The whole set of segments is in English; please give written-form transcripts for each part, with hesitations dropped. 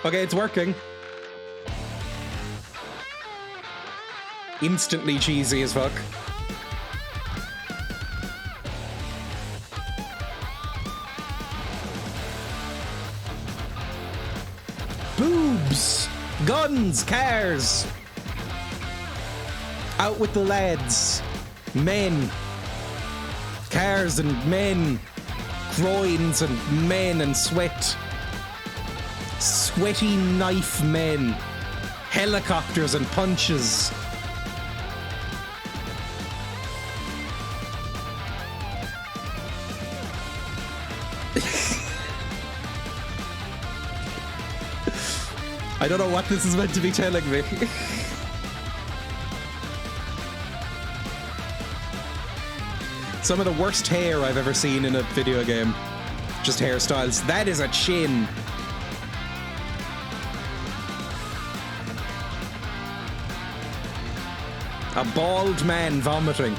Okay, it's working. Instantly cheesy as fuck. Boobs! Guns! Cars! Out with the lads. Men. Cars and men. Groins and men and sweat. Sweaty knife men. Helicopters and punches. I don't know what this is meant to be telling me. Some of the worst hair I've ever seen in a video game. Just hairstyles. That is a chin. A bald man vomiting.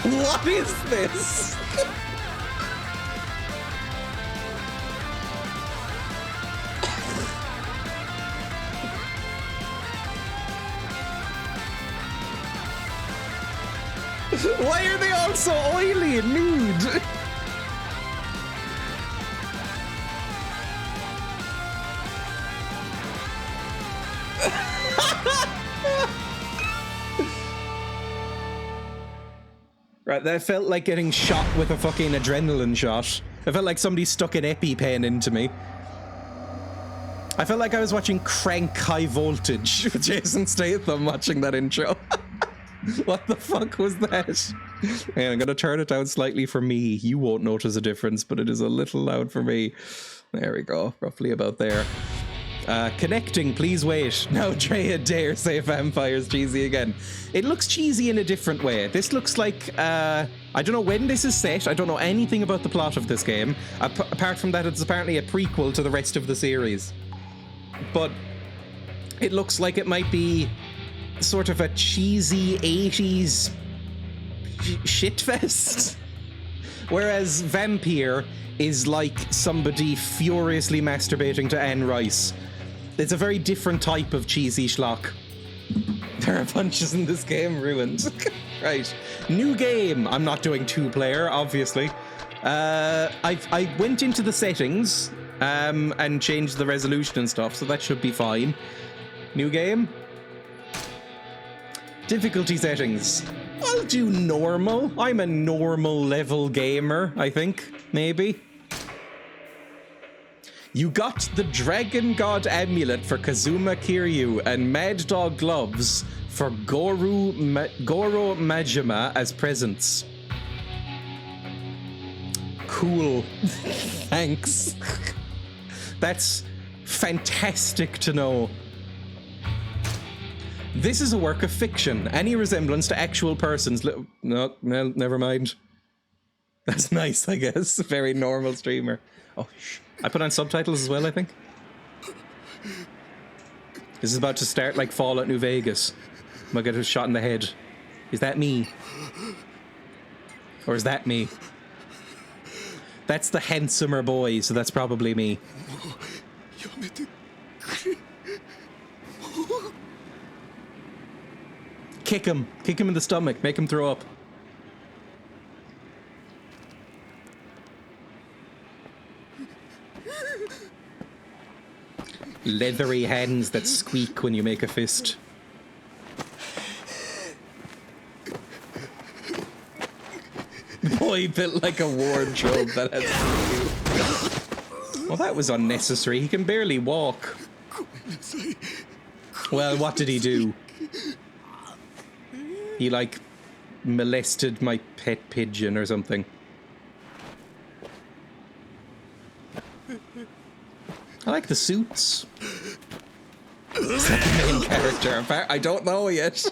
What is this? Why are they all so oily and nude? Right, that felt like getting shot with a fucking adrenaline shot. I felt like somebody stuck an EpiPen into me. I felt like I was watching Crank High Voltage with Jason Statham watching that intro. What the fuck was that? And I'm gonna turn it down slightly for me. You won't notice a difference, but it is a little loud for me. There we go, roughly about there. Connecting, please wait. Now Dreya dare say Vampire's cheesy again. It looks cheesy in a different way. This looks like, I don't know when this is set. I don't know anything about the plot of this game. Apart from that, it's apparently a prequel to the rest of the series. But it looks like it might be sort of a cheesy 80s shitfest. Whereas Vampire is like somebody furiously masturbating to Anne Rice. It's a very different type of cheesy schlock. There are punches in this game ruined. Right. New game. I'm not doing 2-player, obviously. I went into the settings and changed the resolution and stuff, so that should be fine. New game. Difficulty settings. I'll do normal. I'm a normal level gamer, I think. Maybe. You got the Dragon God Amulet for Kazuma Kiryu and Mad Dog Gloves for Goro Majima as presents. Cool. Thanks. That's fantastic to know. This is a work of fiction. Any resemblance to actual persons... No, never mind. That's nice, I guess. Very normal streamer. Oh, shh. I put on subtitles as well, I think. This is about to start like Fallout New Vegas. I'm gonna get a shot in the head. Is that me? Or is that me? That's the handsomer boy, so that's probably me. Kick him. Kick him in the stomach. Make him throw up. Leathery hands that squeak when you make a fist. Boy built like a wardrobe that has... Well, that was unnecessary. He can barely walk. Well, what did he do? He, like, molested my pet pigeon or something. I like the suits. Is that the main character? I don't know yet.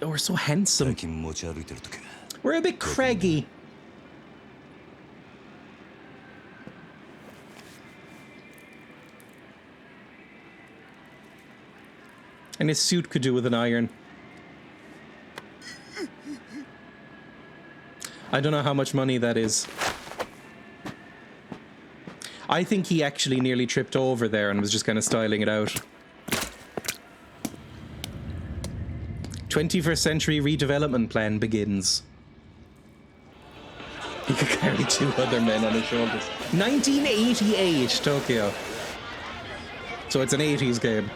Oh, we're so handsome. We're a bit craggy. And his suit could do with an iron. I don't know how much money that is. I think he actually nearly tripped over there and was just kind of styling it out. 21st century redevelopment plan begins. He could carry 2 other men on his shoulders. 1988 Tokyo. So it's an 80s game.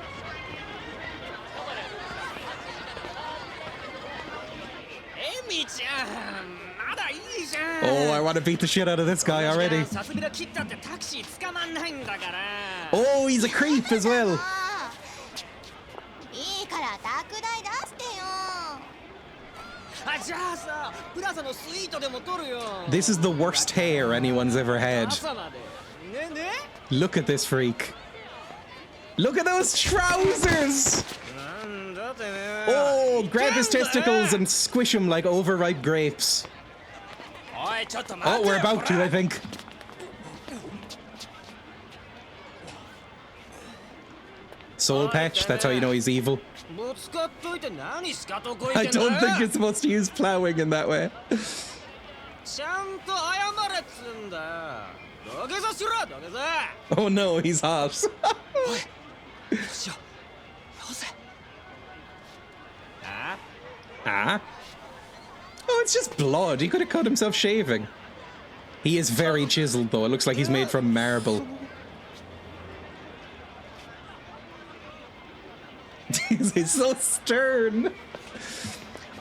Oh, I want to beat the shit out of this guy already. Oh, he's a creep as well. This is the worst hair anyone's ever had. Look at this freak. Look at those trousers! Oh, grab his testicles and squish him like overripe grapes. Oh, we're about to, I think. Soul patch, that's how you know he's evil. I don't think you're supposed to use plowing in that way. Oh no, he's hot. Ah? Oh, it's just blood. He could have cut himself shaving. He is very chiseled though. It looks like he's made from marble. He's so stern.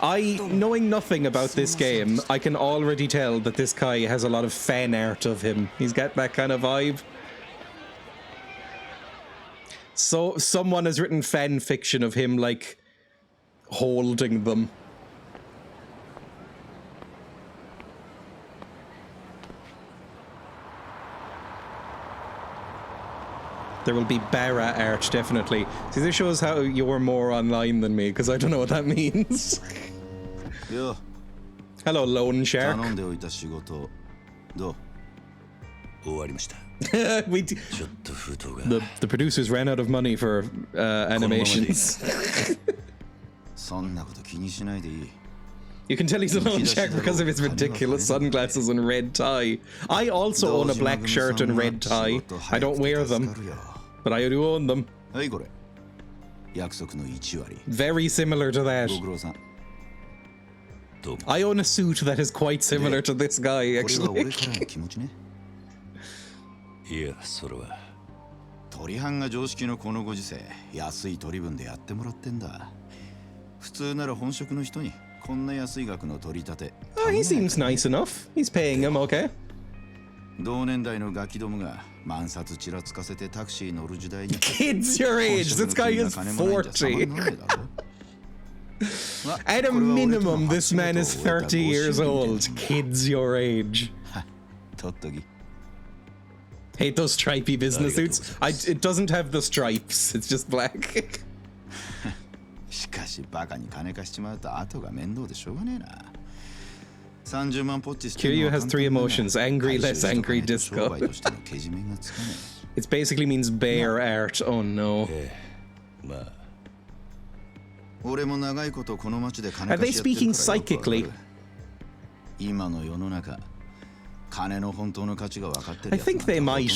Knowing nothing about this game, I can already tell that this guy has a lot of fan art of him. He's got that kind of vibe. So someone has written fan fiction of him, like, holding them. There will be Barra art, definitely. See, this shows how you're more online than me, because I don't know what that means. Hello, Lone Shark. The producers ran out of money for animations. You can tell he's a Lone Shark because of his ridiculous sunglasses and red tie. I also own a black shirt and red tie. I don't wear them, but I do own them. Very similar to that. I own a suit that is quite similar to this guy, actually. Oh, he seems nice enough. He's paying him, okay. Kids your age, this guy is 40. At a minimum, this man is 30 years old. Kids your age. Hate those stripy business suits. It doesn't have the stripes, it's just black. Kiryu has 3 emotions: angry, less angry, disco. It basically means bear art. Oh no. Are they speaking psychically? I think they might.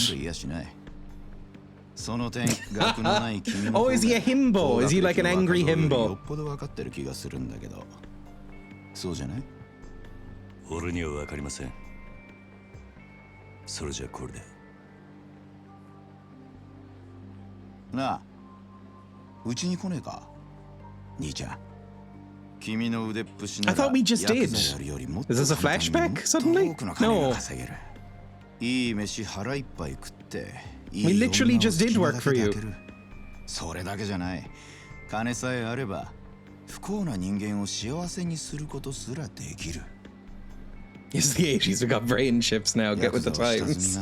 Oh, is he a himbo? Is he like an angry himbo? I thought we just did. Is this a flashback suddenly? No. We literally just did work for you. It's the 80s, we got brain chips now, get with the times.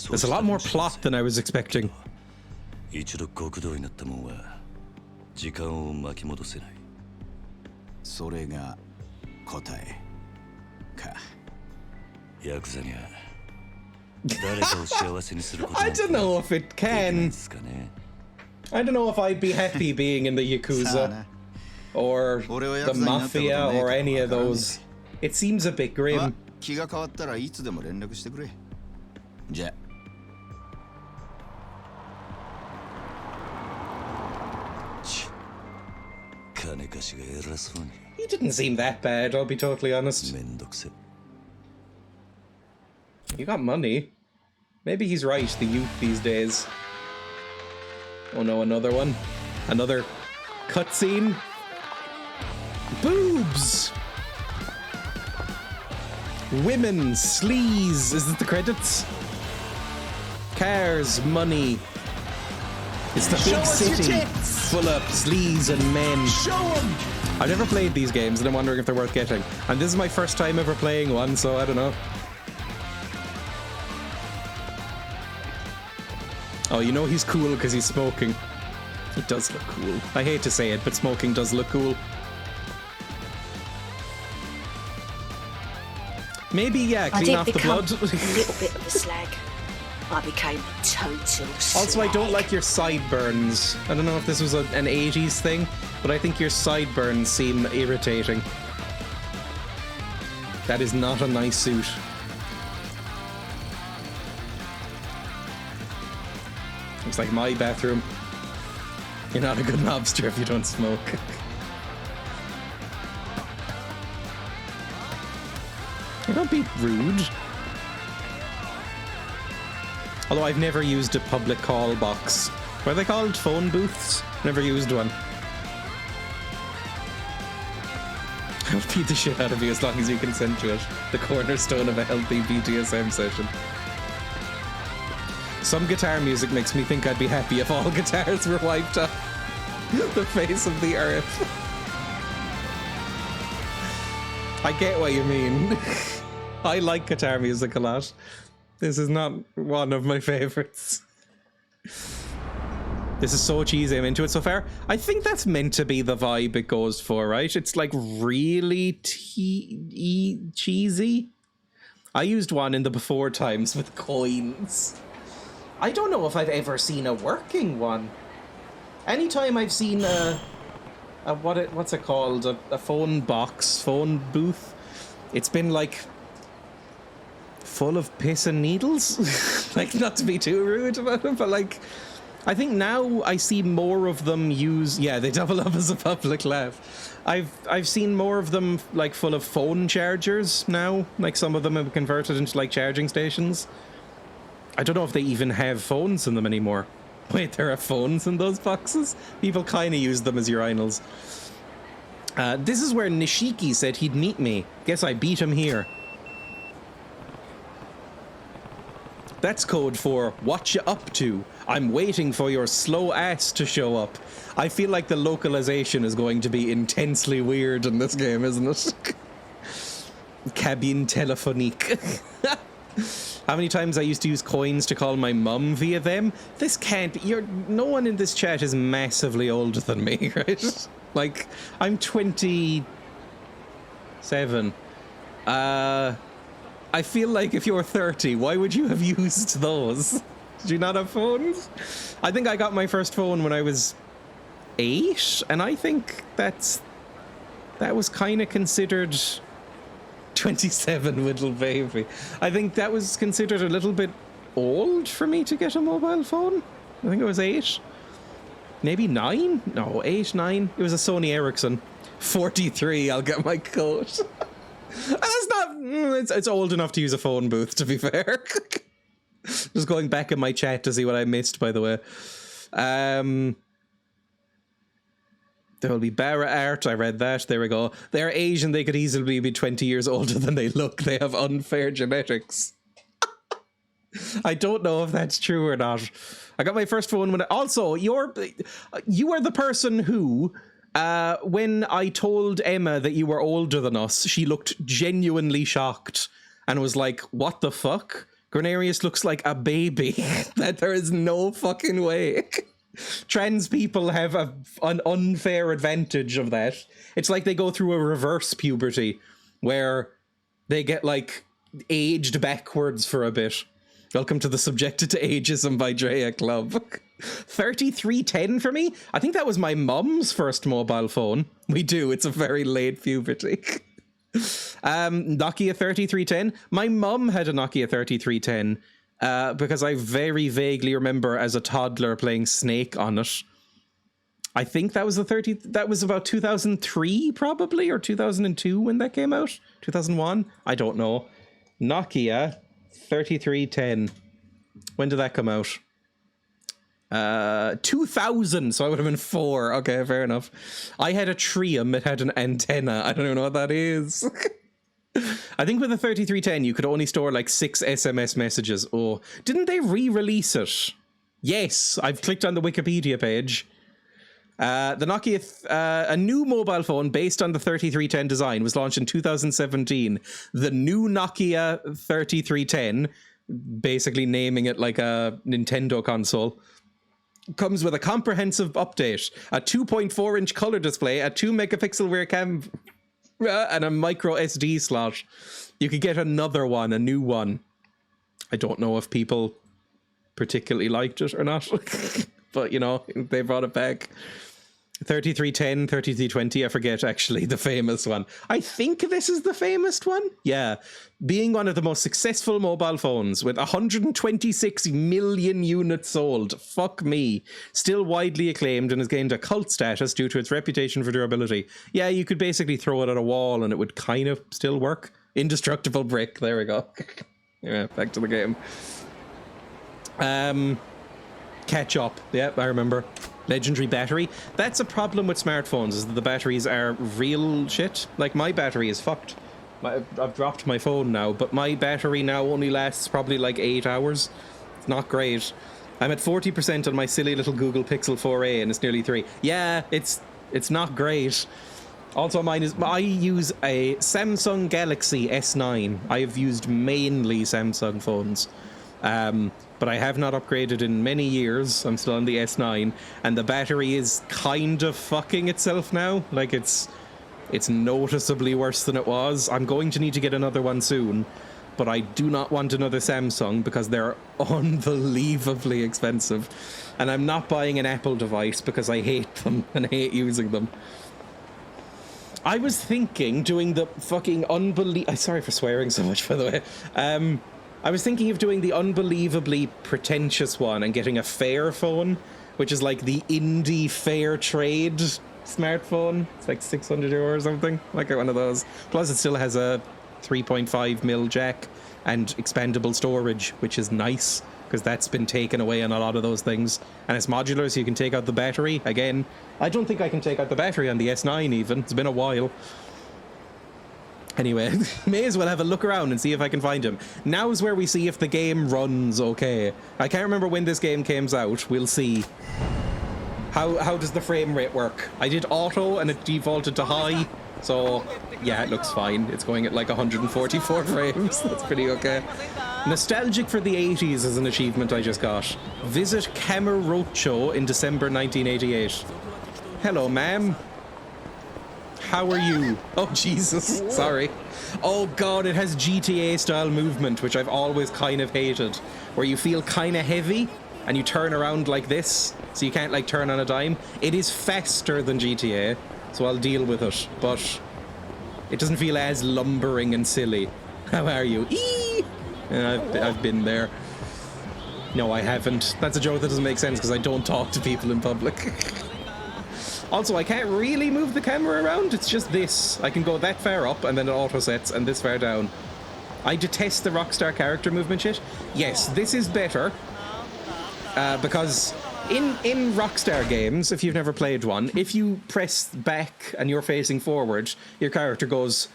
There's a lot more plot than I was expecting. I don't know if it can. I don't know if I'd be happy being in the Yakuza or the Mafia or any of those. It seems a bit grim. He didn't seem that bad, I'll be totally honest. You got money. Maybe he's right, the youth these days. Oh no, another one. Another cutscene. Boobs! Women, sleaze. Is it the credits? Cars, money. It's the big city full of sleaze and men. Show 'em! I've never played these games and I'm wondering if they're worth getting. And this is my first time ever playing one, so I don't know. Oh, you know he's cool because he's smoking. He does look cool. I hate to say it, but smoking does look cool. Maybe, yeah, clean off the blood. A little bit of a slag. I became a total slag. Also, I don't like your sideburns. I don't know if this was an 80s thing, but I think your sideburns seem irritating. That is not a nice suit. Looks like my bathroom. You're not a good mobster if you don't smoke. Hey, don't be rude. Although I've never used a public call box. What are they called? Phone booths? Never used one. I'll beat the shit out of you as long as you consent to it. The cornerstone of a healthy BDSM session. Some guitar music makes me think I'd be happy if all guitars were wiped off the face of the earth. I get what you mean. I like guitar music a lot. This is not one of my favorites. This is so cheesy, I'm into it so far. I think that's meant to be the vibe it goes for, right? It's like really cheesy. I used one in the before times with coins. I don't know if I've ever seen a working one. Anytime I've seen what's it called? A phone box, phone booth. It's been like full of piss and needles. Like, not to be too rude about it, but like, I think now I see more of them use, yeah, they double up as a public laugh. I've seen more of them like full of phone chargers now. Like some of them have converted into like charging stations. I don't know if they even have phones in them anymore. Wait, there are phones in those boxes? People kind of use them as urinals. This is where Nishiki said he'd meet me. Guess I beat him here. That's code for what you up to. I'm waiting for your slow ass to show up. I feel like the localization is going to be intensely weird in this game, isn't it? Cabine téléphonique. How many times I used to use coins to call my mum via them? This can't be. No one in this chat is massively older than me, right? Like, I'm 27. I feel like if you're 30, why would you have used those? Did you not have phones? I think I got my first phone when I was 8, and I think that was kind of considered 27, little baby. I think that was considered a little bit old for me to get a mobile phone. I think it was 8. Maybe 9? No, 8, 9. It was a Sony Ericsson. 43, I'll get my coat. That's not... It's old enough to use a phone booth, to be fair. Just going back in my chat to see what I missed, by the way. There will be Barra art. I read that. There we go. They're Asian. They could easily be 20 years older than they look. They have unfair genetics. I don't know if that's true or not. I got my first phone when... Also, you are the person who... when I told Emma that you were older than us, she looked genuinely shocked and was like, what the fuck? Grenarius looks like a baby. That there is no fucking way. Trans people have an unfair advantage of that. It's like they go through a reverse puberty where they get like aged backwards for a bit. Welcome to the Subjected to Ageism by Dreya Club. 3310 for me? I think that was my mum's first mobile phone. We do, it's a very late puberty. Nokia 3310. My mum had a Nokia 3310 because I very vaguely remember as a toddler playing Snake on it. I think that was that was about 2003 probably, or 2002 when that came out. 2001? I don't know. Nokia 3310. When did that come out? 2000, so I would have been 4. Okay, fair enough. I had a Trium, it had an antenna. I don't even know what that is. I think with the 3310 you could only store like 6 SMS messages. Oh, didn't they re-release it? Yes, I've clicked on the Wikipedia page. The Nokia, a new mobile phone based on the 3310 design was launched in 2017. The new Nokia 3310, basically naming it like a Nintendo console, comes with a comprehensive update, a 2.4-inch color display, a 2-megapixel rear camera, and a micro SD slot. You could get another one, a new one. I don't know if people particularly liked it or not, but you know, they brought it back. 3310, 3320, I forget actually the famous one. I think this is the famous one. Yeah. Being one of the most successful mobile phones with 126 million units sold. Fuck me. Still widely acclaimed and has gained a cult status due to its reputation for durability. Yeah, you could basically throw it at a wall and it would kind of still work. Indestructible brick. There we go. Yeah, back to the game. Catch up. Yeah, I remember. Legendary battery. That's a problem with smartphones, is that the batteries are real shit. Like, my battery is fucked. I've dropped my phone now, but my battery now only lasts probably like 8 hours. It's not great. I'm at 40% on my silly little Google Pixel 4a and it's nearly 3. Yeah, it's not great. Also, I use a Samsung Galaxy S9. I have used mainly Samsung phones. But I have not upgraded in many years. I'm still on the S9, and the battery is kind of fucking itself now. Like, it's noticeably worse than it was. I'm going to need to get another one soon, but I do not want another Samsung because they're unbelievably expensive. And I'm not buying an Apple device because I hate them and hate using them. I was thinking doing the fucking sorry for swearing so much, by the way. I was thinking of doing the unbelievably pretentious one and getting a Fair phone, which is like the indie fair trade smartphone. It's like 600 euro or something. I might get one of those. Plus it still has a 3.5mm jack and expandable storage, which is nice because that's been taken away on a lot of those things. And it's modular, so you can take out the battery. Again, I don't think I can take out the battery on the S9 even. It's been a while. Anyway, may as well have a look around and see if I can find him. Now is where we see if the game runs okay. I can't remember when this game came out. We'll see. How does the frame rate work? I did auto and it defaulted to high. So, yeah, it looks fine. It's going at like 144 frames. That's pretty okay. Nostalgic for the 80s is an achievement I just got. Visit Camarocho in December 1988. Hello, ma'am. How are you? Oh, Jesus. Sorry. Oh, God, it has GTA-style movement, which I've always kind of hated, where you feel kind of heavy and you turn around like this, so you can't, like, turn on a dime. It is faster than GTA, so I'll deal with it, but it doesn't feel as lumbering and silly. How are you? Eee! I've been there. No, I haven't. That's a joke that doesn't make sense because I don't talk to people in public. Also, I can't really move the camera around. It's just this. I can go that far up and then it auto sets, and this far down. I detest the Rockstar character movement shit. Yes, this is better. Because in Rockstar games, if you've never played one, if you press back and you're facing forward, your character goes...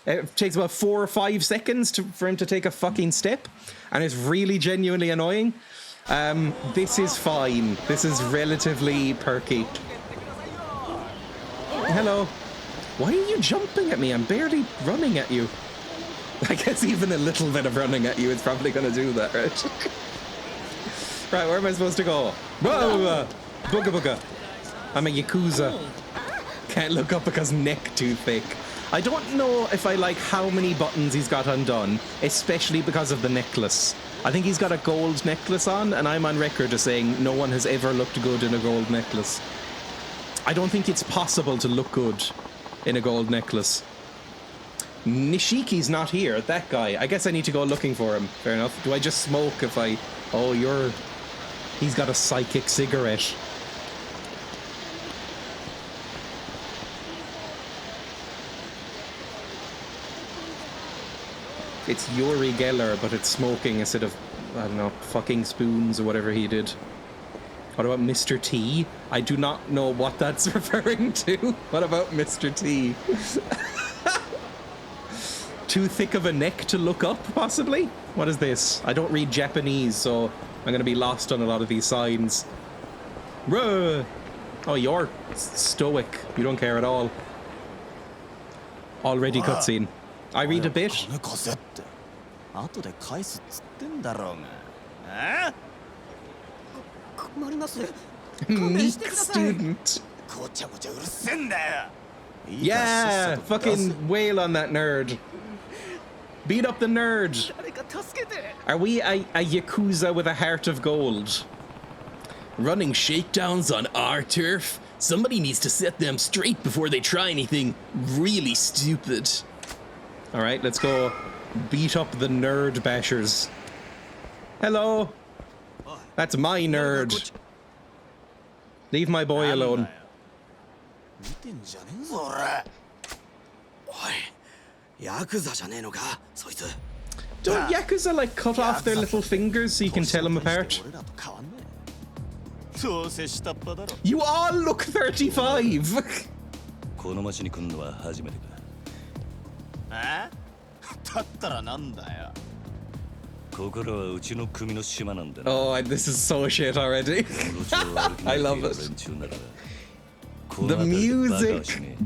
It takes about 4 or 5 seconds for him to take a fucking step, and it's really genuinely annoying. This is fine. This is relatively perky. Hello. Why are you jumping at me? I'm barely running at you. I guess even a little bit of running at you is probably going to do that, right? Right, where am I supposed to go? Whoa! Booga booga. I'm a Yakuza. Can't look up because neck too thick. I don't know if I like how many buttons he's got undone, especially because of the necklace. I think he's got a gold necklace on, and I'm on record as saying no one has ever looked good in a gold necklace. I don't think it's possible to look good in a gold necklace. Nishiki's not here, that guy. I guess I need to go looking for him. Fair enough. Do I just smoke if I... Oh, you're... He's got a psychic cigarette. It's Yuri Geller, but it's smoking instead of, I don't know, fucking spoons or whatever he did. What about Mr. T? I do not know what that's referring to. What about Mr. T? Too thick of a neck to look up, possibly? What is this? I don't read Japanese, so I'm going to be lost on a lot of these signs. Ruh! Oh, you're stoic. You don't care at all. Already cutscene. I read a bit. Meek student. Yeah, fucking wail on that nerd. Beat up the nerd. Are we a Yakuza with a heart of gold? Running shakedowns on our turf? Somebody needs to set them straight before they try anything really stupid. Alright, let's go beat up the nerd bashers. Hello. That's my nerd. Leave my boy alone. Don't Yakuza like cut off their little fingers so you can tell them apart? You all look 35! Oh, this is so shit already. I love it. The music.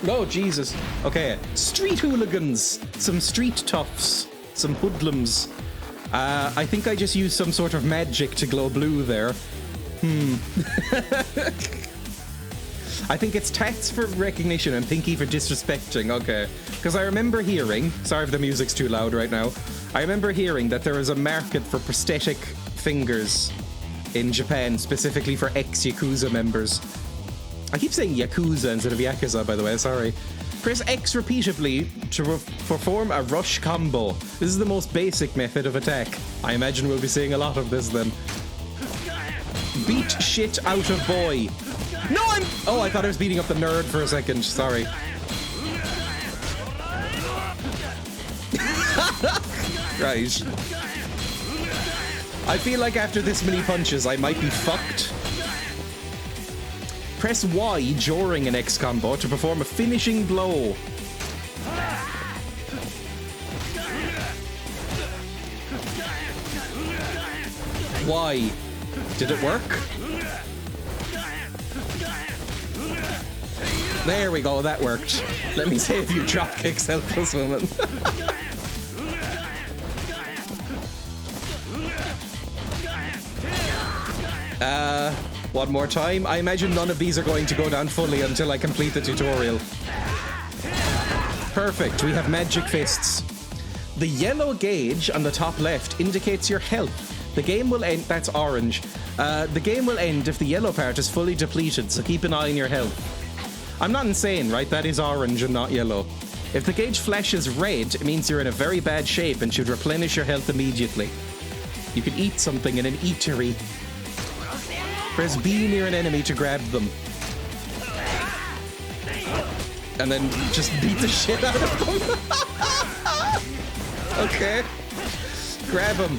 Oh, Jesus. Okay, street hooligans, some street toughs, some hoodlums. I think I just used some sort of magic to glow blue there. I think it's tats for recognition and pinky for disrespecting. Okay. Because I remember hearing, sorry if the music's too loud right now, I remember hearing that there is a market for prosthetic fingers in Japan, specifically for ex-Yakuza members. I keep saying Yakuza instead of Yakuza, by the way, sorry. Press X repeatedly to perform a rush combo. This is the most basic method of attack. I imagine we'll be seeing a lot of this then. Beat shit out of boy. No, Oh, I thought I was beating up the nerd for a second. Sorry. Right. I feel like after this many punches, I might be fucked. Press Y during an X combo to perform a finishing blow. Y. Did it work? There we go, that worked. Let me save you drop kicks, helpless woman. One more time. I imagine none of these are going to go down fully until I complete the tutorial. Perfect, we have magic fists. The yellow gauge on the top left indicates your health. The game will end, that's orange. The game will end if the yellow part is fully depleted, so keep an eye on your health. I'm not insane, right? That is orange and not yellow. If the gauge flashes red, it means you're in a very bad shape and should replenish your health immediately. You can eat something in an eatery. Press B near an enemy to grab them. And then just beat the shit out of them. Okay. Grab them.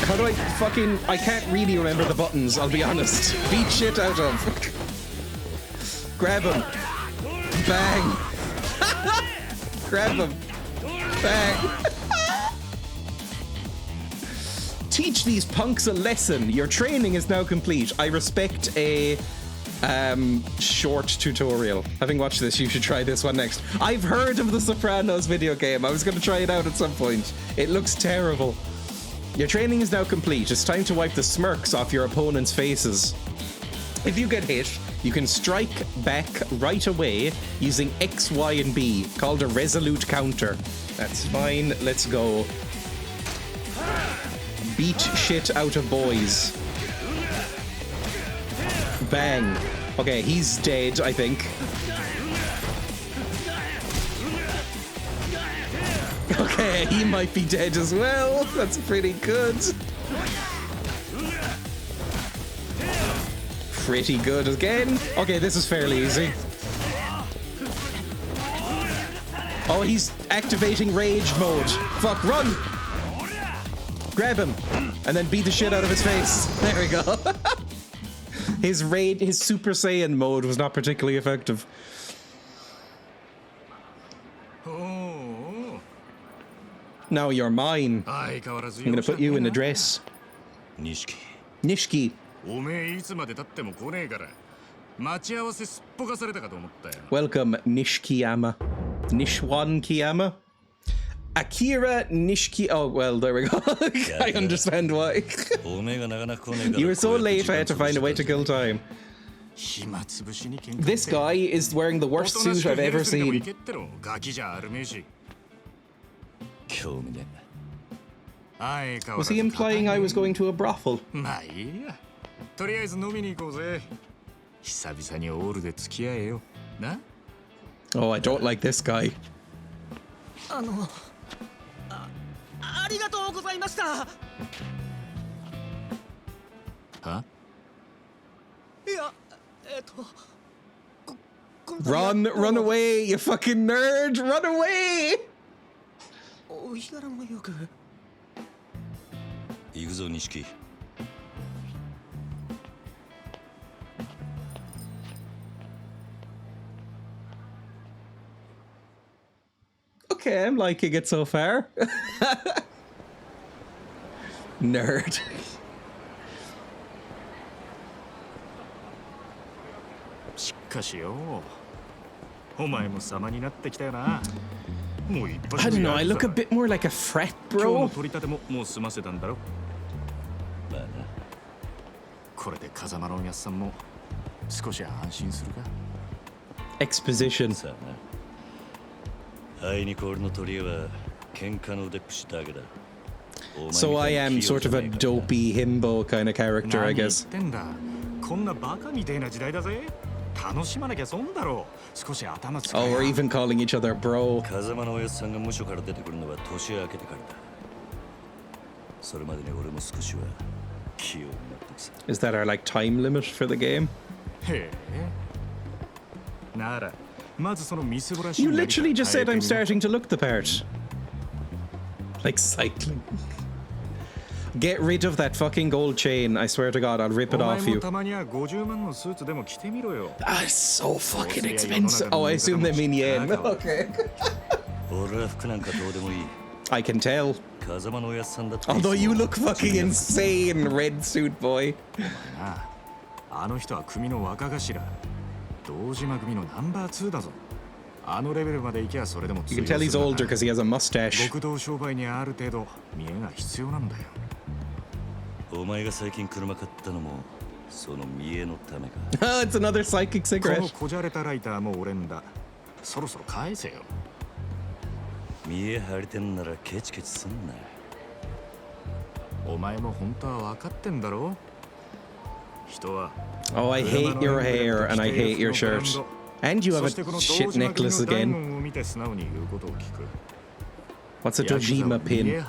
How do I fucking... I can't really remember the buttons, I'll be honest. Beat shit out of. Grab him. Bang. Grab him. Bang. Teach these punks a lesson. Your training is now complete. I respect a short tutorial. Having watched this, you should try this one next. I've heard of the Sopranos video game. I was going to try it out at some point. It looks terrible. Your training is now complete. It's time to wipe the smirks off your opponent's faces. If you get hit, you can strike back right away using X, Y, and B, called a resolute counter. That's fine. Let's go. Beat shit out of boys. Bang. Okay, he's dead, I think. Okay, he might be dead as well. That's pretty good. Pretty good again. Okay, this is fairly easy. Oh, he's activating rage mode. Fuck, run! Grab him, and then beat the shit out of his face. There we go. His Super Saiyan mode was not particularly effective. Now you're mine. I'm gonna put you in a dress. Nishiki. Welcome, Nishikiyama. Nishwan Kiyama. Akira Nishiki. Oh, well, there we go. I understand why. You were so late, I had to find a way to kill time. This guy is wearing the worst suit I've ever seen. Was he implying I was going to a brothel? Oh, I don't like this guy. Huh? Run away, you fucking nerd! Run away! Okay, I'm liking it so far. Nerd. I don't know, I look a bit more like a frat bro. Exposition. So I am sort of a dopey himbo kind of character, I guess. Oh, we're even calling each other bro. Is that our like time limit for the game? You literally just said I'm starting to look the part. Like cycling. Get rid of that fucking gold chain. I swear to God, I'll rip it off you. That's so fucking expensive. Oh, I assume they mean yen. Okay. I can tell. Although you look fucking insane, red suit boy. You can tell he's older because he has a mustache. Oh, it's another psychic cigarette. Oh, I hate your hair and I hate your shirt. And you have a shit necklace again. What's a Dojima pin?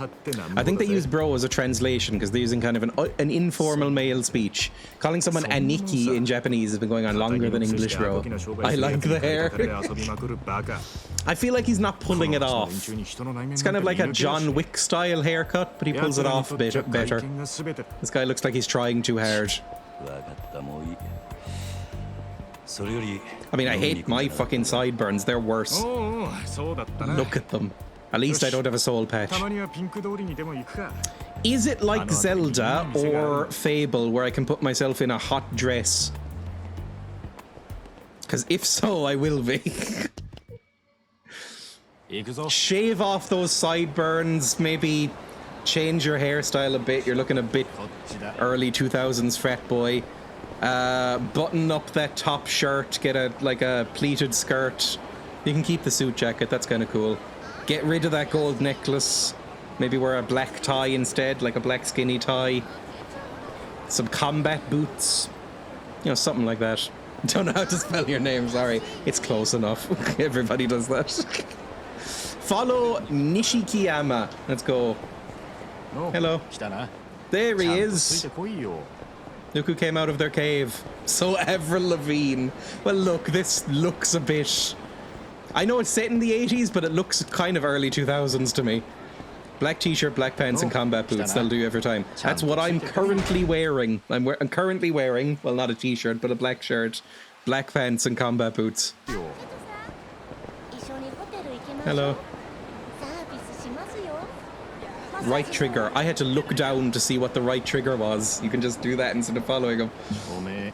I think they use bro as a translation because they're using kind of an informal male speech. Calling someone Aniki in Japanese has been going on longer than English, bro. I like the hair. I feel like he's not pulling it off. It's kind of like a John Wick style haircut, but he pulls it off a bit better. This guy looks like he's trying too hard. I mean, I hate my fucking sideburns. They're worse. Look at them. At least I don't have a soul patch. Is it like Zelda or Fable where I can put myself in a hot dress? Because if so, I will be. Shave off those sideburns, maybe change your hairstyle a bit. You're looking a bit early 2000s frat boy. Button up that top shirt, get a pleated skirt. You can keep the suit jacket, that's kind of cool. Get rid of that gold necklace. Maybe wear a black tie instead, like a black skinny tie. Some combat boots. You know, something like that. Don't know how to spell your name, sorry. It's close enough. Everybody does that. Follow Nishikiyama. Let's go. Hello. There he is. Look who came out of their cave. So Avril Lavigne. Well, look, this looks a bit... I know it's set in the 80s, but it looks kind of early 2000s to me. Black t-shirt, black pants, and combat boots. That'll do every time. That's what I'm currently wearing. I'm currently wearing, well, not a t-shirt, but a black shirt, black pants, and combat boots. Hello. Right trigger. I had to look down to see what the right trigger was. You can just do that instead of following him. I mean,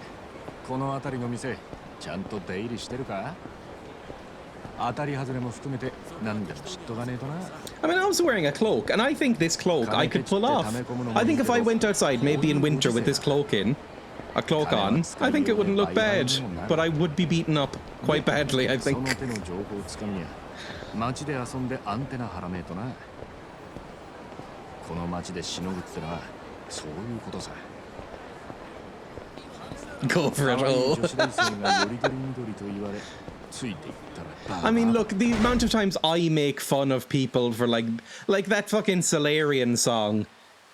I was wearing a cloak, and I think this cloak I could pull off. I think if I went outside, maybe in winter with this cloak on, I think it wouldn't look bad. But I would be beaten up quite badly, I think. Go for it all. I mean, look, the amount of times I make fun of people for like that fucking Solarian song,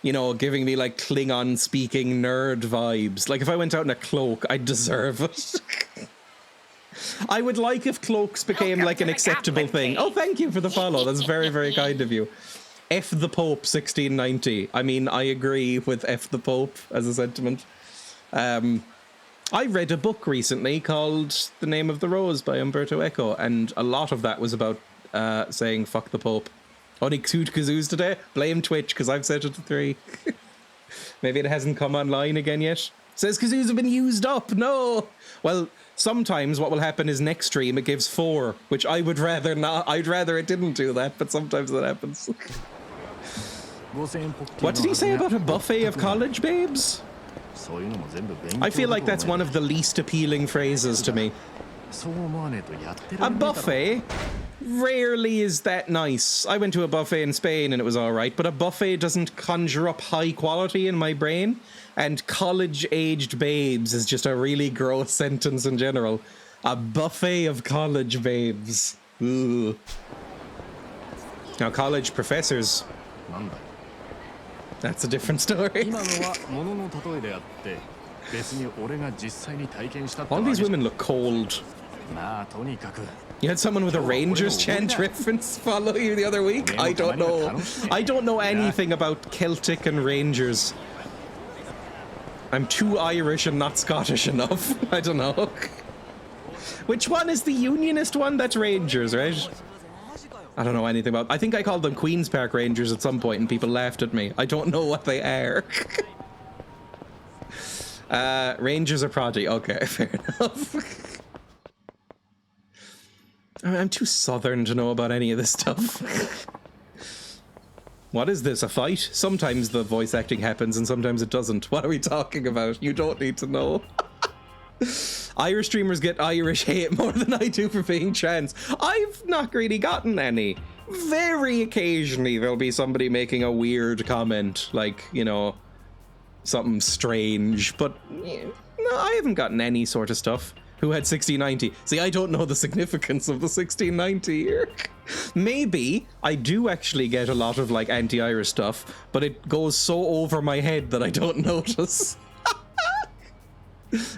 you know, giving me like Klingon speaking nerd vibes. Like if I went out in a cloak, I'd deserve it. I would like if cloaks became like an acceptable thing. Oh, thank you for the follow. That's very, very kind of you. F the Pope 1690. I mean, I agree with F the Pope as a sentiment. I read a book recently called The Name of the Rose by Umberto Eco, and a lot of that was about saying fuck the Pope. Only 2 kazoos today? Blame Twitch, because I've set it to 3. Maybe it hasn't come online again yet. Says kazoos have been used up. No! Well, sometimes what will happen is next stream it gives 4, which I would rather not. I'd rather it didn't do that, but sometimes that happens. What did he say about a buffet of college babes? I feel like that's one of the least appealing phrases to me. A buffet rarely is that nice. I went to a buffet in Spain and it was alright, but a buffet doesn't conjure up high quality in my brain, and college-aged babes is just a really gross sentence in general. A buffet of college babes. Ooh. Now, college professors... That's a different story. All these women look cold. You had someone with a Rangers chant reference follow you the other week? I don't know. I don't know anything about Celtic and Rangers. I'm too Irish and not Scottish enough. I don't know. Which one is the Unionist one? That's Rangers, right? I don't know anything about... I think I called them Queen's Park Rangers at some point and people laughed at me. I don't know what they are. Rangers are Prodigy. Okay, fair enough. I'm too southern to know about any of this stuff. What is this, a fight? Sometimes the voice acting happens and sometimes it doesn't. What are we talking about? You don't need to know. Irish streamers get Irish hate more than I do for being trans. I've not really gotten any. Very occasionally there'll be somebody making a weird comment, like, you know, something strange, but no, I haven't gotten any sort of stuff. Who had 1690? See, I don't know the significance of the 1690 here. Maybe I do actually get a lot of like anti-Irish stuff, but it goes so over my head that I don't notice.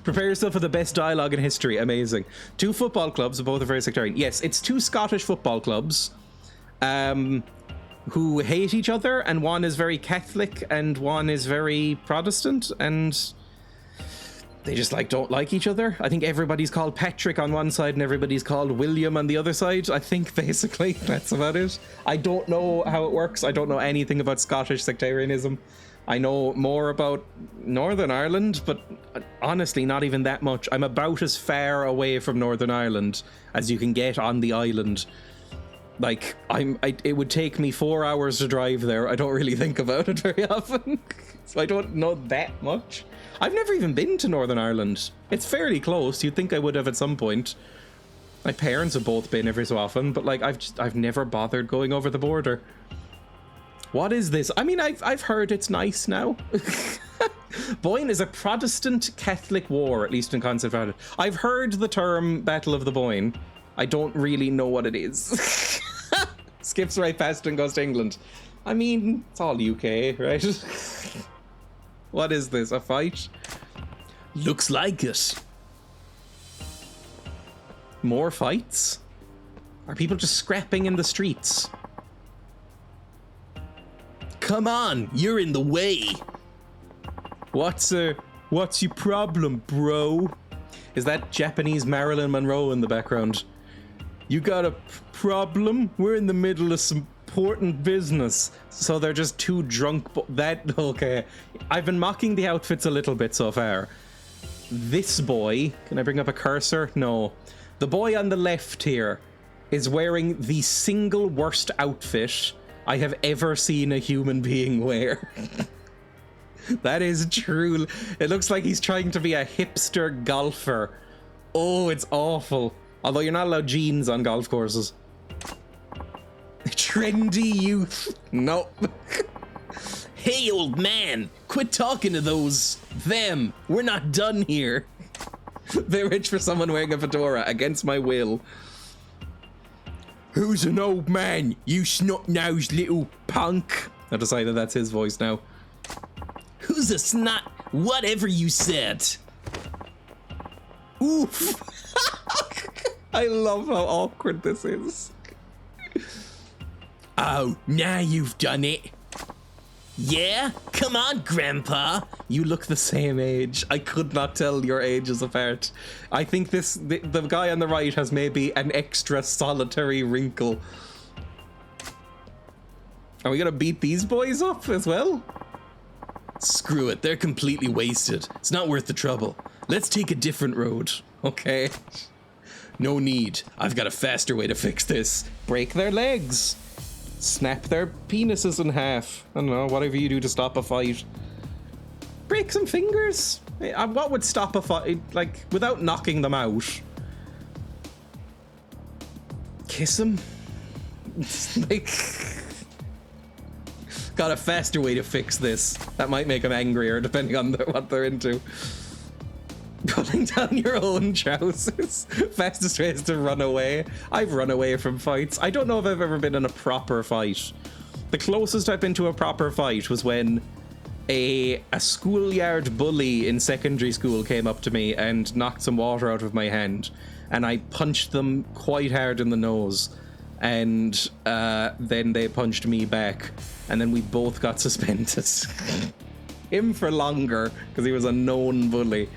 Prepare yourself for the best dialogue in history. Amazing. 2 football clubs, both are very sectarian. Yes, it's 2 Scottish football clubs who hate each other, and one is very Catholic and one is very Protestant, and they just like don't like each other. I think everybody's called Patrick on one side and everybody's called William on the other side. I think basically that's about it. I don't know how it works. I don't know anything about Scottish sectarianism. I know more about Northern Ireland, but honestly, not even that much. I'm about as far away from Northern Ireland as you can get on the island. Like, it would take me 4 hours to drive there. I don't really think about it very often. So I don't know that much. I've never even been to Northern Ireland. It's fairly close. You'd think I would have at some point. My parents have both been every so often, but like I've never bothered going over the border. What is this? I mean, I've heard it's nice now. Boyne is a Protestant Catholic war, at least in concept art. I've heard the term Battle of the Boyne. I don't really know what it is. Skips right past and goes to England. I mean, it's all UK, right? What is this, a fight? Looks like it. More fights? Are people just scrapping in the streets? Come on, you're in the way. What's your problem, bro? Is that Japanese Marilyn Monroe in the background? You got a problem? We're in the middle of some important business. So they're just two drunk okay. I've been mocking the outfits a little bit so far. This boy, can I bring up a cursor? No. The boy on the left here is wearing the single worst outfit I have ever seen a human being wear. That is true. It looks like he's trying to be a hipster golfer. Oh, it's awful. Although you're not allowed jeans on golf courses. Trendy youth. Nope. Hey, old man, quit talking to them. We're not done here. Bit rich for someone wearing a fedora against my will. Who's an old man, you snot-nosed little punk? I've decided that's his voice now. Who's a snot? Whatever you said. Oof. I love how awkward this is. Oh, now you've done it. Yeah? Come on, Grandpa. You look the same age. I could not tell your ages apart. I think the guy on the right has maybe an extra solitary wrinkle. Are we gonna beat these boys up as well? Screw it, they're completely wasted. It's not worth the trouble. Let's take a different road. Okay. No need. I've got a faster way to fix this. Break their legs. Snap their penises in half. I don't know, whatever you do to stop a fight. Break some fingers. What would stop a fight, like, without knocking them out? Kiss them? Like... Got a faster way to fix this. That might make them angrier, depending on what they're into. Pulling down your own trousers. Fastest way is to run away. I've run away from fights. I don't know if I've ever been in a proper fight. The closest I've been to a proper fight was when a schoolyard bully in secondary school came up to me and knocked some water out of my hand. And I punched them quite hard in the nose. And then they punched me back. And then we both got suspended. Him for longer, because he was a known bully.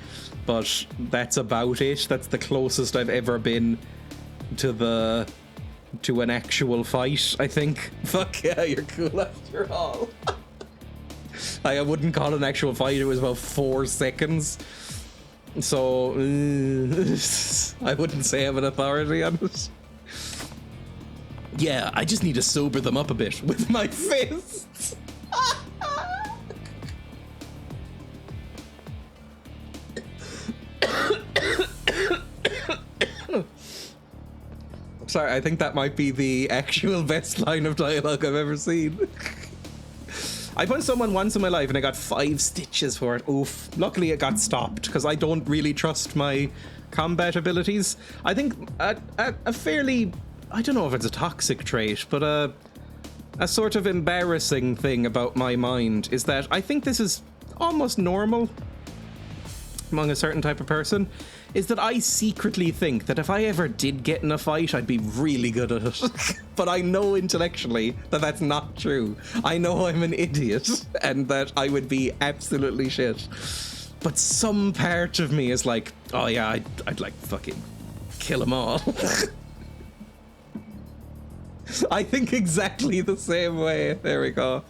But that's about it. That's the closest I've ever been to an actual fight, I think. Fuck yeah, you're cool after all. I wouldn't call it an actual fight. It was about 4 seconds. So, I wouldn't say I'm an authority on it. Yeah, I just need to sober them up a bit with my fists. Sorry, I think that might be the actual best line of dialogue I've ever seen. I punched someone once in my life and I got 5 stitches for it. Oof. Luckily it got stopped because I don't really trust my combat abilities. I think a fairly, I don't know if it's a toxic trait, but a sort of embarrassing thing about my mind is that I think this is almost normal among a certain type of person, is that I secretly think that if I ever did get in a fight, I'd be really good at it. But I know intellectually that that's not true. I know I'm an idiot and that I would be absolutely shit. But some part of me is like, oh yeah, I'd like fucking kill them all. I think exactly the same way. There we go.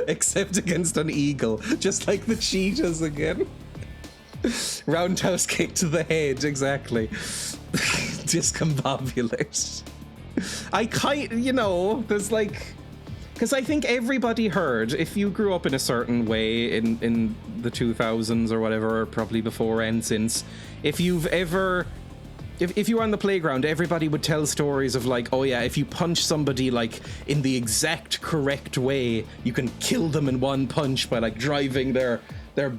Except against an eagle, just like the cheetahs again. Roundhouse kick to the head, exactly. Discombobulate. there's like, because I think everybody heard, if you grew up in a certain way in the 2000s or whatever, or probably before and since, if you were on the playground, everybody would tell stories of like, oh yeah, if you punch somebody like in the exact correct way, you can kill them in one punch by like driving their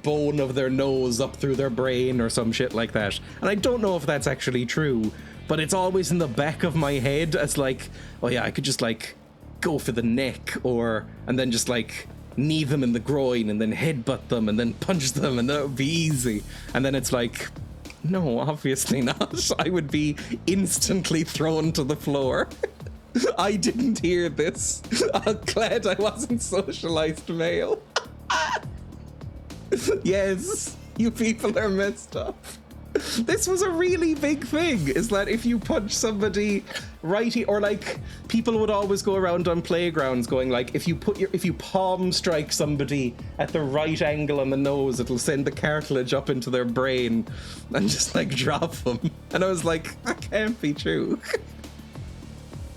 bone of their nose up through their brain or some shit like that. And I don't know if that's actually true, but it's always in the back of my head as like, oh yeah, I could just like go for the neck and then just like knee them in the groin and then headbutt them and then punch them and that would be easy. And then it's like, no, obviously not. I would be instantly thrown to the floor. I didn't hear this. I'm glad I wasn't socialized male. Yes, you people are messed up. This was a really big thing, is that if you punch somebody righty, or like people would always go around on playgrounds going like, if you palm strike somebody at the right angle on the nose, it'll send the cartilage up into their brain and just like drop them. And I was like, that can't be true.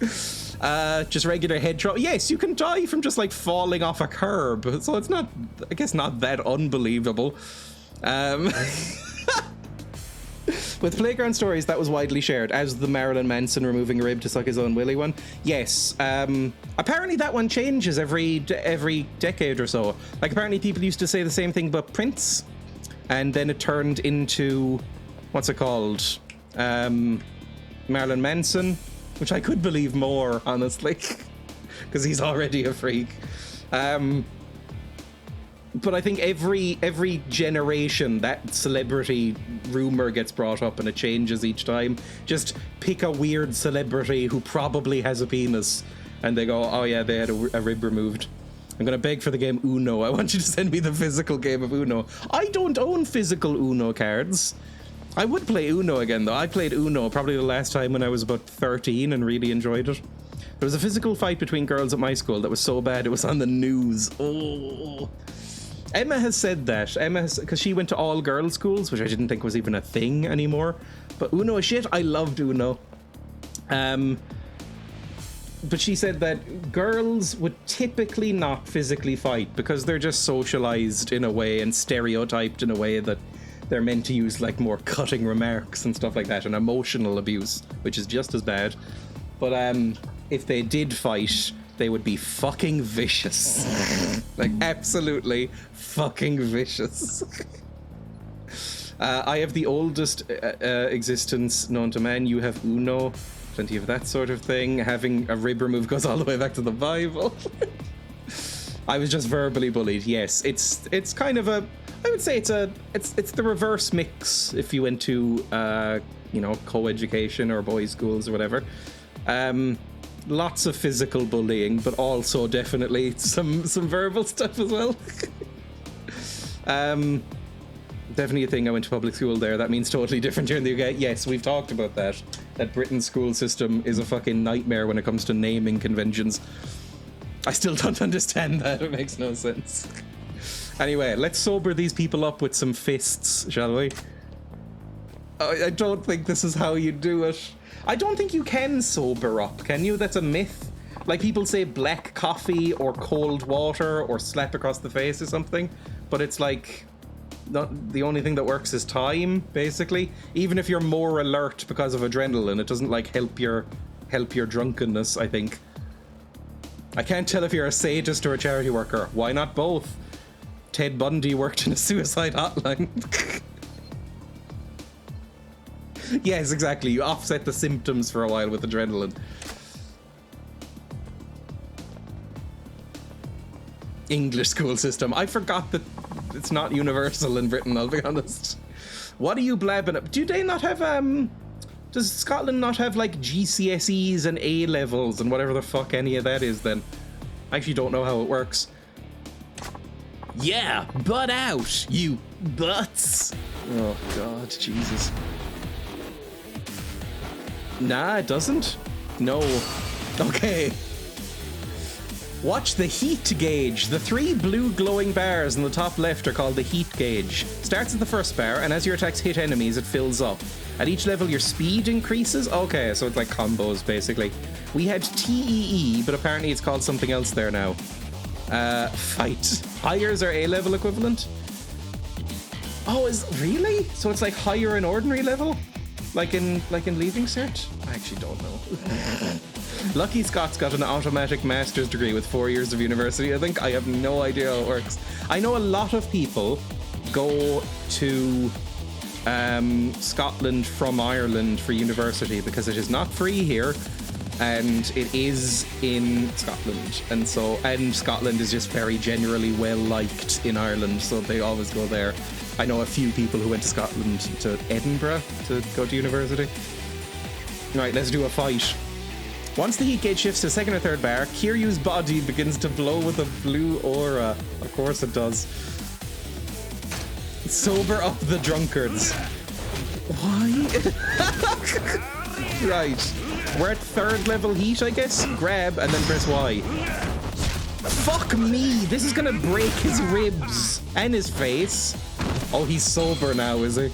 Just regular head trauma. Yes, you can die from just like falling off a curb, so it's not, I guess, not that unbelievable. With playground stories, that was widely shared, as the Marilyn Manson removing a rib to suck his own willy one. Yes, apparently that one changes every decade or so. Like, apparently people used to say the same thing about Prince, and then it turned into, what's it called? Marilyn Manson, which I could believe more, honestly, because he's already a freak. But I think every generation that celebrity rumor gets brought up and it changes each time. Just pick a weird celebrity who probably has a penis and they go, oh yeah, they had a rib removed. I'm gonna beg for the game Uno. I want you to send me the physical game of Uno. I don't own physical Uno cards. I would play Uno again though. I played Uno probably the last time when I was about 13 and really enjoyed it. There was a physical fight between girls at my school that was so bad it was on the news. Oh. Emma has said that. Because she went to all girls schools, which I didn't think was even a thing anymore. But Uno is shit. I loved Uno. But she said that girls would typically not physically fight because they're just socialized in a way and stereotyped in a way that they're meant to use like more cutting remarks and stuff like that, and emotional abuse, which is just as bad. But if they did fight, they would be fucking vicious. Like, absolutely fucking vicious. I have the oldest existence known to man. You have Uno. Plenty of that sort of thing. Having a rib remove goes all the way back to the Bible. I was just verbally bullied. Yes, it's kind of a, I would say it's the reverse mix if you went to co-education or boys' schools or whatever. Lots of physical bullying, but also definitely some verbal stuff as well. Definitely a thing. I went to public school there. That means totally different here in the UK. Yes, we've talked about that. That Britain's school system is a fucking nightmare when it comes to naming conventions. I still don't understand that. It makes no sense. Anyway, let's sober these people up with some fists, shall we? I don't think this is how you do it. I don't think you can sober up, can you? That's a myth. Like, people say black coffee or cold water or slap across the face or something, but it's like, not the only thing that works is time, basically. Even if you're more alert because of adrenaline, it doesn't like help your drunkenness, I think. I can't tell if you're a sadist or a charity worker. Why not both? Ted Bundy worked in a suicide hotline. Yes, exactly. You offset the symptoms for a while with adrenaline. English school system. I forgot that it's not universal in Britain, I'll be honest. What are you blabbing up? Do they not have, does Scotland not have, like, GCSEs and A levels and whatever the fuck any of that is then? I actually don't know how it works. Yeah, butt out, you butts. Oh, God, Jesus. Nah, it doesn't. No. Okay. Watch the heat gauge. The 3 blue glowing bars in the top left are called the heat gauge. Starts at the first bar, and as your attacks hit enemies, it fills up. At each level, your speed increases. Okay, so it's like combos, basically. We had TEE, but apparently it's called something else there now. Fight. Higher's our A-level equivalent? Oh, really? So it's like higher in ordinary level? Like in Leaving Cert? I actually don't know. Lucky Scott's got an automatic master's degree with 4 years of university. I think I have no idea how it works. I know a lot of people go to Scotland from Ireland for university because it is not free here, and it is in Scotland, and Scotland is just very generally well liked in Ireland, so they always go there. I know a few people who went to Scotland to Edinburgh to go to university. Right, let's do a fight. Once the heat gauge shifts to second or third bar, Kiryu's body begins to glow with a blue aura. Of course it does. Sober up the drunkards. Why? Right. We're at 3rd level heat, I guess. Grab and then press Y. Fuck me! This is gonna break his ribs and his face. Oh, he's sober now, is he?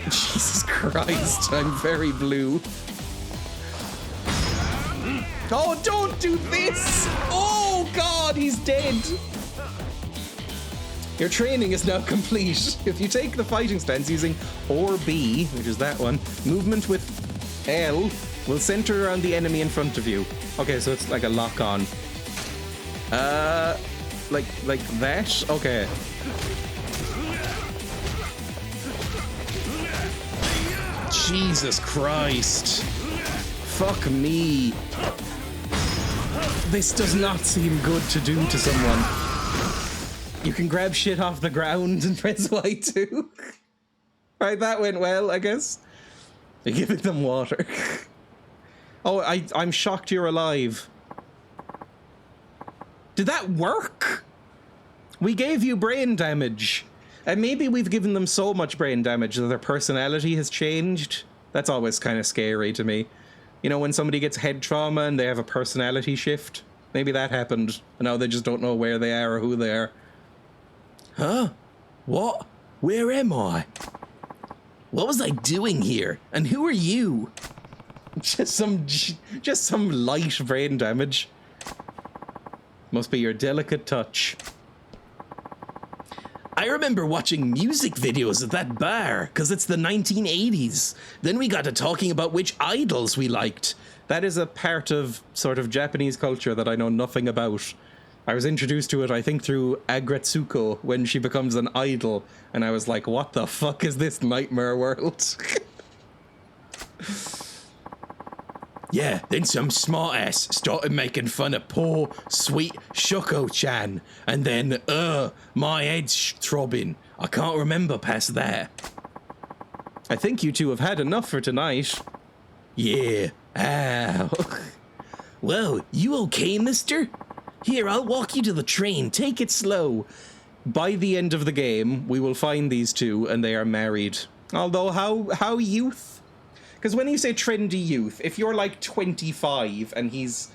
Jesus Christ, I'm very blue. Oh, don't do this! Oh God, he's dead! Your training is now complete. If you take the fighting stance using or B, which is that one, movement with L will center around the enemy in front of you. Okay, so it's like a lock on. Like that? Okay. Jesus Christ. Fuck me. This does not seem good to do to someone. You can grab shit off the ground and press Y2. Right, that went well, I guess. You're giving them water. Oh, I'm shocked you're alive. Did that work? We gave you brain damage. And maybe we've given them so much brain damage that their personality has changed. That's always kind of scary to me. You know, when somebody gets head trauma and they have a personality shift. Maybe that happened. And now they just don't know where they are or who they are. Huh? What? Where am I? What was I doing here? And who are you? Just some light brain damage. Must be your delicate touch. I remember watching music videos at that bar, because it's the 1980s. Then we got to talking about which idols we liked. That is a part of sort of Japanese culture that I know nothing about. I was introduced to it, I think, through Agretsuko when she becomes an idol. And I was like, what the fuck is this nightmare world? Yeah, then some smartass started making fun of poor, sweet Shoko-chan. And then, my head's throbbing. I can't remember past that. I think you two have had enough for tonight. Yeah, ow. Well, you okay, mister? Here, I'll walk you to the train. Take it slow. By the end of the game, we will find these two, and they are married. Although, how youth? Because when you say trendy youth, if you're like 25 and he's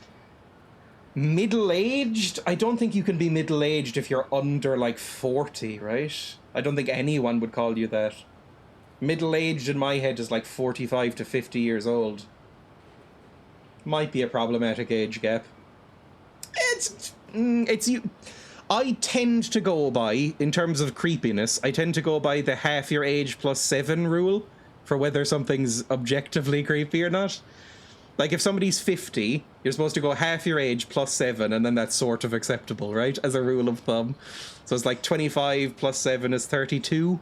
middle-aged, I don't think you can be middle-aged if you're under like 40, right? I don't think anyone would call you that. Middle-aged in my head is like 45 to 50 years old. Might be a problematic age gap. It's you. I tend to go by, in terms of creepiness, I tend to go by the half your age plus 7 rule for whether something's objectively creepy or not. Like if somebody's 50, you're supposed to go half your age plus 7, and then that's sort of acceptable, right? As a rule of thumb. So it's like 25 plus 7 is 32.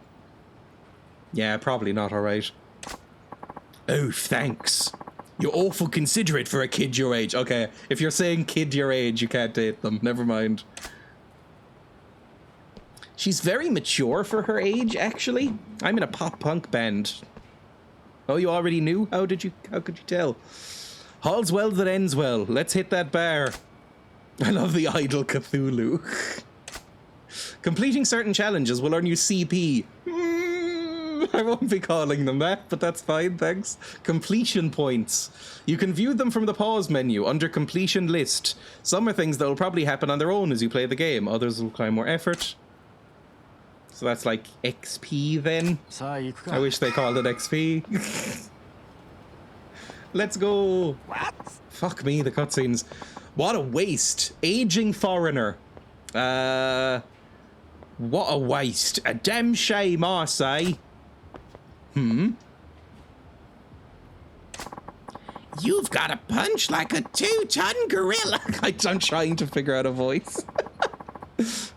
Yeah, probably not alright. Oh, thanks. You're awful considerate for a kid your age. Okay, if you're saying kid your age, you can't date them. Never mind. She's very mature for her age, actually. I'm in a pop-punk band. Oh, you already knew? How could you tell? All's well that ends well. Let's hit that bar. I love the idol Cthulhu. Completing certain challenges will earn you CP. I won't be calling them that, but that's fine, thanks. Completion points. You can view them from the pause menu under completion list. Some are things that will probably happen on their own as you play the game. Others will require more effort. So that's like XP then. I wish they called it XP. Let's go. What? Fuck me, the cutscenes. What a waste. Aging foreigner. What a waste. A damn shame, I say. You've got a punch like a 2-ton gorilla. I'm trying to figure out a voice.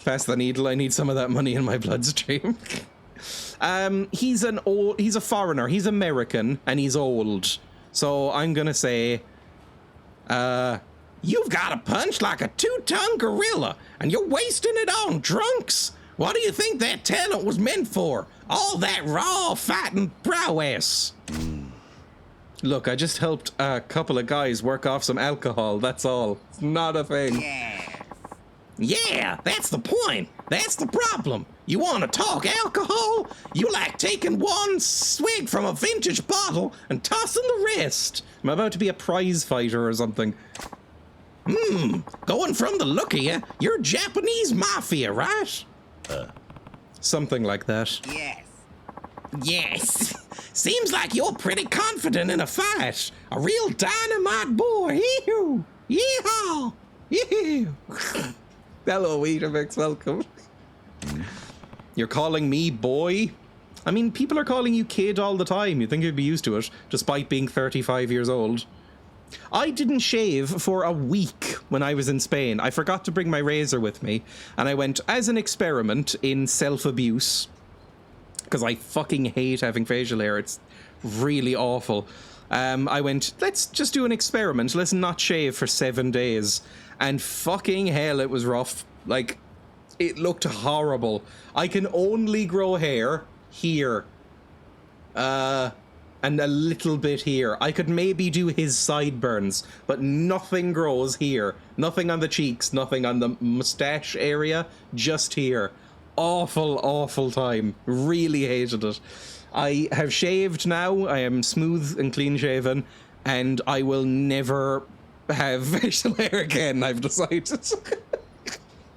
Pass the needle. I need some of that money in my bloodstream. He's a foreigner. He's American and he's old. So I'm gonna say, you've got a punch like a 2-ton gorilla and you're wasting it on drunks. What do you think that talent was meant for? All that raw fighting prowess. Look, I just helped a couple of guys work off some alcohol. That's all. It's not a thing. Yeah, that's the point. That's the problem. You want to talk alcohol? You like taking one swig from a vintage bottle and tossing the rest. I'm about to be a prize fighter or something. Going from the look of you, you're Japanese mafia, right? Something like that. Yes. Seems like you're pretty confident in a fight. A real dynamite boy. Yee-hoo. Yee-haw. Yee-hoo. Hello, Weetabix, welcome. You're calling me boy? I mean, people are calling you kid all the time. You'd think you'd be used to it, despite being 35 years old. I didn't shave for a week when I was in Spain. I forgot to bring my razor with me, and I went as an experiment in self-abuse, because I fucking hate having facial hair. It's really awful. I went, let's just do an experiment. Let's not shave for 7 days. And fucking hell, it was rough. Like, it looked horrible. I can only grow hair here. And a little bit here. I could maybe do his sideburns, but nothing grows here. Nothing on the cheeks, nothing on the mustache area, just here. Awful, awful time. Really hated it. I have shaved now. I am smooth and clean shaven, and I will never have facial hair again, I've decided.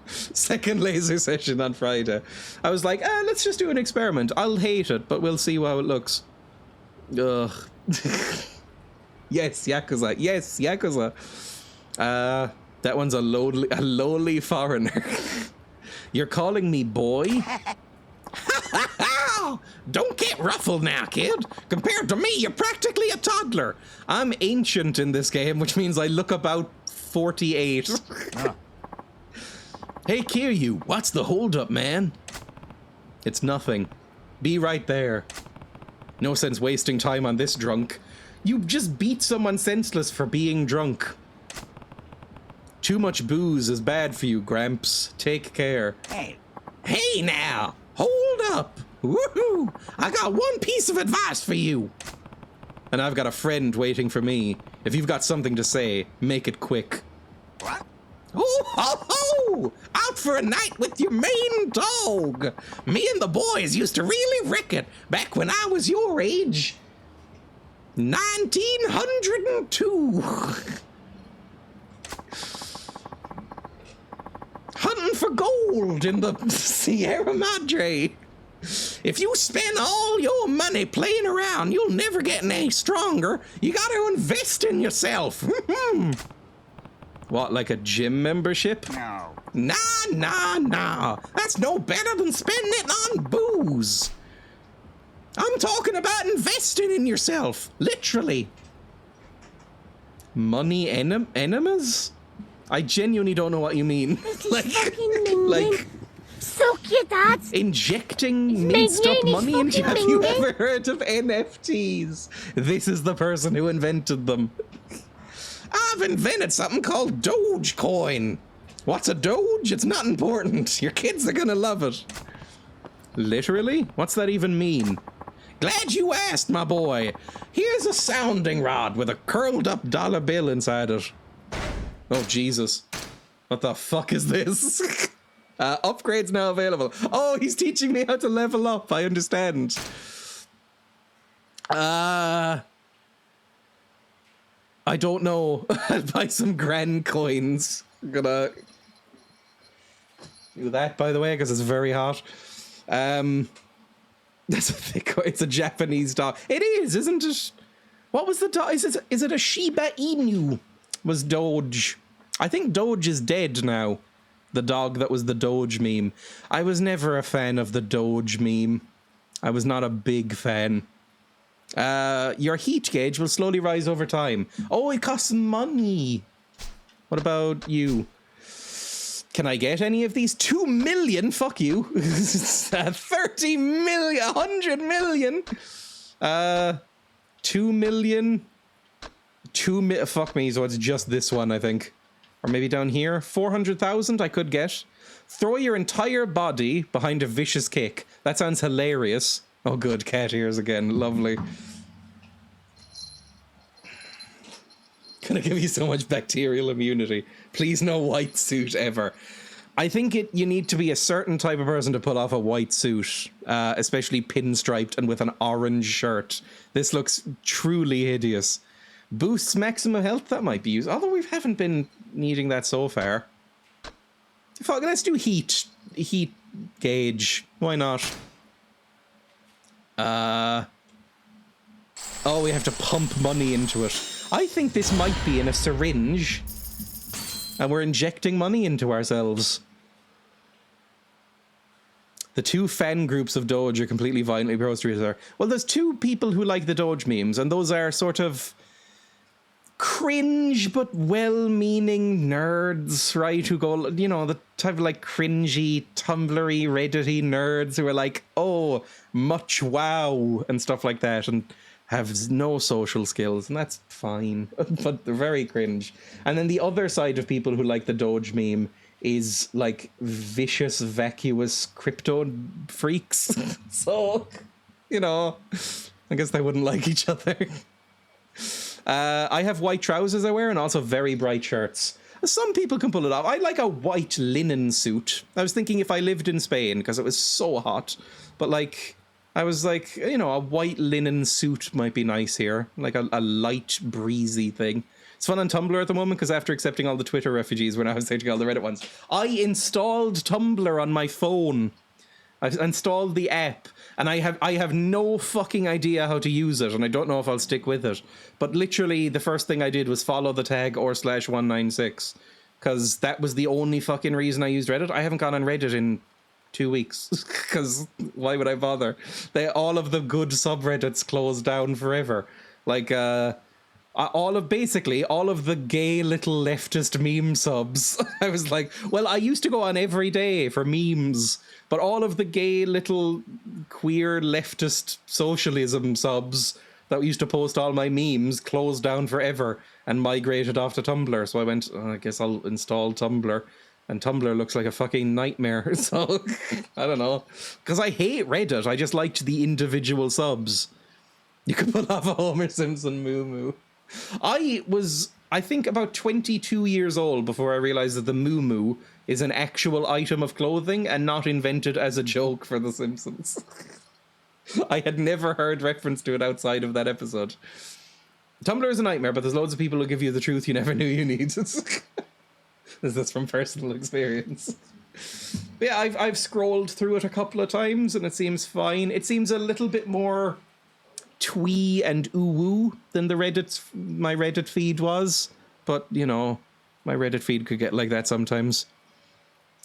Second laser session on Friday. I was like, let's just do an experiment. I'll hate it, but we'll see how it looks. Ugh. Yes, Yakuza. Yes, Yakuza. That one's a lowly foreigner. You're calling me boy? Don't get ruffled now, kid. Compared to me, you're practically a toddler. I'm ancient in this game, which means I look about 48. Hey, Kiryu, what's the holdup, man? It's nothing. Be right there. No sense wasting time on this drunk. You just beat someone senseless for being drunk. Too much booze is bad for you, Gramps. Take care. Hey now! Hold up! Woohoo! I got one piece of advice for you. And I've got a friend waiting for me. If you've got something to say, make it quick. What? Oh, ho, ho! Out for a night with your main dog. Me and the boys used to really wreck it back when I was your age. 1902. Hunting for gold in the Sierra Madre. If you spend all your money playing around, you'll never get any stronger. You gotta invest in yourself. What, like a gym membership? No. Nah. That's no better than spending it on booze. I'm talking about investing in yourself. Literally. Money enemas? I genuinely don't know what you mean. like Suck your dad's. Injecting minced up money into. Have you ever heard of NFTs? This is the person who invented them. I've invented something called Dogecoin. What's a Doge? It's not important. Your kids are gonna love it. Literally? What's that even mean? Glad you asked, my boy. Here's a sounding rod with a curled up dollar bill inside it. Oh, Jesus. What the fuck is this? Upgrades now available. Oh, he's teaching me how to level up. I understand. I don't know. I'll buy some grand coins. I'm gonna do that, by the way, because it's very hot. That's a thick. It's a Japanese dog. It is, isn't it? What was the dog? Is it a Shiba Inu? Was Doge? I think Doge is dead now. The dog that was the Doge meme. I was never a fan of the Doge meme. I was not a big fan. Your heat gauge will slowly rise over time. Oh, it costs money. What about you? Can I get any of these? 2 million? Fuck you. 30 million, 100 million. 2 million. Fuck me, so it's just this one, I think. Or maybe down here. 400,000 I could get. Throw your entire body behind a vicious kick. That sounds hilarious. Oh, good. Cat ears again. Lovely. Gonna give you so much bacterial immunity. Please, no white suit ever. I think you need to be a certain type of person to pull off a white suit, especially pinstriped and with an orange shirt. This looks truly hideous. Boosts maximum health, that might be used. Although we haven't been needing that so far. Fuck, let's do heat gauge. Why not? Oh, we have to pump money into it. I think this might be in a syringe. And we're injecting money into ourselves. The two fan groups of Doge are completely violently pro-Streeter. Well, there's two people who like the Doge memes, and those are sort of cringe but well-meaning nerds, right? Who go, you know, the type of like cringy, Tumblr-y, Reddit-y nerds who are like, oh, much wow, and stuff like that, and have no social skills, and that's fine, but they're very cringe. And then the other side of people who like the Doge meme is like vicious, vacuous crypto freaks. So, you know, I guess they wouldn't like each other. I have white trousers I wear and also very bright shirts. Some people can pull it off. I like a white linen suit. I was thinking if I lived in Spain, because it was so hot, but like, I was like, you know, a white linen suit might be nice here. Like a light, breezy thing. It's fun on Tumblr at the moment, because after accepting all the Twitter refugees, we're now taking all the Reddit ones. I installed Tumblr on my phone. I installed the app, and I have no fucking idea how to use it, and I don't know if I'll stick with it. But literally, the first thing I did was follow the tag /196, because that was the only fucking reason I used Reddit. I haven't gone on Reddit in 2 weeks, because why would I bother? All of the good subreddits closed down forever. Like, all of the gay little leftist meme subs. I was like, well, I used to go on every day for memes, but all of the gay little queer leftist socialism subs that used to post all my memes closed down forever and migrated off to Tumblr. So I went, I guess I'll install Tumblr. And Tumblr looks like a fucking nightmare, so I don't know. Because I hate Reddit, I just liked the individual subs. You could pull off a Homer Simpson moo-moo. I was, I think, about 22 years old before I realized that the moo-moo is an actual item of clothing and not invented as a joke for The Simpsons. I had never heard reference to it outside of that episode. Tumblr is a nightmare, but there's loads of people who give you the truth you never knew you needed. Is this from personal experience? But yeah, I've scrolled through it a couple of times and it seems fine. It seems a little bit more twee and ooh-woo than my Reddit feed was. But, you know, my Reddit feed could get like that sometimes.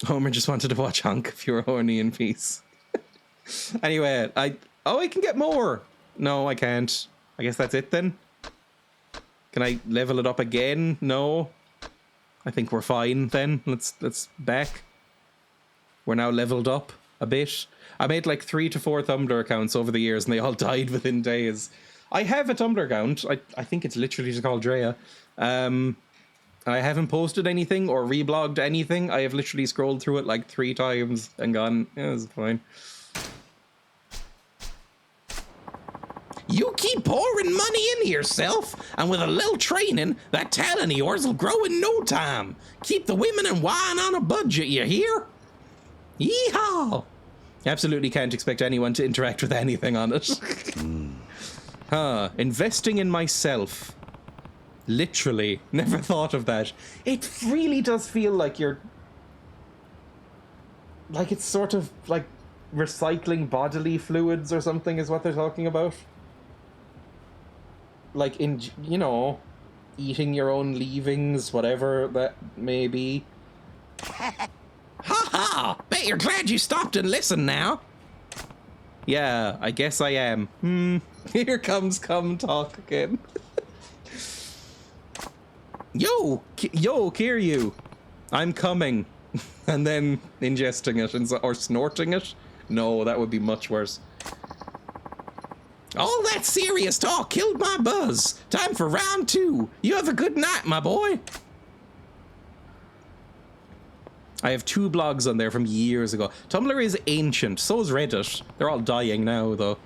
Homer just wanted to watch Hunk if you were horny in peace. Anyway, I can get more. No, I can't. I guess that's it then. Can I level it up again? No. I think we're fine then. Let's back. We're now leveled up a bit. I made like 3 to 4 Tumblr accounts over the years and they all died within days. I have a Tumblr account. I think it's literally just called Dreya. I haven't posted anything or reblogged anything. I have literally scrolled through it like 3 times and gone, yeah, it's fine. You keep pouring money into yourself, and with a little training, that talent of yours will grow in no time. Keep the women and wine on a budget, you hear? Yeehaw! Absolutely can't expect anyone to interact with anything on it. Huh. Investing in myself. Literally. Never thought of that. It really does feel like you're... Like it's sort of like recycling bodily fluids or something is what they're talking about. Like in, you know, eating your own leavings, whatever that may be. Ha ha! Bet you're glad you stopped and listened now. Yeah, I guess I am. Here comes come talk again. Yo, Kiryu, I'm coming. And then ingesting it or snorting it. No, that would be much worse. All that serious talk killed my buzz. Time for round 2. You have a good night, my boy. I have 2 blogs on there from years ago. Tumblr is ancient. So is Reddit. They're all dying now, though.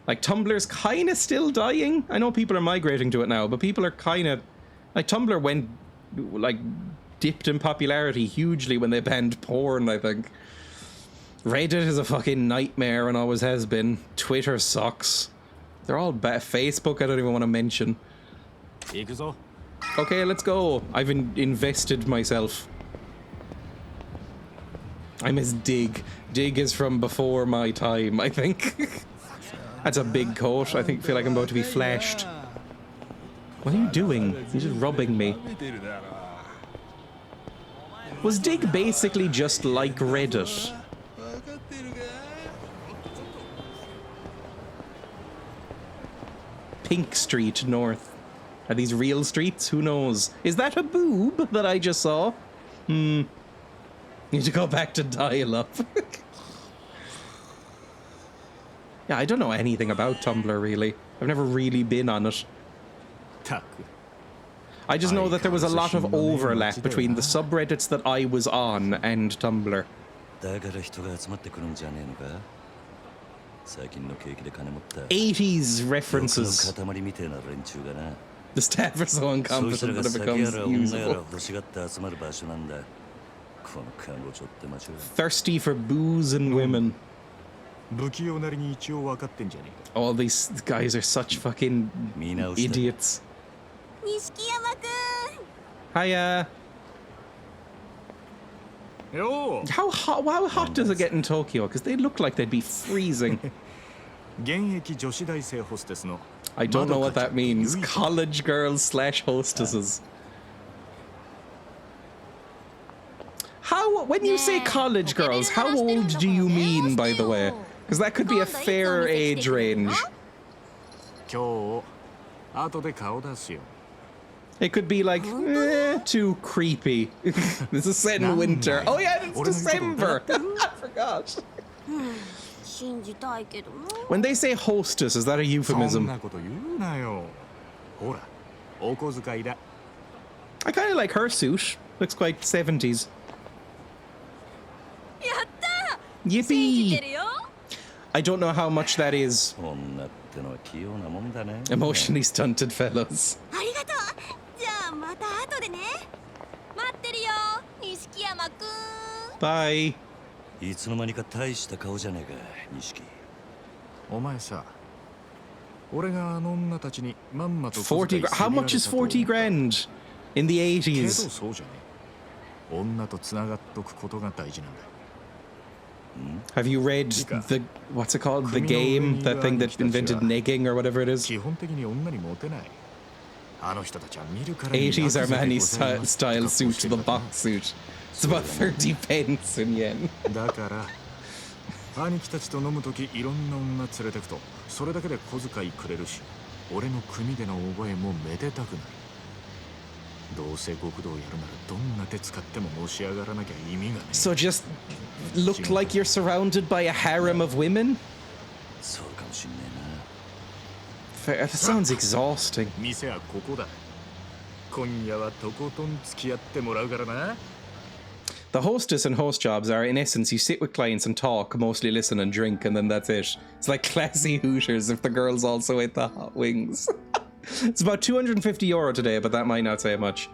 Like, Tumblr's kind of still dying. I know people are migrating to it now, but people are kind of... Like, Tumblr went, like, dipped in popularity hugely when they banned porn, I think. Reddit is a fucking nightmare and always has been. Twitter sucks. They're all bad. Facebook, I don't even want to mention. Okay, let's go. I've invested myself. I miss Dig. Dig is from before my time, I think. That's a big coat. I feel like I'm about to be flashed. What are you doing? You're just rubbing me. Was Dig basically just like Reddit? Pink Street North. Are these real streets? Who knows? Is that a boob that I just saw? Need to go back to dial-up. Yeah, I don't know anything about Tumblr, really. I've never really been on it. I just know that there was a lot of overlap between the subreddits that I was on and Tumblr. 80s references. The staff are so incompetent that it becomes usable. Thirsty for booze and women. All these guys are such fucking idiots. Hiya. How hot does it get in Tokyo? Because they look like they'd be freezing. I don't know what that means. College girls / hostesses. When you say college girls, how old do you mean, by the way? Because that could be a fair age range. It could be like, too creepy. This is set in winter. Oh yeah, it's December. I forgot. When they say hostess, is that a euphemism? I kind of like her suit. Looks quite 70s. Yippee! I don't know how much that is. Emotionally stunted fellows. Bye. 40. How much is 40 grand in the 80s? Have you read the, what's it called? The game? That thing that invented negging or whatever it is? 80s Armani style suit, the box suit. It's about 30 pence in yen. So just look like you're surrounded by a harem of women? That sounds exhausting. The hostess and host jobs are, in essence, you sit with clients and talk, mostly listen and drink, and then that's it. It's like classy Hooters if the girls also ate the hot wings. It's about €250 today, but that might not say much.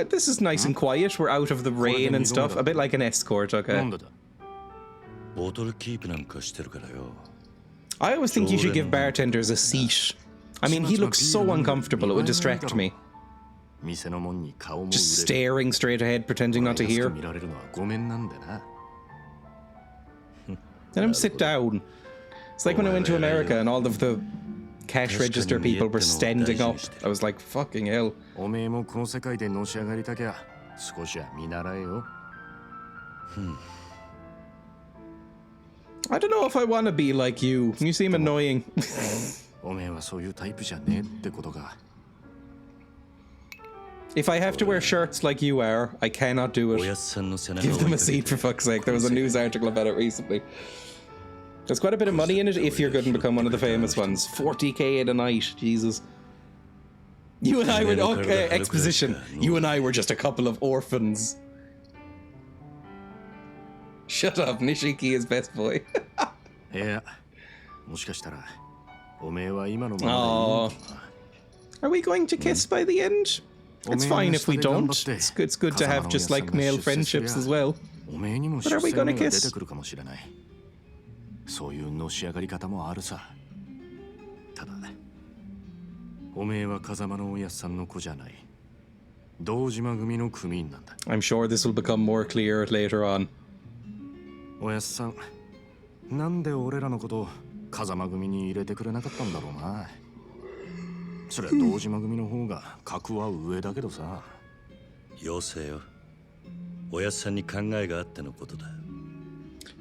This is nice and quiet. We're out of the rain and stuff. A bit like an escort, okay? I always think you should give bartenders a seat. I mean, he looks so uncomfortable, it would distract me. Just staring straight ahead, pretending not to hear. Let him sit down. It's like when I went to America and all of the cash register people were standing up. I was like, fucking hell. I don't know if I want to be like you. You seem annoying. If I have to wear shirts like you are, I cannot do it. Give them a seat, for fuck's sake. There was a news article about it recently. There's quite a bit of money in it if you're good and become one of the famous ones. 40k in a night, Jesus. You and I were, okay, exposition. You and I were just a couple of orphans. Shut up, Nishiki is best boy. Aww. Are we going to kiss by the end? It's fine if we don't. It's good to have just like male friendships as well. But are we gonna kiss? I'm sure this will become more clear later on.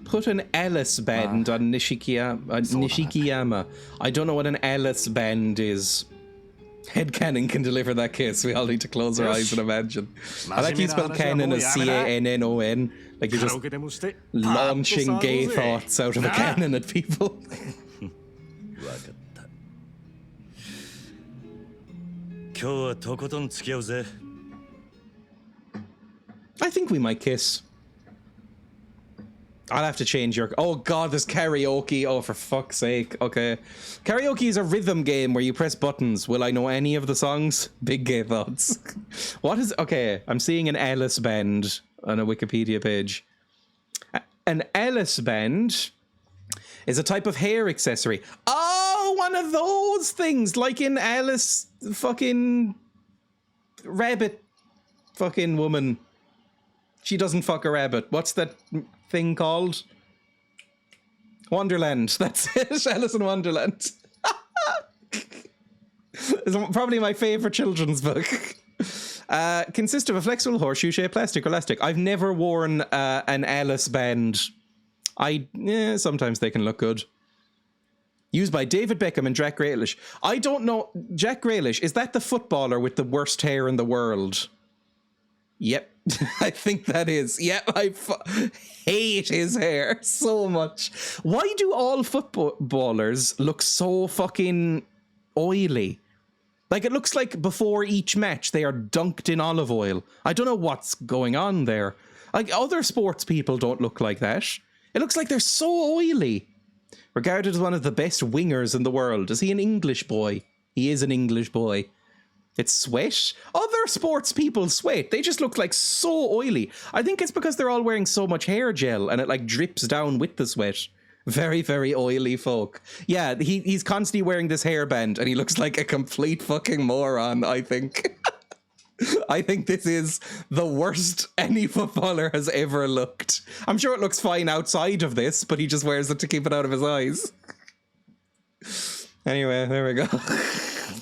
Put an Ellis band on Nishikiyama. I don't know what an Ellis band is. Headcanon can deliver that kiss. We all need to close our eyes and imagine. I like you spell canon as C-A-N-N-O-N. Like you're just launching gay thoughts out of a cannon at people. I think we might kiss. I'll have to change your... Oh god, there's karaoke. Oh, for fuck's sake. Okay. Karaoke is a rhythm game where you press buttons. Will I know any of the songs? Big gay thoughts. What is... Okay, I'm seeing an Ellis band on a Wikipedia page. An Ellis band is a type of hair accessory. Oh, one of those things. Like in Alice fucking... Rabbit fucking woman. She doesn't fuck a rabbit. What's that thing called? Wonderland. That's it. Alice in Wonderland. It's probably my favorite children's book. Consists of a flexible horseshoe-shaped plastic or elastic. I've never worn an Alice band. Sometimes they can look good. Used by David Beckham and Jack Grealish. I don't know. Jack Grealish, is that the footballer with the worst hair in the world? Yep. I think that is. Yep, I hate his hair so much. Why do all footballers look so fucking oily? Like, it looks like before each match they are dunked in olive oil. I don't know what's going on there. Like, other sports people don't look like that. It looks like they're so oily. Regarded as one of the best wingers in the world. Is he an English boy? He is an English boy. It's sweat. Other sports people sweat. They just look like so oily. I think it's because they're all wearing so much hair gel and it like drips down with the sweat. Very, very oily folk. Yeah, he's constantly wearing this hairband and he looks like a complete fucking moron, I think. I think this is the worst any footballer has ever looked. I'm sure it looks fine outside of this, but he just wears it to keep it out of his eyes. Anyway, there we go.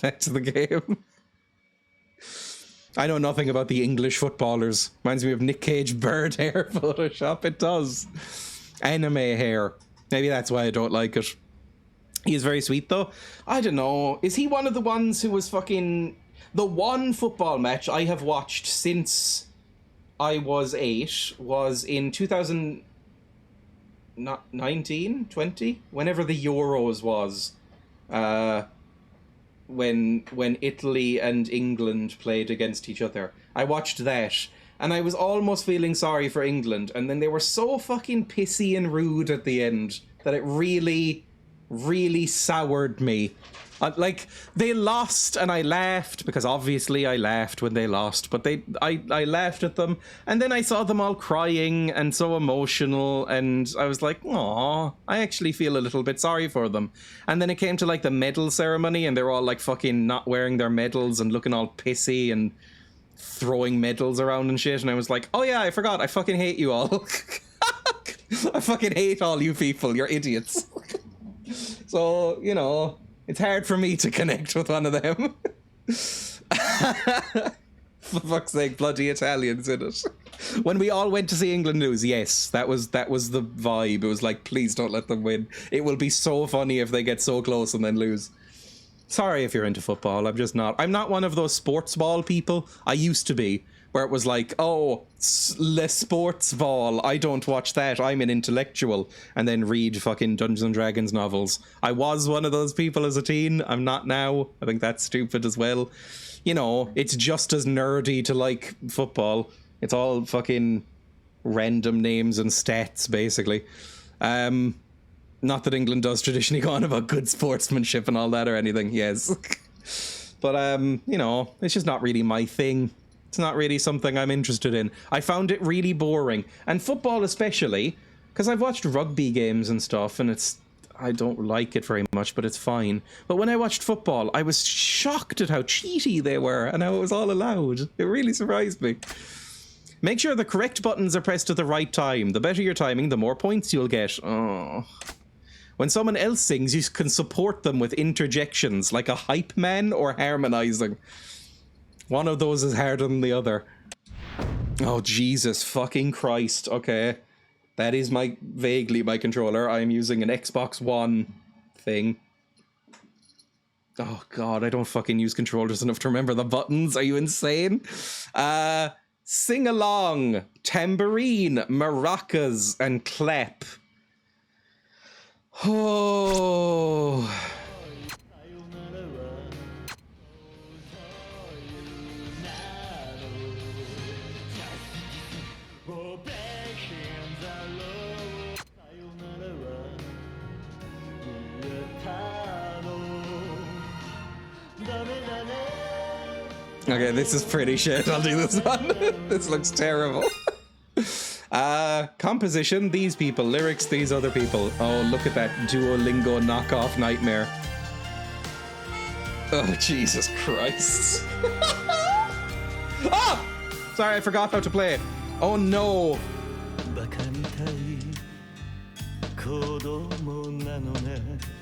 Back to the game. I know nothing about the English footballers. Reminds me of Nick Cage bird hair Photoshop. It does. Anime hair. Maybe that's why I don't like it. He is very sweet though. I don't know. Is he one of the ones who was fucking... The one football match I have watched since I was 8 was in 2019, 20? Whenever the Euros was. When Italy and England played against each other. I watched that, and I was almost feeling sorry for England, and then they were so fucking pissy and rude at the end that it really really soured me. Like, they lost and I laughed, because obviously I laughed when they lost, but I laughed at them, and then I saw them all crying and so emotional, and I was like, aw, I actually feel a little bit sorry for them. And then it came to like the medal ceremony, and they're all like fucking not wearing their medals and looking all pissy and throwing medals around and shit, and I was like, oh yeah, I forgot, I fucking hate you all. I fucking hate all you people, you're idiots. So, you know, it's hard for me to connect with one of them. For fuck's sake, bloody Italians in it. When we all went to see England lose, yes, that was the vibe. It was like, please don't let them win. It will be so funny if they get so close and then lose. Sorry if you're into football, I'm just not. I'm not one of those sports ball people. I used to be, where it was like, oh, le sports ball, I don't watch that, I'm an intellectual, and then read fucking Dungeons and Dragons novels. I was one of those people as a teen, I'm not now. I think that's stupid as well. You know, it's just as nerdy to like football. It's all fucking random names and stats, basically. Not that England does traditionally go on about good sportsmanship and all that or anything, yes. But, you know, it's just not really my thing. It's not really something I'm interested in. I found it really boring. And football especially, because I've watched rugby games and stuff, and I don't like it very much, but it's fine. But when I watched football, I was shocked at how cheaty they were and how it was all allowed. It really surprised me. Make sure the correct buttons are pressed at the right time. The better your timing, the more points you'll get. Oh. When someone else sings, you can support them with interjections, like a hype man or harmonizing. One of those is harder than the other. Oh, Jesus fucking Christ. Okay. That is vaguely my controller. I'm using an Xbox One thing. Oh, God, I don't fucking use controllers enough to remember the buttons. Are you insane? Sing along, tambourine, maracas, and clap. Oh. Okay, this is pretty shit. I'll do this one. This looks terrible. Composition, these people. Lyrics, these other people. Oh, look at that Duolingo knockoff nightmare. Oh, Jesus Christ. Ah! Sorry, I forgot how to play it. Oh, no.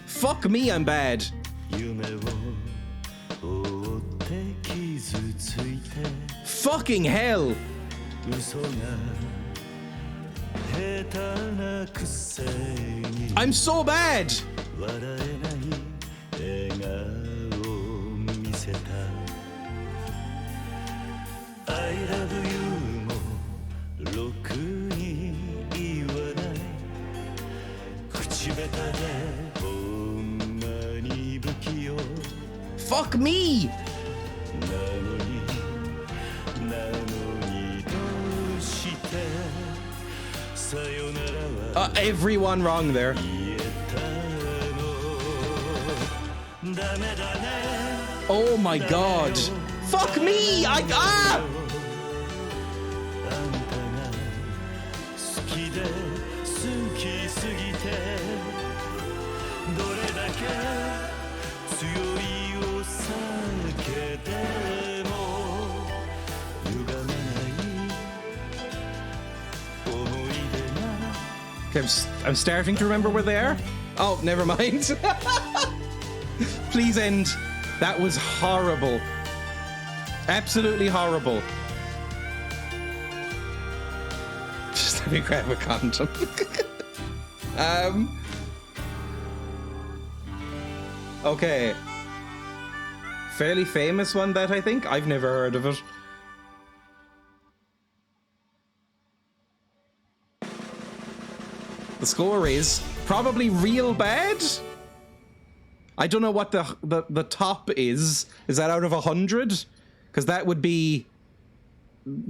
Fuck me, I'm bad. Fucking hell. I'm so bad. Fuck me. Everyone wrong there. Oh my God. Fuck me. Okay, I'm starting to remember where they are. Oh, never mind. Please end. That was horrible. Absolutely horrible. Just let me grab a condom. Okay. Fairly famous one, that, I think. I've never heard of it. The score is probably real bad. I don't know what the top is. Is that out of 100? Because that would be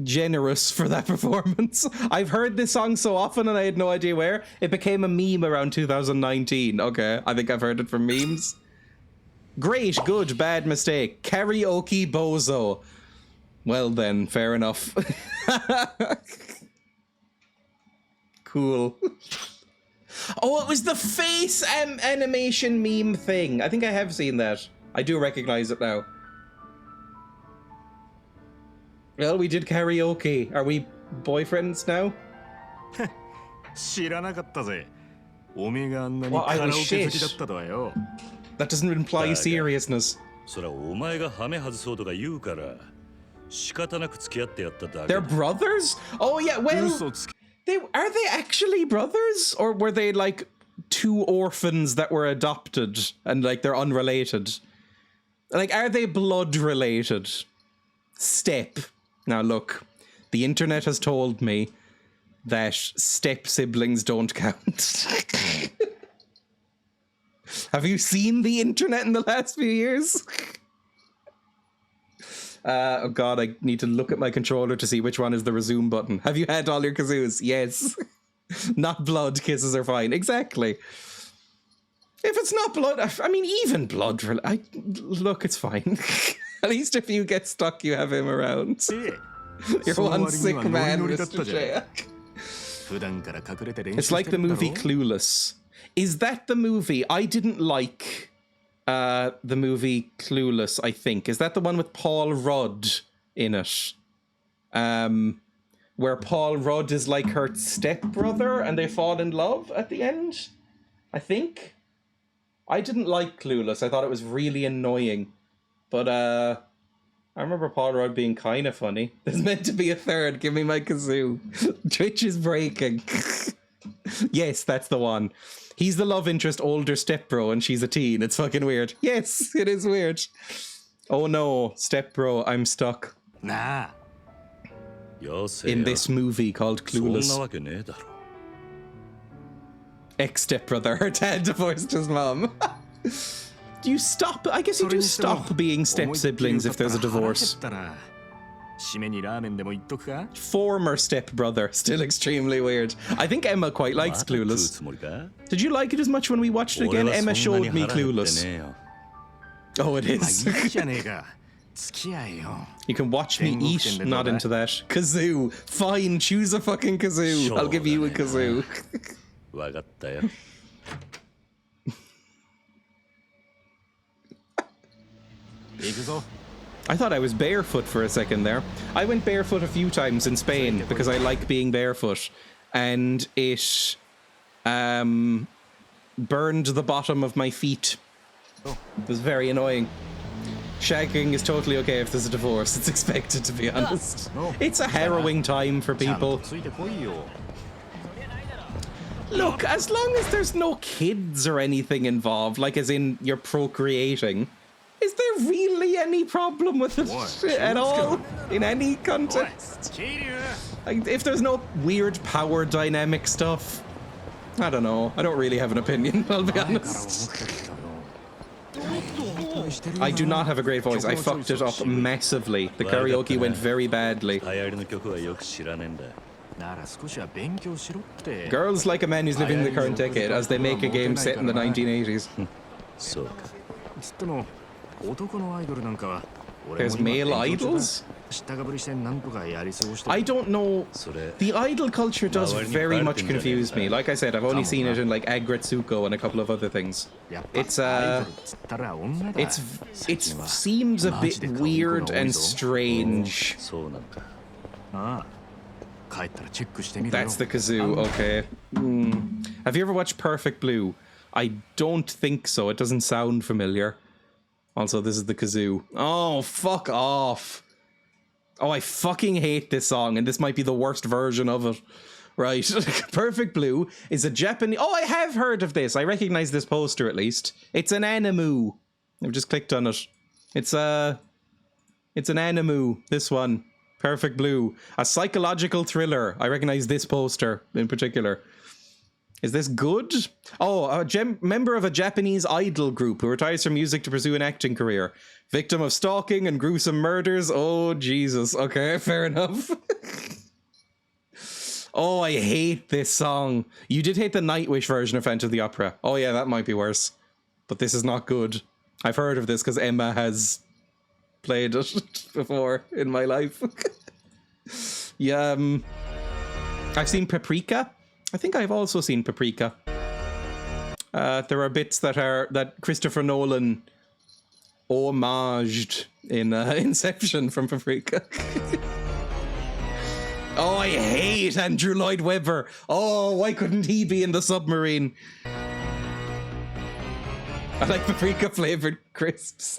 generous for that performance. I've heard this song so often and I had no idea where. It became a meme around 2019. Okay, I think I've heard it from memes. Great, good, bad, mistake. Karaoke bozo. Well then, fair enough. Cool. Oh, it was the face animation meme thing. I think I have seen that. I do recognize it now. Well, we did karaoke. Are we boyfriends now? Well, I was shit. That doesn't imply seriousness. They're brothers? Oh yeah, well, are they actually brothers? Or were they like two orphans that were adopted and like they're unrelated? Like, are they blood related? Step. Now look, the internet has told me that step siblings don't count. Have you seen the internet in the last few years? Oh god, I need to look at my controller to see which one is the resume button. Have you had all your kazoos? Yes. Not blood, kisses are fine. Exactly. If it's not blood, I mean, even blood, look, it's fine. At least if you get stuck, you have him around. You're one sick man, Mr. Dreya. It's like the movie Clueless. Is that the movie? I didn't like the movie Clueless, I think. Is that the one with Paul Rudd in it? Where Paul Rudd is like her stepbrother and they fall in love at the end? I think. I didn't like Clueless. I thought it was really annoying. But I remember Paul Rudd being kind of funny. There's meant to be a third. Give me my kazoo. Twitch is breaking. Yes, that's the one. He's the love interest older stepbro and she's a teen. It's fucking weird. Yes, it is weird. Oh no, stepbro, I'm stuck. Nah. In this movie called Clueless. Ex-stepbrother, her dad divorced his mom. Do you stop? I guess you do stop being step-siblings if there's a divorce. Former stepbrother, still extremely weird. I think Emma quite likes Clueless. Did you like it as much when we watched it again? Emma showed me Clueless. Oh, it is. You can watch me eat, not into that. Kazoo. Fine, choose a fucking kazoo. I'll give you a kazoo. I thought I was barefoot for a second there. I went barefoot a few times in Spain because I like being barefoot, and it burned the bottom of my feet. It was very annoying. Shagging is totally okay if there's a divorce. It's expected, to be honest. It's a harrowing time for people. Look, as long as there's no kids or anything involved, like as in you're procreating, is there really any problem with it at all in any context? Like, if there's no weird power dynamic stuff, I don't know. I don't really have an opinion, I'll be honest. I do not have a great voice. I fucked it up massively. The karaoke went very badly. Girls like a man who's living in the current decade as they make a game set in the 1980s. There's male idols? I don't know. The idol culture does very much confuse me. Like I said, I've only seen it in like Agretsuko and a couple of other things. It seems a bit weird and strange. That's the kazoo, okay. Have you ever watched Perfect Blue? I don't think so. It doesn't sound familiar. Also, this is the kazoo. Oh, fuck off. Oh, I fucking hate this song, and this might be the worst version of it. Right. Perfect Blue is a Japanese... Oh, I have heard of this. I recognize this poster, at least. It's an anime. I've just clicked on it. It's an anime, this one. Perfect Blue. A psychological thriller. I recognize this poster in particular. Is this good? Oh, a member of a Japanese idol group who retires from music to pursue an acting career. Victim of stalking and gruesome murders. Oh, Jesus. Okay, fair enough. Oh, I hate this song. You did hate the Nightwish version of Phantom of the Opera. Oh yeah, that might be worse. But this is not good. I've heard of this because Emma has played it before in my life. Yeah, I've seen Paprika. I think I've also seen Paprika. There are bits that Christopher Nolan homaged in Inception from Paprika. Oh, I hate Andrew Lloyd Webber. Oh, why couldn't he be in the submarine? I like paprika flavored crisps.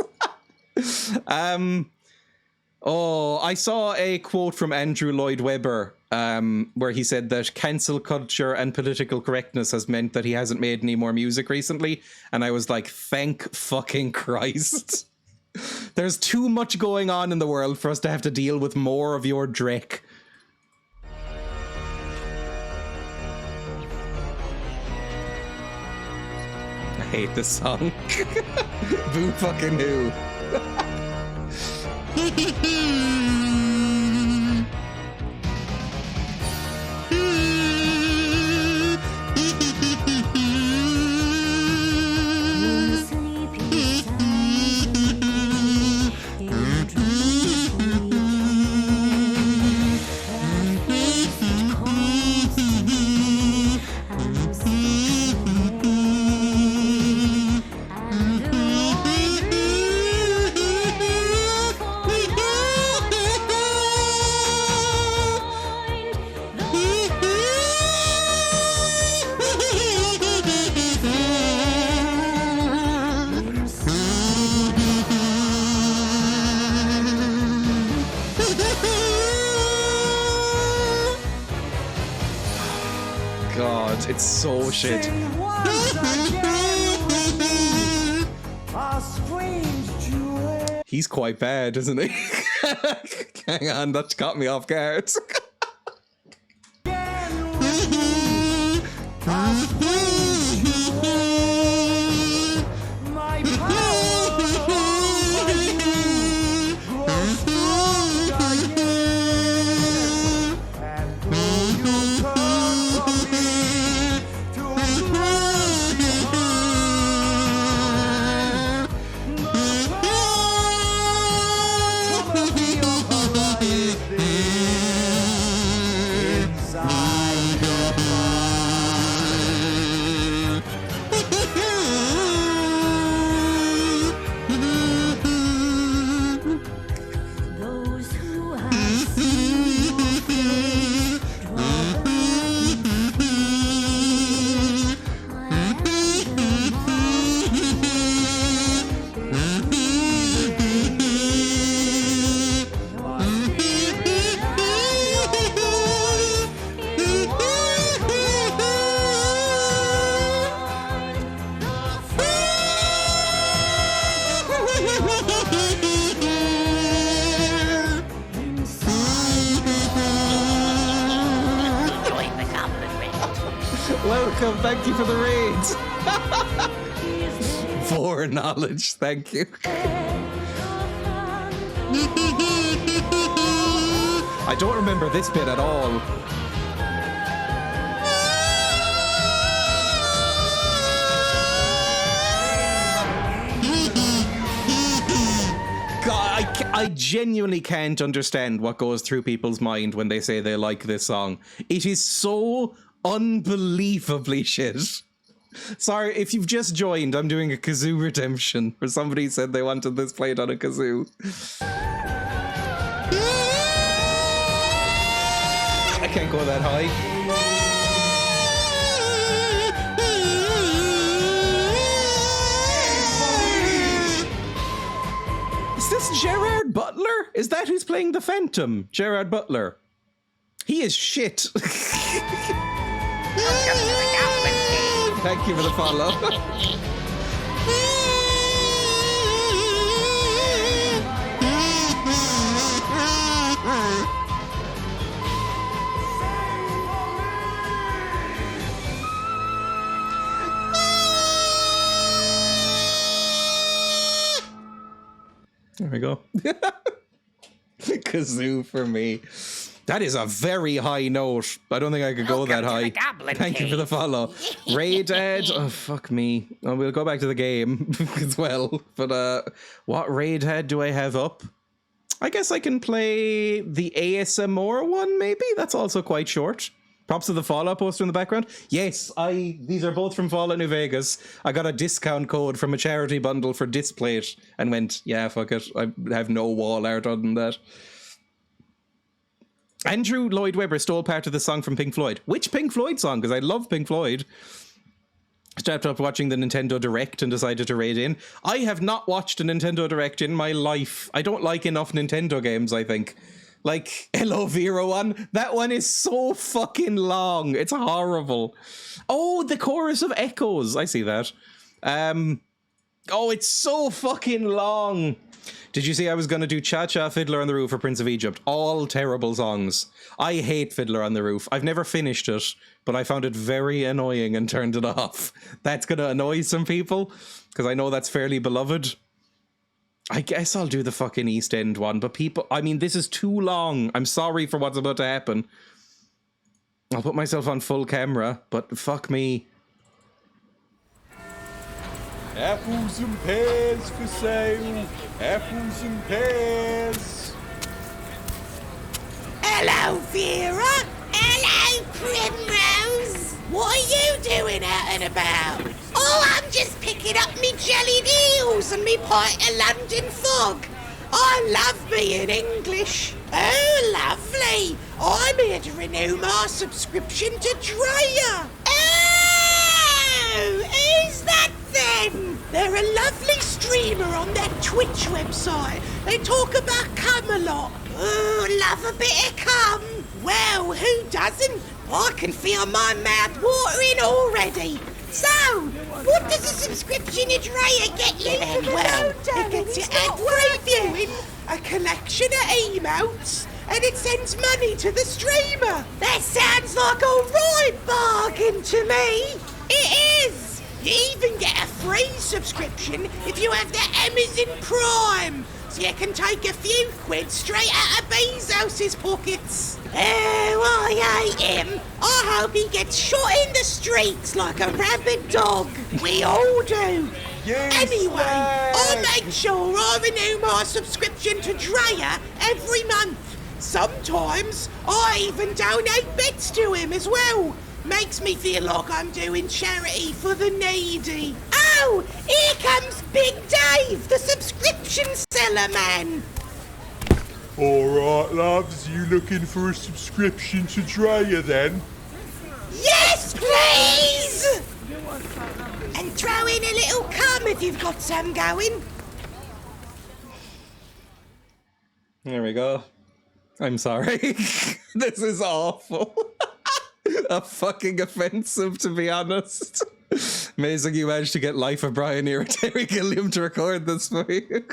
Oh, I saw a quote from Andrew Lloyd Webber where he said that cancel culture and political correctness has meant that he hasn't made any more music recently. And I was like, thank fucking Christ. There's too much going on in the world for us to have to deal with more of your dreck. I hate this song. Boo fucking who. It's so shit. He's quite bad, isn't he? Hang on, that got me off guard. Welcome, thank you for the raids. For knowledge, thank you. I don't remember this bit at all. God, I genuinely can't understand what goes through people's mind when they say they like this song. It is so unbelievably shit. Sorry, if you've just joined, I'm doing a kazoo redemption, where somebody said they wanted this played on a kazoo. I can't go that high. Is this Gerard Butler? Is that who's playing the Phantom? Gerard Butler. He is shit. Thank you for the follow. There we go. Kazoo for me. That is a very high note. I don't think I could go that high. Thank you for the follow. Raid Head. Oh, fuck me. Oh, we'll go back to the game as well. But what Raid Head do I have up? I guess I can play the ASMR one, maybe? That's also quite short. Props to the Fallout poster in the background. Yes, these are both from Fallout New Vegas. I got a discount code from a charity bundle for Displate and went, yeah, fuck it. I have no wall art other than that. Andrew Lloyd Webber stole part of the song from Pink Floyd. Which Pink Floyd song? Because I love Pink Floyd. Stepped up watching the Nintendo Direct and decided to raid in. I have not watched a Nintendo Direct in my life. I don't like enough Nintendo games, I think. Like, Hello Vera one, that one is so fucking long. It's horrible. Oh, the Chorus of Echoes. I see that. Oh, it's so fucking long. Did you see I was going to do Cha-Cha, Fiddler on the Roof, or Prince of Egypt? All terrible songs. I hate Fiddler on the Roof. I've never finished it, but I found it very annoying and turned it off. That's going to annoy some people, because I know that's fairly beloved. I guess I'll do the fucking East End one, but people, I mean, this is too long. I'm sorry for what's about to happen. I'll put myself on full camera, but fuck me. Apples and pears for sale. Apples and pears. Hello, Vera. Hello, Primrose. What are you doing out and about? Oh, I'm just picking up me jellied eels and me pint of London fog. I love being English. Oh, lovely. I'm here to renew my subscription to Dreya. Oh, who's that then? They're a lovely streamer on their Twitch website. They talk about cum a lot. Oh, love a bit of cum. Well, who doesn't? I can feel my mouth watering already. So, what does a subscription to Dreya get you then? Well, it gets you ad-free viewing, a collection of emotes, and it sends money to the streamer. That sounds like a right bargain to me. It is. You even get a free subscription if you have the Amazon Prime, so you can take a few quid straight out of Bezos's pockets. Oh, I hate him. I hope he gets shot in the streets like a rabid dog. We all do. Anyway, I'll make sure I renew my subscription to Dreya every month. Sometimes I even donate bits to him as well. Makes me feel like I'm doing charity for the needy. Oh, here comes Big Dave, the subscription seller man. Alright, loves, you looking for a subscription to Dreya then? Yes, please! And throw in a little cum if you've got some going. There we go. I'm sorry. This is awful. Fucking offensive, to be honest. Amazing you managed to get Life of Brian here and Terry Gilliam to record this for you.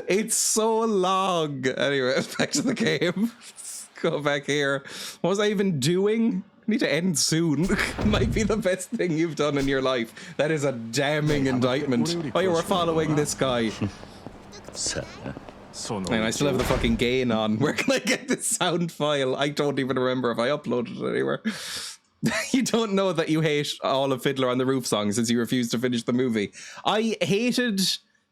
It's so long. Anyway, back to the game. Let's go back here. What was I even doing? I need to end soon. Might be the best thing you've done in your life. That is a damning indictment. Oh, you were following this guy. Man, I still have the fucking gain on. Where can I get this sound file? I don't even remember if I uploaded it anywhere. You don't know that you hate all of Fiddler on the Roof songs since you refused to finish the movie. I hated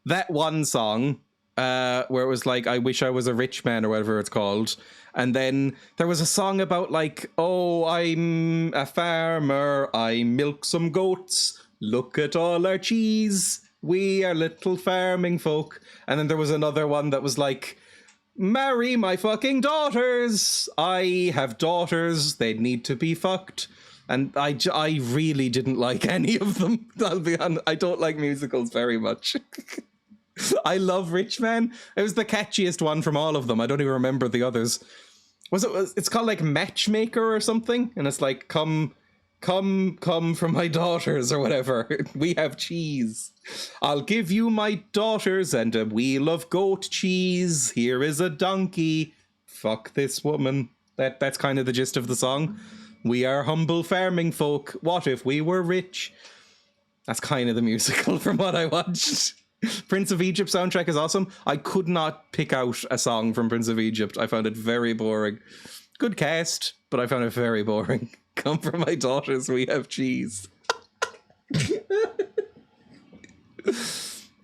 that one song where it was like, I wish I was a rich man or whatever it's called. And then there was a song about like, oh, I'm a farmer. I milk some goats. Look at all our cheese. We are little farming folk. And then there was another one that was like, marry my fucking daughters. I have daughters. They need to be fucked. And I really didn't like any of them. I'll be honest. I don't like musicals very much. I love Rich Man. It was the catchiest one from all of them. I don't even remember the others. It's called like Matchmaker or something. And it's like, come from my daughters or whatever. We have cheese. I'll give you my daughters and a wheel of goat cheese. Here is a donkey. Fuck this woman. That's kind of the gist of the song. We are humble farming folk. What if we were rich? That's kind of the musical from what I watched. Prince of Egypt soundtrack is awesome. I could not pick out a song from Prince of Egypt. I found it very boring. Good cast, but I found it very boring. Come from my daughters, we have cheese.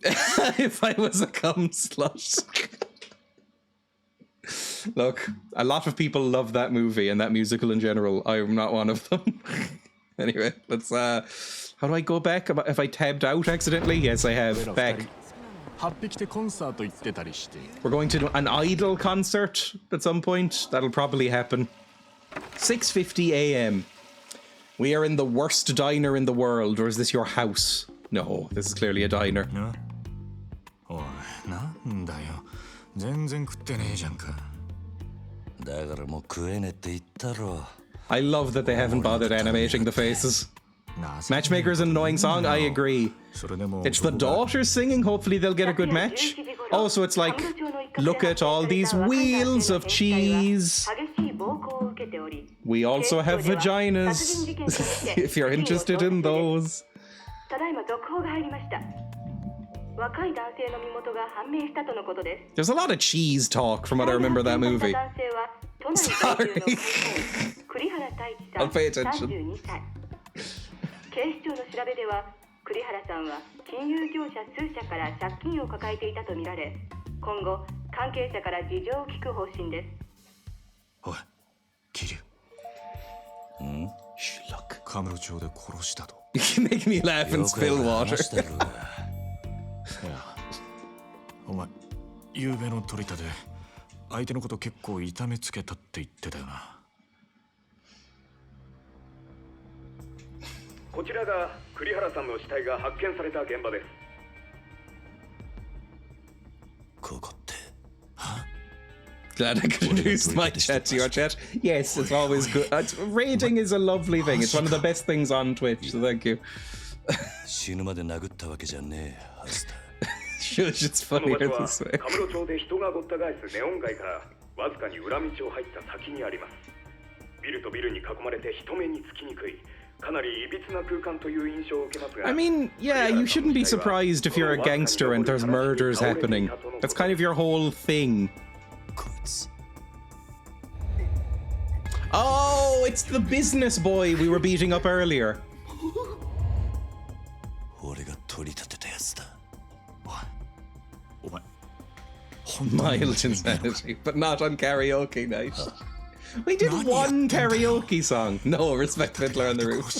If I was a cum slut. Look, a lot of people love that movie and that musical in general. I'm not one of them. Anyway, let's how do I go back? Have I tabbed out accidentally? Yes, I have. Back. We're going to do an Idol concert at some point. That'll probably happen. 6:50 a.m. We are in the worst diner in the world, or is this your house? No, this is clearly a diner. I love that they haven't bothered animating the faces. Matchmaker is an annoying song, I agree. It's the daughters singing, hopefully they'll get a good match. Oh, so it's like, look at all these wheels of cheese. We also have vaginas, if you're interested in those. There's a lot of cheese talk from what I remember that movie. Sorry. I'll pay attention. 警視庁の調べでは栗原さんは金融業者数社から借金を抱えていたとみられ、今後関係者から事情を聞く方針です。おい、桐生。Look. カムロ町で殺したと。You can make me laugh and spill water. いや、お前、夕べの取り立て、相手のこと結構痛めつけたって言ってたよな。こちらが栗原さんの死体が発見された現場です。ここって。Glad I could introduce my chat to your chat. Yes, it's always good. Rating is a lovely thing. It's one of the best things on Twitch, so thank you. Shush, it's funnier this way. カムロ町で人がごった返すネオン街からわずかに裏道を入った先にあります。ビルとビルに囲まれて人目につきにくい。I mean, yeah, you shouldn't be surprised if you're a gangster and there's murders happening. That's kind of your whole thing. Oh, it's the business boy we were beating up earlier. Mild insanity, but not on karaoke night. We did one karaoke song. No, respect Fiddler on the Roof.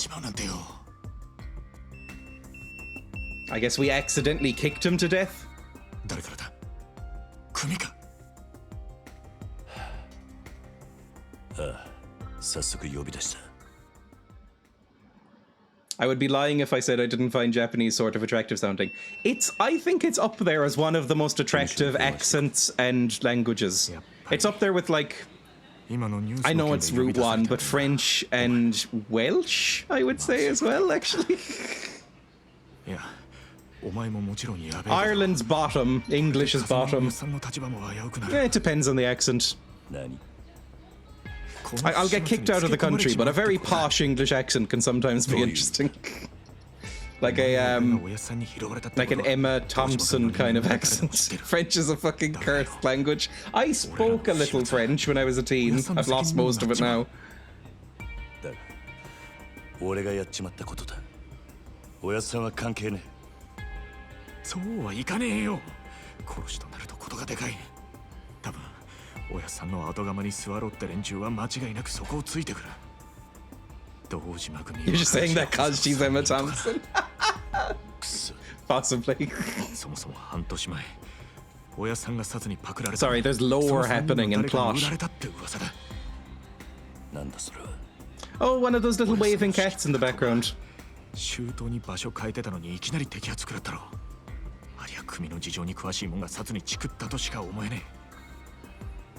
I guess we accidentally kicked him to death. I would be lying if I said I didn't find Japanese sort of attractive sounding. I think it's up there as one of the most attractive accents and languages. It's up there with like, I know it's Route 1, but French and Welsh, I would say as well, actually. Ireland's bottom, English is bottom. Yeah, it depends on the accent. I'll get kicked out of the country, but a very posh English accent can sometimes be interesting. Like an Emma Thompson kind of accent. French is a fucking cursed language. I spoke a little French when I was a teen. I've lost most of it now. You're just saying that cause she's Emma Thompson? Possibly. Sorry, there's lore happening in plot. Oh, one of those little waving cats in the background.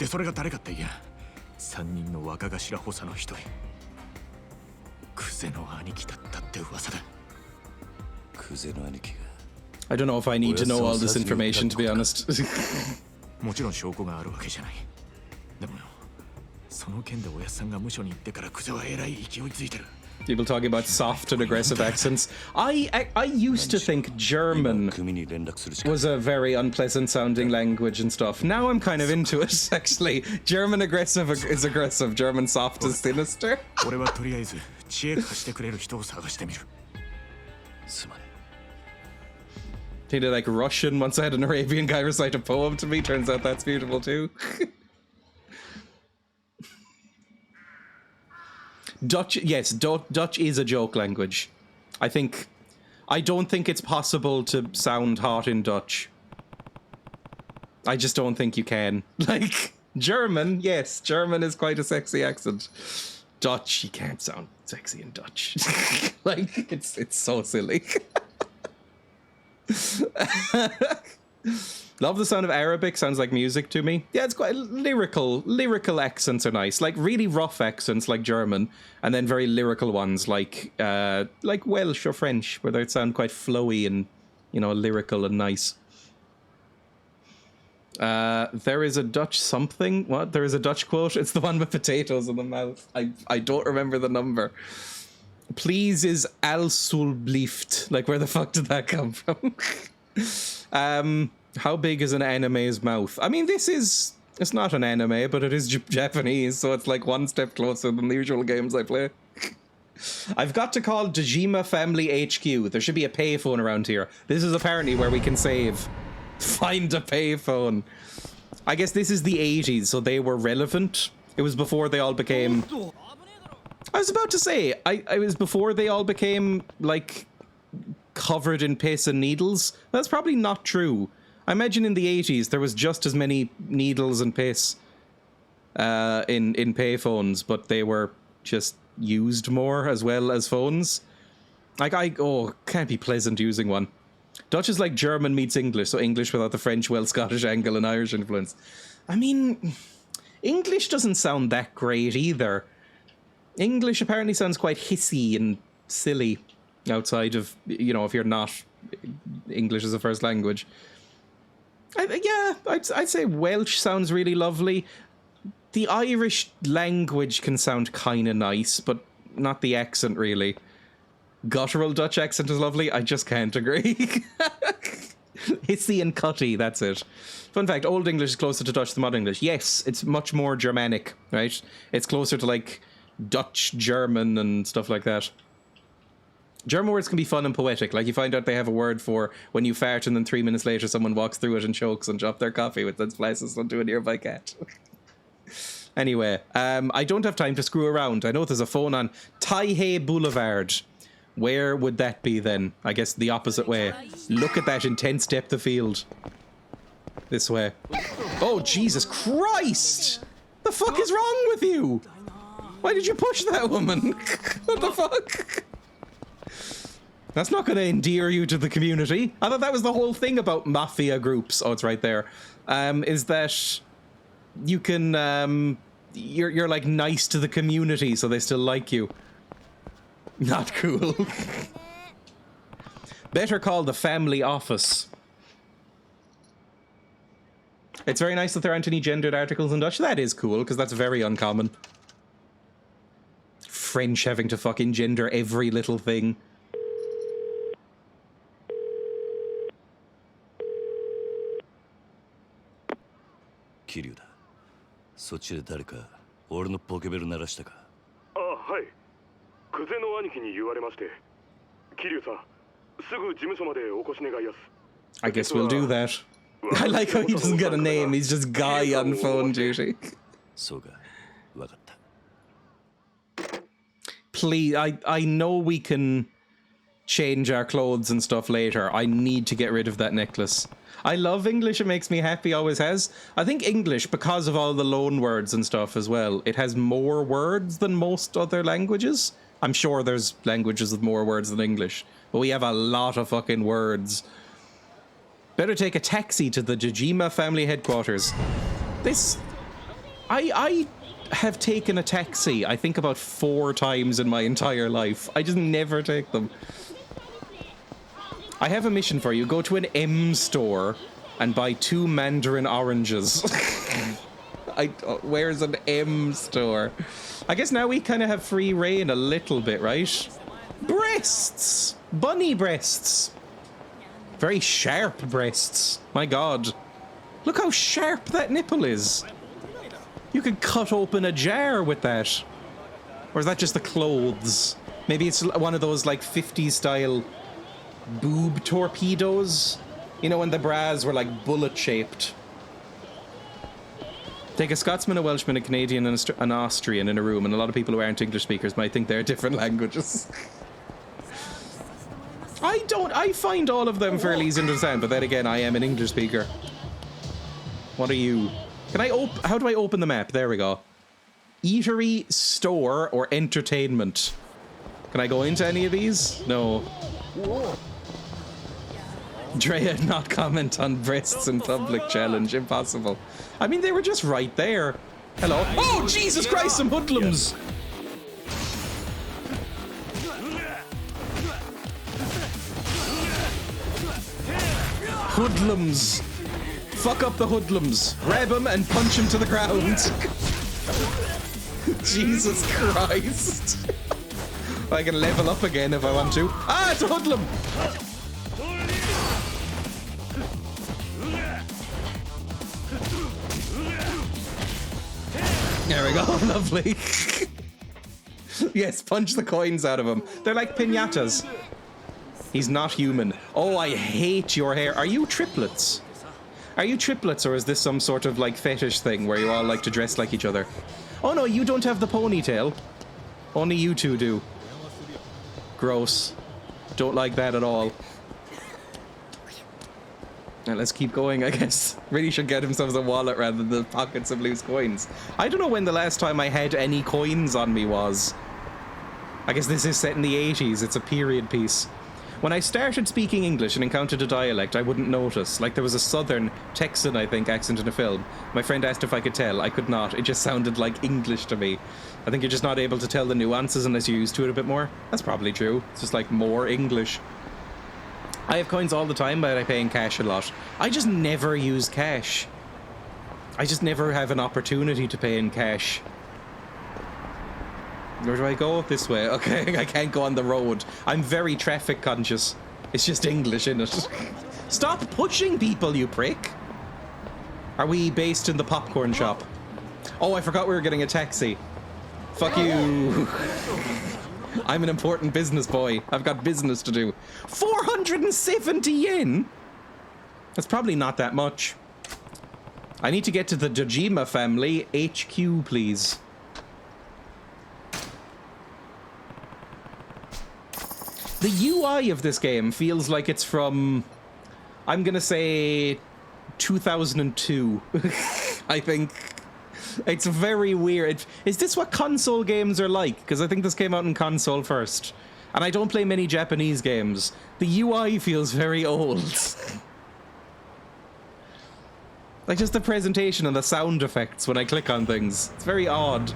I don't know if I need to know all this information, to be honest. People talking about soft and aggressive accents. I used to think German was a very unpleasant sounding language and stuff. Now I'm kind of into it, actually. German aggressive is aggressive. German soft is sinister. 俺はとりあえず知恵貸してくれる人を探してみる。すまない。 He did like Russian once. I had an Arabian guy recite a poem to me. Turns out that's beautiful too. Dutch, yes, Dutch is a joke language. I don't think it's possible to sound hot in Dutch. I just don't think you can. Like, German, yes, German is quite a sexy accent. Dutch, you can't sound sexy in Dutch. Like, it's so silly. Love the sound of Arabic, sounds like music to me. Yeah, it's quite lyrical accents are nice. Like really rough accents like German, and then very lyrical ones like Welsh or French, where they sound quite flowy and, you know, lyrical and nice. There is a Dutch something. What? There is a Dutch quote. It's the one with potatoes in the mouth. I don't remember the number. Please is alsjeblieft. Like, where the fuck did that come from? How big is an anime's mouth? I mean, it's not an anime, but it is Japanese, so it's like one step closer than the usual games I play. I've got to call Dejima Family HQ. There should be a payphone around here. This is apparently where we can save. Find a payphone. I guess this is the 80s, so they were relevant. It was before they all became... I was about to say, I was before they all became, like, covered in piss and needles. That's probably not true. I imagine in the 80s there was just as many needles and piss in payphones, but they were just used more as well as phones. Like, can't be pleasant using one. Dutch is like German meets English, so English without the French, Welsh, Scottish angle and Irish influence. I mean, English doesn't sound that great either. English apparently sounds quite hissy and silly outside of, you know, if you're not English as a first language. I'd say Welsh sounds really lovely. The Irish language can sound kind of nice, but not the accent, really. Guttural Dutch accent is lovely. I just can't agree. Hissy and cutty, that's it. Fun fact, Old English is closer to Dutch than Modern English. Yes, it's much more Germanic, right? It's closer to, like, Dutch, German, and stuff like that. German words can be fun and poetic. Like, you find out they have a word for when you fart and then 3 minutes later someone walks through it and chokes and drops their coffee with then splashes onto a nearby cat. Anyway, I don't have time to screw around. I know there's a phone on Taihei Boulevard. Where would that be then? I guess the opposite way. Look at that intense depth of field. This way. Oh, Jesus Christ! The fuck is wrong with you? Why did you push that woman? What the fuck? That's not going to endear you to the community. I thought that was the whole thing about mafia groups. Oh, it's right there. Is that you can, you're like nice to the community so they still like you. Not cool. Better call the family office. It's very nice that there aren't any gendered articles in Dutch. That is cool, because that's very uncommon. French having to fucking gender every little thing. Kiryu だ。そっちで誰か俺のポケベル鳴らしたか。あ、はい。久世の兄貴に言われまして。桐生さん、すぐ事務所までお越し願いやす。I guess we'll do that. I like how he doesn't get a name. He's just guy on phone duty. そうか、わかった。 Please, I know we can change our clothes and stuff later. I need to get rid of that necklace. I love English. It makes me happy, always has. I think English, because of all the loan words and stuff as well, it has more words than most other languages. I'm sure there's languages with more words than English, but we have a lot of fucking words. Better take a taxi to the Dejima family headquarters. I have taken a taxi, I think, about 4 times in my entire life. I just never take them. I have a mission for you. Go to an M store and buy 2 mandarin oranges. Where's an M store? I guess now we kind of have free reign a little bit, right? Breasts! Bunny breasts! Very sharp breasts. My god. Look how sharp that nipple is. You could cut open a jar with that. Or is that just the clothes? Maybe it's one of those like 50s style boob torpedoes? You know, when the bras were like bullet shaped. Take a Scotsman, a Welshman, a Canadian, and an Austrian in a room, and a lot of people who aren't English speakers might think they're different languages. I find all of them fairly easy to understand, but then again, I am an English speaker. What are you? How do I open the map? There we go. Eatery, store, or entertainment. Can I go into any of these? No. Dreya not comment on breasts in public challenge. Impossible. I mean, they were just right there. Hello. Oh, Jesus Christ, some hoodlums! Hoodlums. Fuck up the hoodlums. Grab him and punch him to the ground. Jesus Christ. I can level up again if I want to. Ah, it's a hoodlum! There we go, lovely. Yes, punch the coins out of him. They're like piñatas. He's not human. Oh, I hate your hair. Are you triplets? Are you triplets, or is this some sort of like fetish thing where you all like to dress like each other? Oh no, you don't have the ponytail. Only you two do. Gross. Don't like that at all. Now let's keep going, I guess. Really should get himself a wallet rather than the pockets of loose coins. I don't know when the last time I had any coins on me was. I guess this is set in the 80s. It's a period piece. When I started speaking English and encountered a dialect, I wouldn't notice. Like there was a southern Texan, I think, accent in a film. My friend asked if I could tell. I could not. It just sounded like English to me. I think you're just not able to tell the nuances unless you're used to it a bit more. That's probably true. It's just like more English. I have coins all the time, but I pay in cash a lot. I just never use cash. I just never have an opportunity to pay in cash. Where do I go? This way. Okay, I can't go on the road. I'm very traffic conscious. It's just English, innit? Stop pushing people, you prick! Are we based in the popcorn shop? Oh, I forgot we were getting a taxi. Fuck you. I'm an important business boy. I've got business to do. 470 yen? That's probably not that much. I need to get to the Dojima family. HQ, please. The UI of this game feels like it's from, I'm gonna say, 2002. I think. It's very weird. Is this what console games are like? Because I think this came out in console first. And I don't play many Japanese games. The UI feels very old. Like just the presentation and the sound effects when I click on things. It's very odd.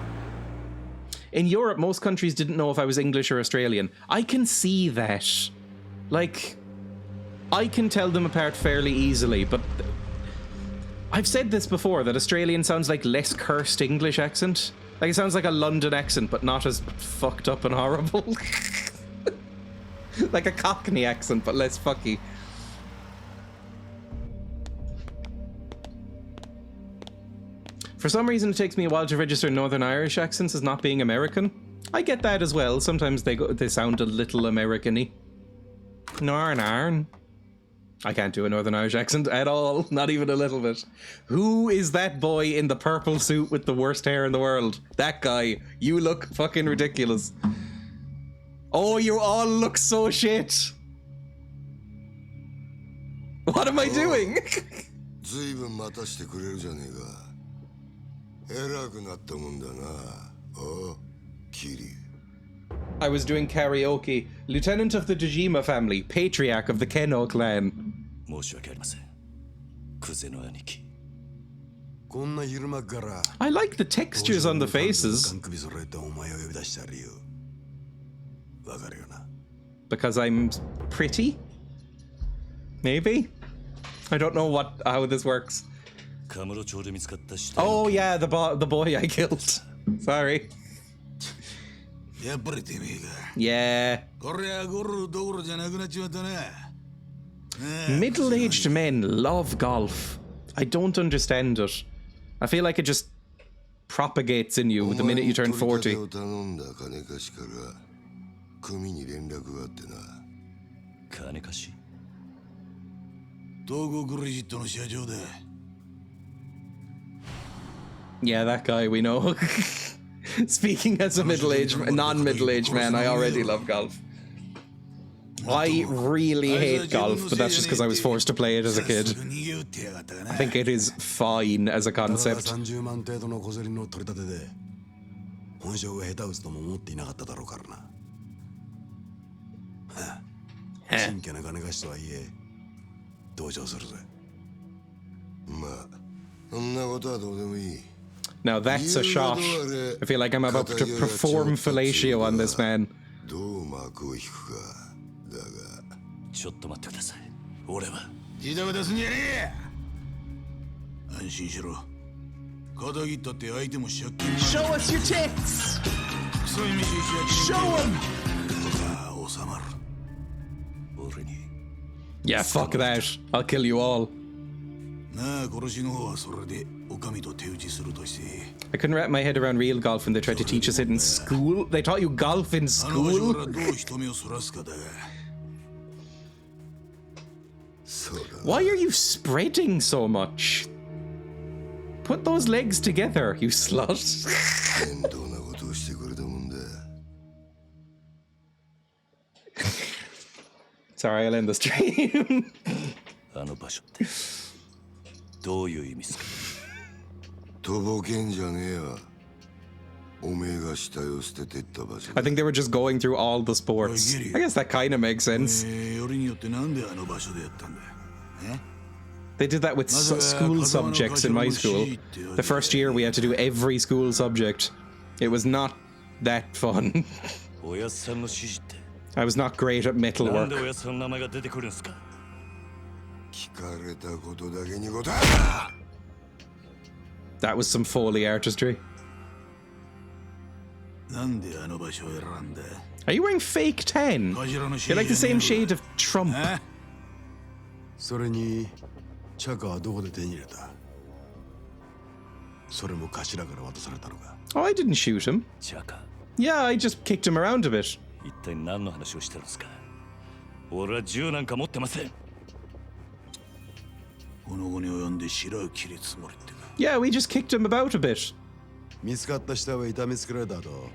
In Europe, most countries didn't know if I was English or Australian. I can see that. Like, I can tell them apart fairly easily, but I've said this before, that Australian sounds like less cursed English accent. Like, it sounds like a London accent, but not as fucked up and horrible. Like a Cockney accent, but less fucky. For some reason, it takes me a while to register Northern Irish accents as not being American. I get that as well. Sometimes they sound a little American-y. Narn. I can't do a Northern Irish accent at all. Not even a little bit. Who is that boy in the purple suit with the worst hair in the world? That guy. You look fucking ridiculous. Oh, you all look so shit. What am I doing? I was doing karaoke. Lieutenant of the Dojima family, patriarch of the Keno clan. I like the textures on the faces. Because I'm pretty? Maybe? I don't know how this works. Oh yeah, the boy I killed. Sorry. やっぱりてめえか。 Yeah. これはゴルどころじゃなくなっちまったな。 Middle-aged men love golf. I don't understand it. I feel like it just propagates in you the minute you turn 40. 金貸し 東郷クレジットの社長だ。 Yeah, that guy we know. Speaking as a non-middle-aged man, I already love golf. I really hate golf, but that's just because I was forced to play it as a kid. I think it is fine as a concept. 30万程度の小競りの取り立てで本性が下手打つとも思っていなかっただろうからな。真剣な金貸しとはいえ同情するぜ。まあそんなことはどうでもいい。 Now that's a shot. I feel like I'm about to perform fellatio on this man. どう幕を引くか。だがちょっと待ってください。俺は自動出すんじゃねえ。安心しろ。肩切ったって相手も借金。 Show us your tits! クソ意味深い Show them! さあ収まる。俺に Yeah, fuck that. I'll kill you all. なあ殺しの方はそれでお上と手打ちするとして。 I couldn't wrap my head around real golf when they tried to teach us it in school. They taught you golf in あの場所 school? からどう人目をそらすかだが。 Why are you spreading so much? Put those legs together, you slut. Sorry, I'll end the stream. あの場所ってどういう意味ですか。とぼけんじゃねえわ。おめえが死体を捨ててった場所。 I think they were just going through all the sports. I guess that kind of makes sense. よりによってなんであの場所でやったんだ。え？ They did that with school subjects in my school. The first year we had to do every school subject. It was not that fun. おやっさんの指示って I was not great at なんで metalwork. おやっさんの名前が出てくるんすか。聞かれたことだけに答え。 That was some Foley artistry. なんであの場所を選んだ。 Are you wearing fake 10? 頭の You're like the same shade of Trump. それにチャカはどこで手に入れた。それも頭から渡されたのか。 Oh, I didn't shoot him. チャカ Yeah, I just kicked him around a bit. 一体何の話をしてるんですか。俺は銃なんか持ってません。この後に及んで白を切るつもりってか。 Yeah, we just kicked him about a bit. 見つかった死体は痛めつけられた後、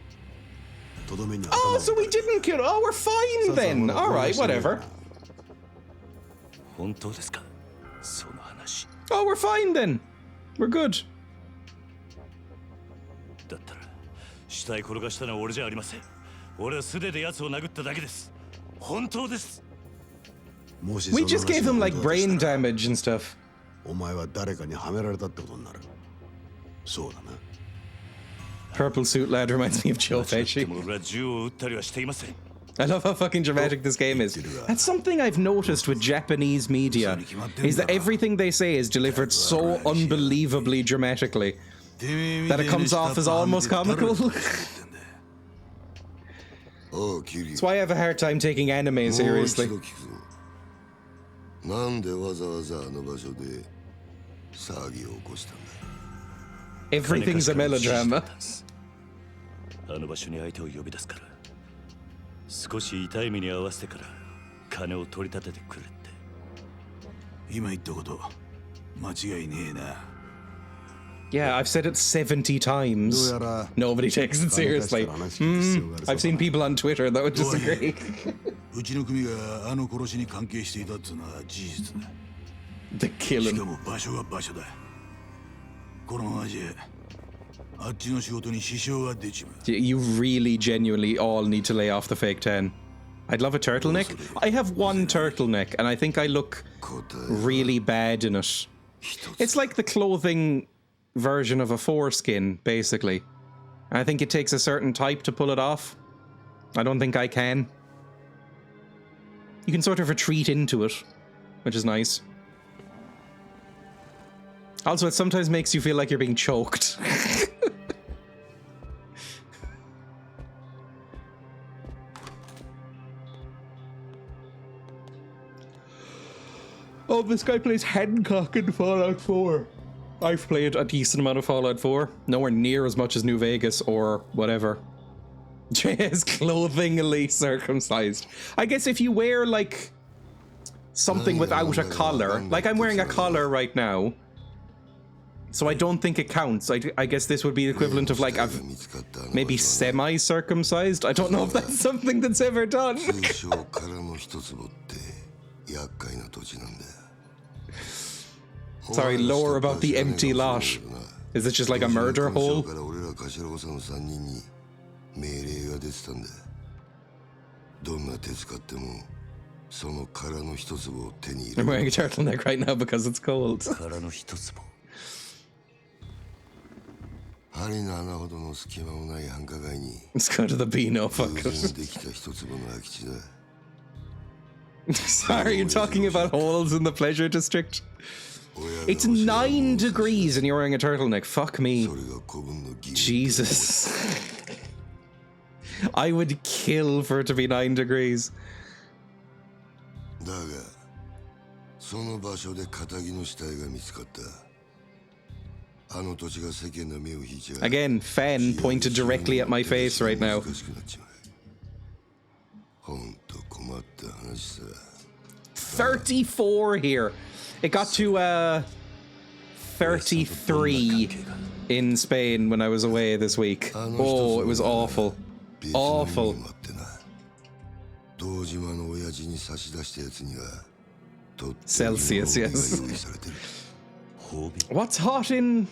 とどめに Oh, so we didn't kill. Oh, we're fine then. All right, whatever. 本当ですか。その話 Oh, we're fine then. We're good. だったら死体転がしたのは俺じゃありません。俺は素手で奴を殴っただけです。本当です。 We just gave him like brain damage and stuff. お前は誰かにはめられたってことになる。そうだな。 Purple suit lad reminds me of Joe で Pesci. も俺は銃を撃ったりはしていません。 I love how fucking dramatic this game is. That's something I've noticed with Japanese media, is that everything they say is delivered so unbelievably dramatically that it comes off as almost comical. That's why I have a hard time taking anime seriously. なんでわざわざあの場所で騒ぎを起こしたんだ。 Everything's a melodrama. あの場所に相手を呼び出すから、少し痛い目に合わせてから金を取り立ててくれって。今言ったこと間違いねえな。 Yeah, I've said it 70 times. Nobody takes it seriously. I've seen people on Twitter that would disagree. うちの組があの殺しに関係していたってのは事実だ。 The し killing. かも場所が場所だ。このままじゃあっちの仕事に支障が出ちまう。 You really genuinely all need to lay off the fake 10. I'd love a turtleneck. I have one turtleneck and I think I look really bad in it. It's like the clothing version of a foreskin, basically. I think it takes a certain type to pull it off. I don't think I can. You can sort of retreat into it, which is nice. Also, it sometimes makes you feel like you're being choked. Oh, this guy plays Hancock in Fallout 4. I've played a decent amount of Fallout 4. Nowhere near as much as New Vegas or whatever. Dreya's clothingly circumcised. I guess if you wear, like, something without a collar. Like, I'm wearing a collar right now. So I don't think it counts. I guess this would be the equivalent of, like, maybe semi-circumcised. I don't know if that's something that's ever done. Sorry, lore about the empty lot. Is it just like a murder hole? I'm wearing a turtleneck right now because it's cold. Let's go to the Beano, fuck it. Sorry, you're talking about holes in the pleasure district? It's 9 degrees and you're wearing a turtleneck. Fuck me. Jesus. I would kill for it to be 9 degrees. Again, Fen pointed directly at my face right now. 34 here. It got to 33 in Spain when I was away this week. Oh, it was awful. Awful. Celsius, yes. What's hot in...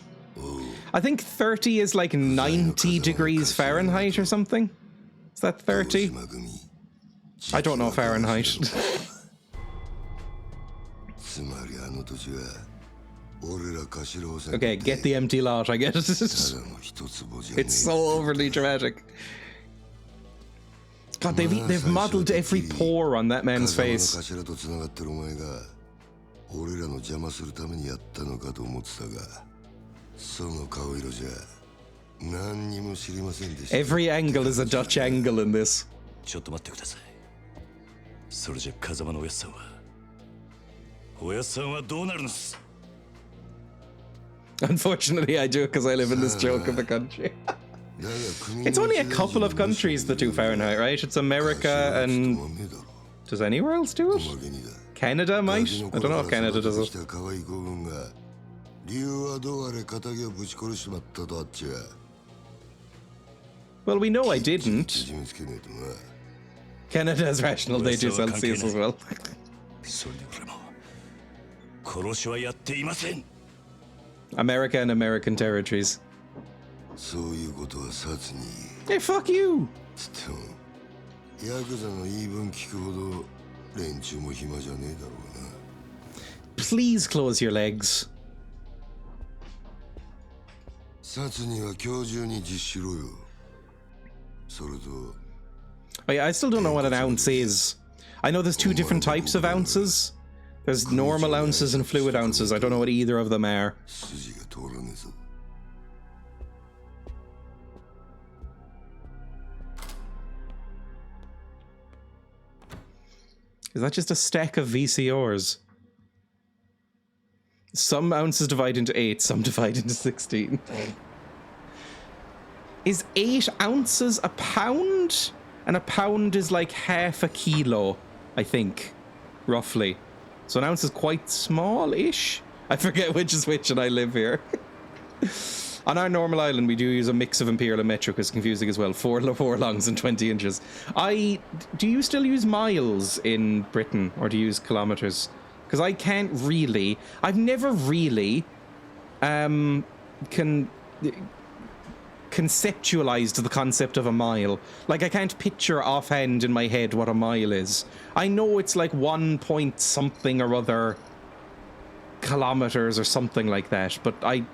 I think 30 is like 90 degrees Fahrenheit or something. Is that 30? I don't know Fahrenheit. Okay, get the empty lot, I guess. It's so overly dramatic. God, they've modeled every pore on that man's face. Every angle is a Dutch angle in this. Unfortunately, I do it because I live in this joke of a country. It's only a couple of countries that do Fahrenheit, right? It's America and... Does anywhere else do it? Canada might? I don't know if Canada does it. Well, we know I didn't. Canada is rational, they do Celsius as well. America and American territories. Hey, fuck you! Please close your legs. Oh, yeah, I still don't know what an ounce is. I know there's 2 different types of ounces. There's normal ounces and fluid ounces. I don't know what either of them are. Is that just a stack of VCRs? Some ounces divide into 8, some divide into 16. Is 8 ounces a pound? And a pound is like half a kilo, I think, roughly. So an ounce is quite small-ish. I forget which is which and I live here. On our normal island, we do use a mix of imperial and metric. It's confusing as well. 4 longs and 20 inches. Do you still use miles in Britain, or do you use kilometers? Because I can't really... I've never really conceptualized the concept of a mile. Like, I can't picture offhand in my head what a mile is. I know it's like 1 point something or other kilometers or something like that, but I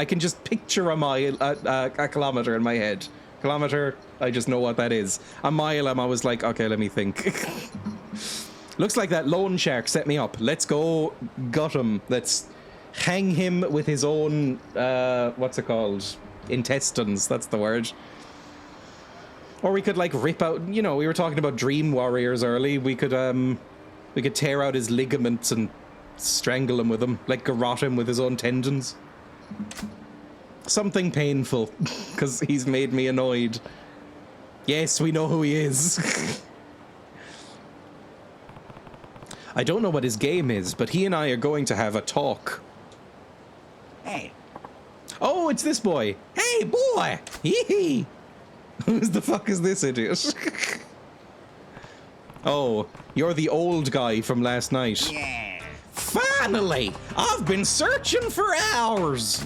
can just picture a mile, a kilometer in my head. Kilometer, I just know what that is. A mile, I'm always like, okay, let me think. Looks like that loan shark set me up. Let's go gut him. Let's hang him with his own, what's it called? Intestines, that's the word. Or we could, like, rip out, you know, we were talking about Dream Warriors early. We could tear out his ligaments and strangle him with them, like garrote him with his own tendons. Something painful, because he's made me annoyed. Yes, we know who he is. I don't know what his game is, but he and I are going to have a talk. Hey. Oh, it's this boy. Hey, boy! Hee. Who the fuck is this idiot? Oh, you're the old guy from last night. Yeah. Finally! I've been searching for hours!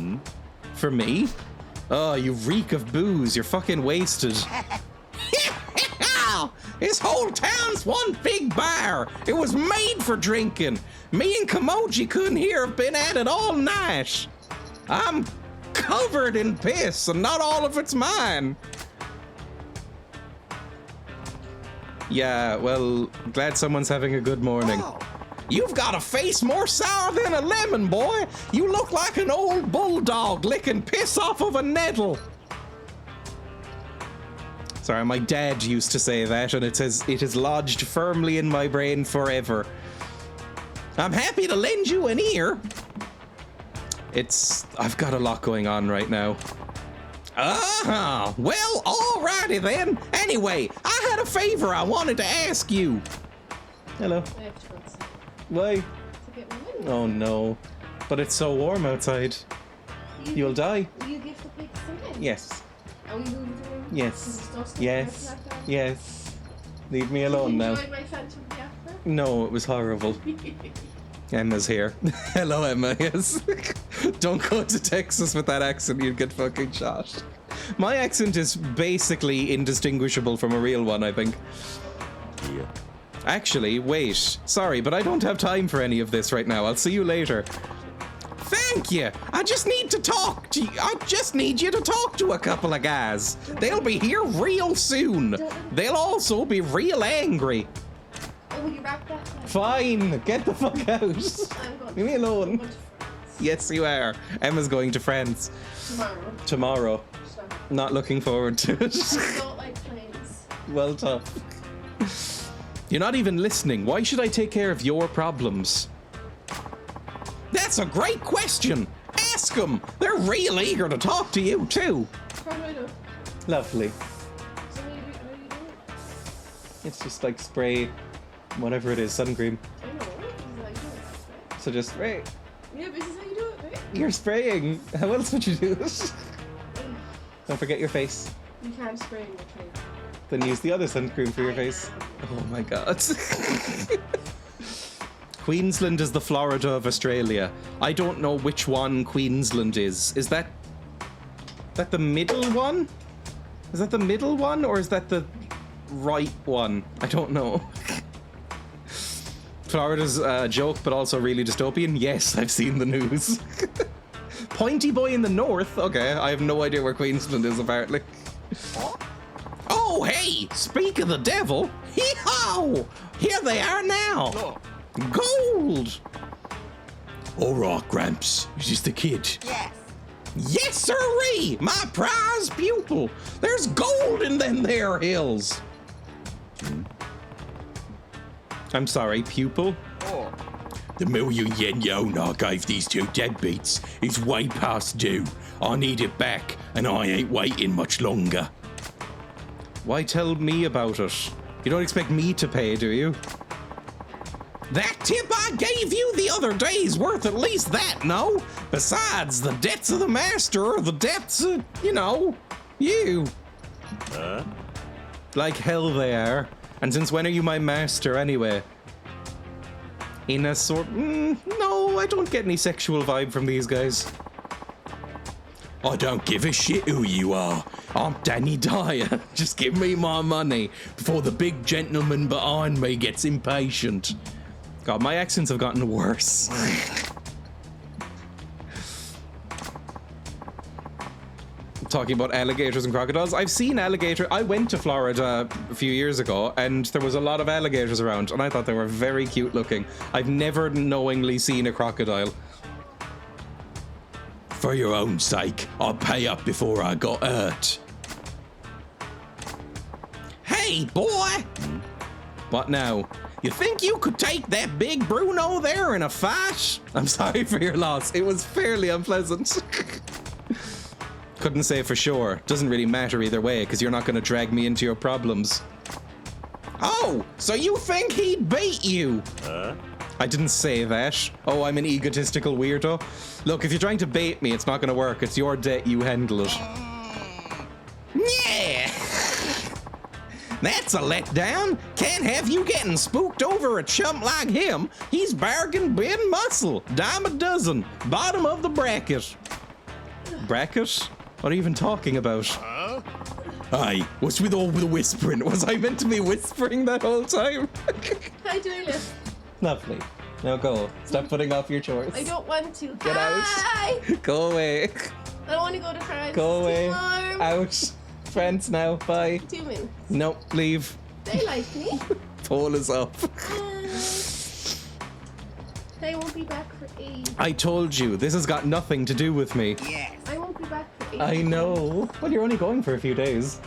For me? Oh, you reek of booze. You're fucking wasted. This whole town's one big bar. It was made for drinking. Me and Kamoji couldn't here have been at it all night. I'm covered in piss, and not all of it's mine. Yeah, well, glad someone's having a good morning. Oh. You've got a face more sour than a lemon, boy. You look like an old bulldog licking piss off of a nettle. Sorry, my dad used to say that, and it has lodged firmly in my brain forever. I'm happy to lend you an ear. I've got a lot going on right now. Well, alrighty then. Anyway, I had a favor I wanted to ask you. Hello. Why? Oh no. But it's so warm outside. You'll die. Will you give the pigs some eggs? Yes. Are we moving to room? Yes. Yes. Yes. Leave me alone now. Enjoyed my Phantom of the Opera? No, it was horrible. Emma's here. Hello, Emma. Yes. Don't go to Texas with that accent. You'd get fucking shot. My accent is basically indistinguishable from a real one, I think. Yeah. Actually, wait. Sorry, but I don't have time for any of this right now. I'll see you later. Thank you. I just need to talk to you. I just need you to talk to a couple of guys. They'll be here real soon. They'll also be real angry. Oh, will you wrap that? Fine. Get the fuck out. Leave me alone. Yes, you are. Emma's going to France. Tomorrow. Not looking forward to it. I don't like planes. Well, tough. You're not even listening. Why should I take care of your problems? That's a great question. Ask them. They're real eager to talk to you, too. How do I know? Lovely. So how do you do it? It's just like spray, whatever it is, sun cream. I know. This is how you do it, right? So just spray. Yeah, but this is how you do it, right? You're spraying. How else would you do it? Don't forget your face. You can't spray in your train. Then use the other sun cream for your face. Oh my god. Queensland is the Florida of Australia. I don't know which one Queensland is. Is that the middle one? Is that the middle one, or is that the right one? I don't know. Florida's a joke, but also really dystopian. Yes, I've seen the news. Pointy boy in the north? Okay, I have no idea where Queensland is, apparently. Oh, hey! Speak of the devil! Hee-haw! Here they are now! Gold! Alright, Gramps. Is this the kid? Yes. Yes, sirree! My prize pupil! There's gold in them there hills! I'm sorry, pupil? Oh. The million yen loan I gave these two deadbeats is way past due. I need it back, and I ain't waiting much longer. Why tell me about it? You don't expect me to pay, do you? That tip I gave you the other day's worth at least that, no? Besides, the debts of the master are the debts of, you. Huh? Like hell they are. And since when are you my master, anyway? In a sort... no, I don't get any sexual vibe from these guys. I don't give a shit who you are. I'm Danny Dyer. Just give me my money before the big gentleman behind me gets impatient. God, my accents have gotten worse. Talking about alligators and crocodiles. I've seen alligator. I went to Florida a few years ago, and there was a lot of alligators around, and I thought they were very cute looking. I've never knowingly seen a crocodile. For your own sake, I'll pay up before I got hurt. Hey, boy! What now? You think you could take that big Bruno there in a fight? I'm sorry for your loss. It was fairly unpleasant. Couldn't say for sure. Doesn't really matter either way, because you're not going to drag me into your problems. Oh, so you think he'd beat you? I didn't say that. Oh, I'm an egotistical weirdo. Look, if you're trying to bait me, it's not going to work. It's your debt, you handle it. Yeah! That's a letdown. Can't have you getting spooked over a chump like him. He's bargain bin muscle. Dime a dozen. Bottom of the bracket. Bracket? What are you even talking about? Hey, what's with all the whispering? Was I meant to be whispering that whole time? Hi, Dreya. Lovely. Now go. Stop putting off your chores. I don't want to. Get Hi! out. Go away. I don't want to go to France. Go away. Too warm. Out. Friends now. Bye. 2 minutes. Nope. Leave. They like me. Pole is up. I won't be back for 8. I told you. This has got nothing to do with me. Yes. I won't be back for 8. I know. Well, you're only going for a few days.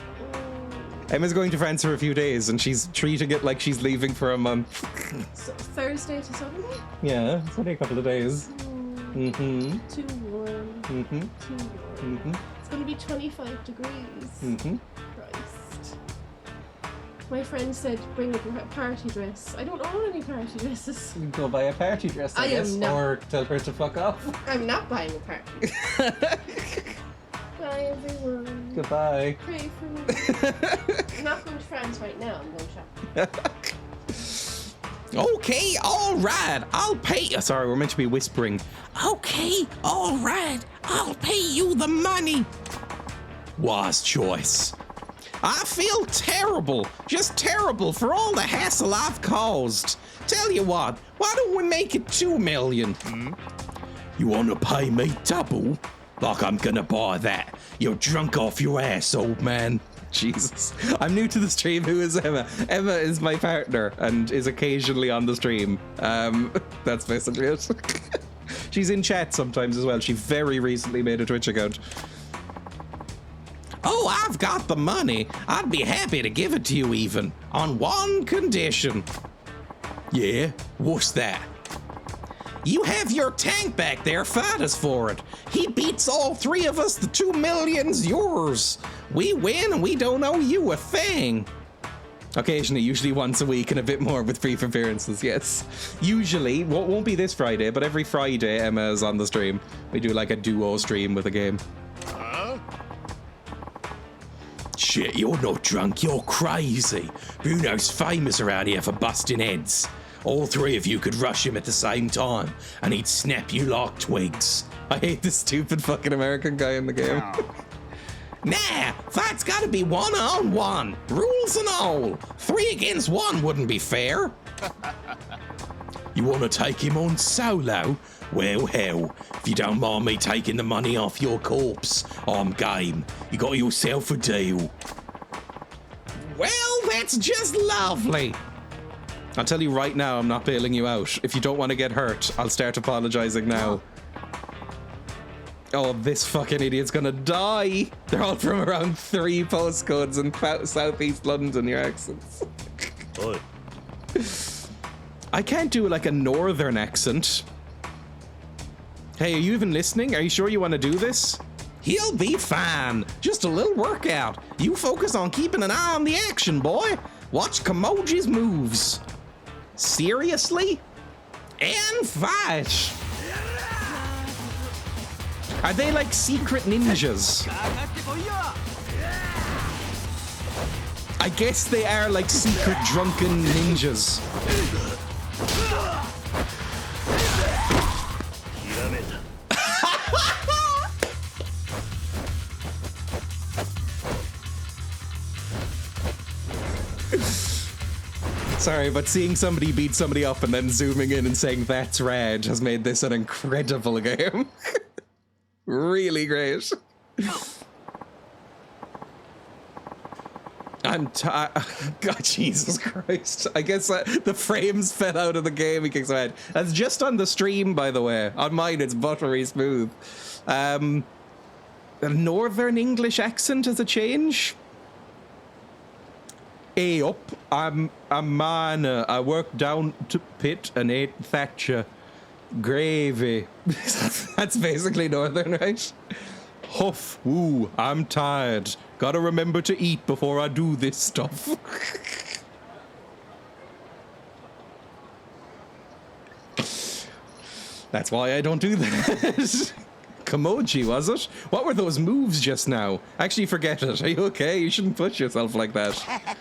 Emma's going to France for a few days, and she's treating it like she's leaving for a month. So, Thursday to Sunday? Yeah, it's only a couple of days. Too warm. Too warm. It's going to be 25 degrees. Christ. My friend said bring a party dress. I don't own any party dresses. You can go buy a party dress, I guess, am not. or tell her to fuck off. I'm not buying a party. Bye, everyone. Goodbye. Pray for me. I'm not going to France right now. I'm going shopping. Okay, all right, I'll pay you. Sorry, we're meant to be whispering. Okay, all right, I'll pay you the money. Wise choice. I feel terrible, just terrible for all the hassle I've caused. Tell you what, why don't we make it 2 million? You want to pay me double? Like I'm gonna buy that. You're drunk off your ass, old man. Jesus. I'm new to the stream. Who is Emma? Emma is my partner and is occasionally on the stream. That's basically it. She's in chat sometimes as well. She very recently made a Twitch account. Oh, I've got the money. I'd be happy to give it to you even, on one condition. Yeah? What's that? You have your tank back there, fight us for it. He beats all 3 of us, the 2 million's yours. We win and we don't owe you a thing. Occasionally, usually once a week and a bit more with brief appearances, yes. Usually, won't be this Friday, but every Friday Emma is on the stream. We do like a duo stream with a game. Shit, you're not drunk, you're crazy. Bruno's famous around here for busting heads. All 3 of you could rush him at the same time, and he'd snap you like twigs. I hate this stupid fucking American guy in the game. Nah, fight's gotta be 1-on-1. Rules and all. 3 against 1 wouldn't be fair. You wanna take him on solo? Well, hell, if you don't mind me taking the money off your corpse, I'm game. You got yourself a deal. Well, that's just lovely. I'll tell you right now, I'm not bailing you out. If you don't want to get hurt, I'll start apologizing now. Oh, this fucking idiot's gonna die. They're all from around 3 postcodes in southeast London, your accents. Oi. I can't do like a northern accent. Hey, are you even listening? Are you sure you want to do this? He'll be fine. Just a little workout. You focus on keeping an eye on the action, boy. Watch Kamoji's moves. Seriously? And fight. Are they like secret ninjas? I guess they are like secret drunken ninjas. Sorry, but seeing somebody beat somebody up and then zooming in and saying that's rad has made this an incredible game. Really great. God, Jesus Christ. I guess the frames fell out of the game. He kicks my head. That's just on the stream, by the way. On mine, it's buttery smooth. A Northern English accent as a change? Hey up, I'm man. I work down to pit and ate Thatcher. Gravy. That's basically Northern, right? Huff, woo, I'm tired. Gotta remember to eat before I do this stuff. That's why I don't do that. Kimoji, was it? What were those moves just now? Actually, forget it. Are you okay? You shouldn't push yourself like that.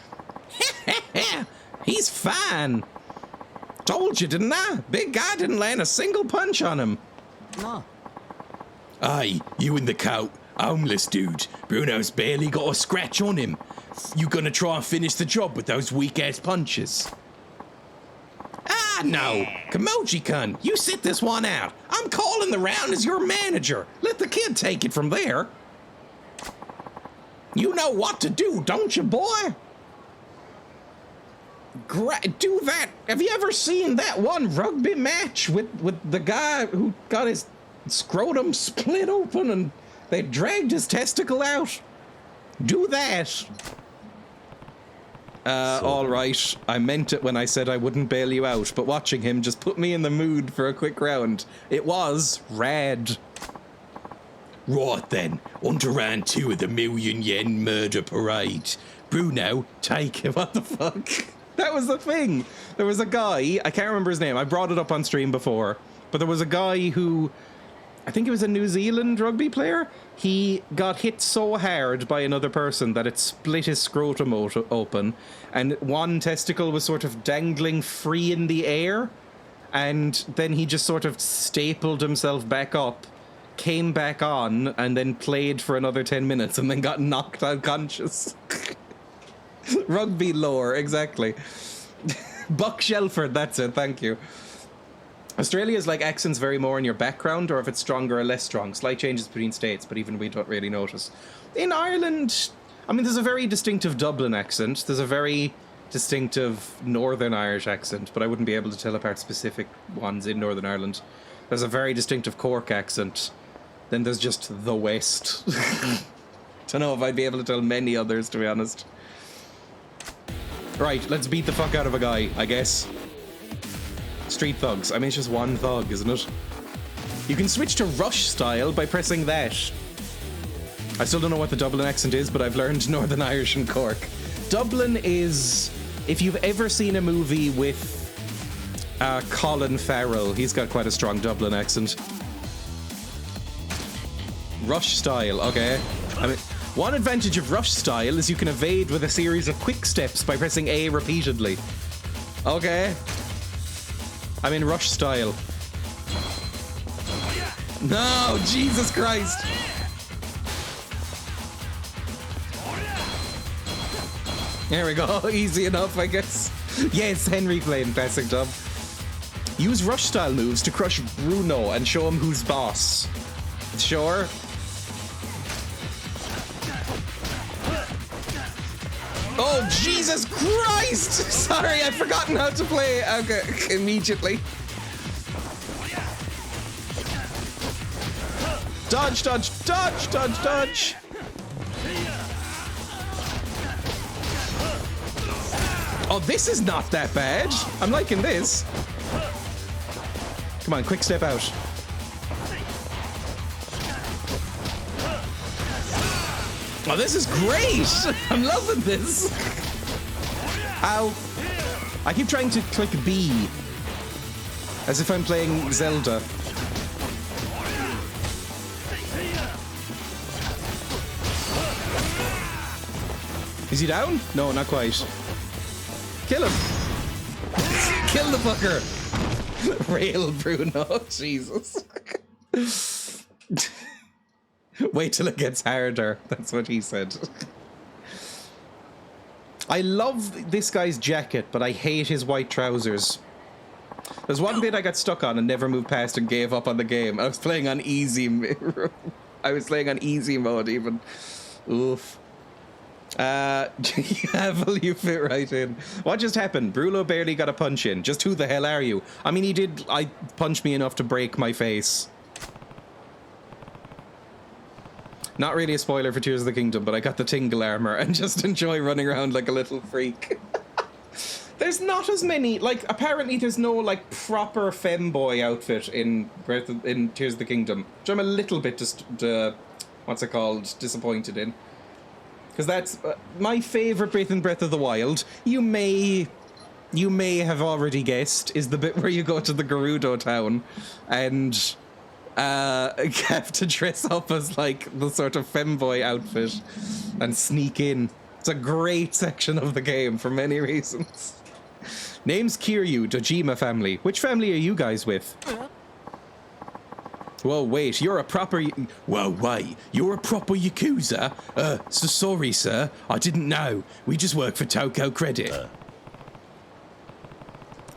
He's fine. Told you, didn't I? Big guy didn't land a single punch on him. No. Aye, you and the coat. Homeless dude. Bruno's barely got a scratch on him. You gonna try and finish the job with those weak-ass punches? Ah, no. Kimoji-kun, you sit this one out. I'm calling the round as your manager. Let the kid take it from there. You know what to do, don't you, boy? Do that. Have you ever seen that one rugby match with the guy who got his scrotum split open and they dragged his testicle out? Do that. All right. I meant it when I said I wouldn't bail you out, but watching him just put me in the mood for a quick round. It was rad. Right then, on to round 2 of the million-yen murder parade. Bruno, take him. What the fuck? That was the thing. There was a guy, I can't remember his name, I brought it up on stream before, but there was a guy who, I think he was a New Zealand rugby player. He got hit so hard by another person that it split his scrotum open, and one testicle was sort of dangling free in the air, and then he just sort of stapled himself back up, came back on, and then played for another 10 minutes, and then got knocked unconscious. Rugby lore, exactly. Buck Shelford, that's it, thank you. Australia's like accents vary more in your background or if it's stronger or less strong. Slight changes between states, but even we don't really notice. In Ireland, I mean, there's a very distinctive Dublin accent. There's a very distinctive Northern Irish accent, but I wouldn't be able to tell apart specific ones in Northern Ireland. There's a very distinctive Cork accent. Then there's just the West. Don't know if I'd be able to tell many others, to be honest. Right, let's beat the fuck out of a guy, I guess. Street thugs. I mean, it's just one thug, isn't it? You can switch to rush style by pressing that. I still don't know what the Dublin accent is, but I've learned Northern Irish and Cork. Dublin is... If you've ever seen a movie with Colin Farrell, he's got quite a strong Dublin accent. Rush style, okay. I mean... One advantage of rush style is you can evade with a series of quick steps by pressing A repeatedly. Okay. I'm in rush style. No, Jesus Christ. There we go, easy enough, I guess. Yes, Henry playing passing job. Use rush style moves to crush Bruno and show him who's boss. Sure. Oh, Jesus Christ! Sorry, I've forgotten how to play. Okay, immediately. Dodge, dodge, dodge, dodge, dodge. Oh, this is not that bad. I'm liking this. Come on, quick step out. Oh, this is great! I'm loving this. Ow. I keep trying to click B. As if I'm playing Zelda. Is he down? No, not quite. Kill him! Kill the fucker! Rail Bruno, Jesus. Wait till it gets harder. That's what he said. I love this guy's jacket, but I hate his white trousers. There's one bit I got stuck on and never moved past and gave up on the game. I was playing on easy. I was playing on easy mode even. Oof. Well, you fit right in. What just happened? Brulo barely got a punch in. Just who the hell are you? I mean, he did punch me enough to break my face. Not really a spoiler for Tears of the Kingdom, but I got the tingle armor and just enjoy running around like a little freak. There's not as many, like, apparently there's no, like, proper femboy outfit in Tears of the Kingdom, which I'm a little bit disappointed in. Because that's my favorite bit in Breath of the Wild. You may have already guessed, is the bit where you go to the Gerudo town and have to dress up as, like, the sort of femboy outfit and sneak in. It's a great section of the game for many reasons. Name's Kiryu, Dojima family. Which family are you guys with? Whoa, wait, you're a proper... Whoa, wait, you're a proper Yakuza? So sorry, sir, I didn't know. We just work for Toko Credit.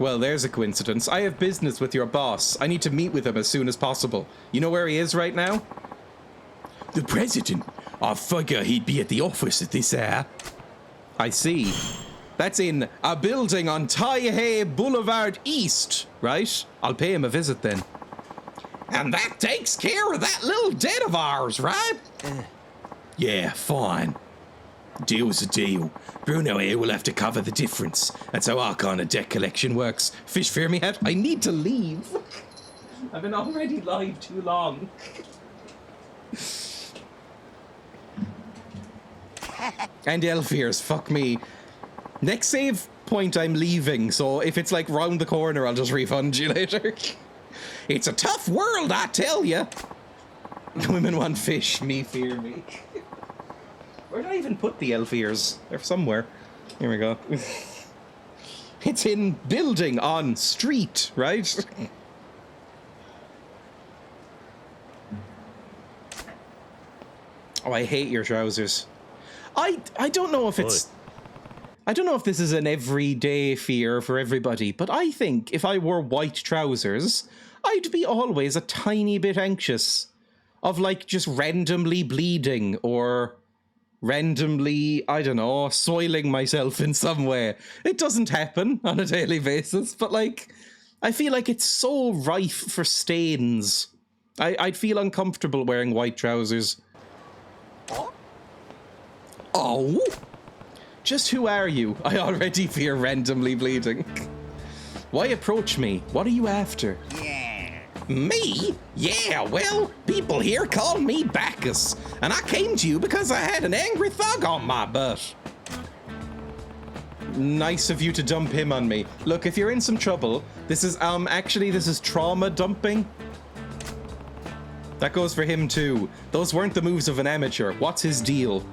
Well, there's a coincidence. I have business with your boss. I need to meet with him as soon as possible. You know where he is right now? The president? I figure he'd be at the office at this hour. I see. That's in a building on Taihei Boulevard East, right? I'll pay him a visit then. And that takes care of that little debt of ours, right? Yeah, fine. Deal's a deal. Bruno here will have to cover the difference. That's how our kind of debt collection works. Fish fear me hat. I need to leave. I've been already live too long. And elf ears, fuck me. Next save point I'm leaving, so if it's like round the corner, I'll just refund you later. It's a tough world, I tell ya. Women want fish, me fear me. Where did I even put the elf ears? They're somewhere. Here we go. It's in building on street, right? Oh, I hate your trousers. I don't know if it's... I don't know if this is an everyday fear for everybody, but I think if I wore white trousers, I'd be always a tiny bit anxious of, like, just randomly bleeding or randomly, I don't know, soiling myself in some way. It doesn't happen on a daily basis, but, like, I feel like it's so rife for stains. I'd feel uncomfortable wearing white trousers. Oh? Just who are you? I already fear randomly bleeding. Why approach me? What are you after? Yeah. Me? Yeah, well, people here call me Bacchus, and I came to you because I had an angry thug on my butt. Nice of you to dump him on me. Look, if you're in some trouble, this is trauma dumping. That goes for him too. Those weren't the moves of an amateur. What's his deal?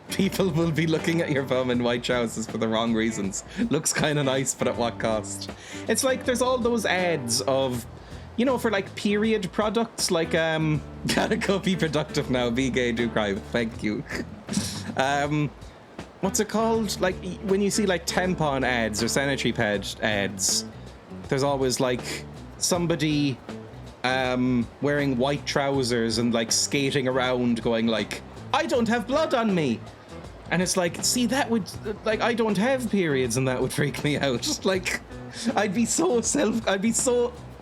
People will be looking at your bum in white trousers for the wrong reasons. Looks kind of nice, but at what cost? It's like there's all those ads of, you know, for like period products, like gotta go be productive now, be gay, do crime. Thank you. What's it called? Like when you see like tampon ads or sanitary pad ads, there's always like somebody wearing white trousers and like skating around going like, I don't have blood on me. And it's like, see, that would, like, I don't have periods and that would freak me out. Like, I'd be so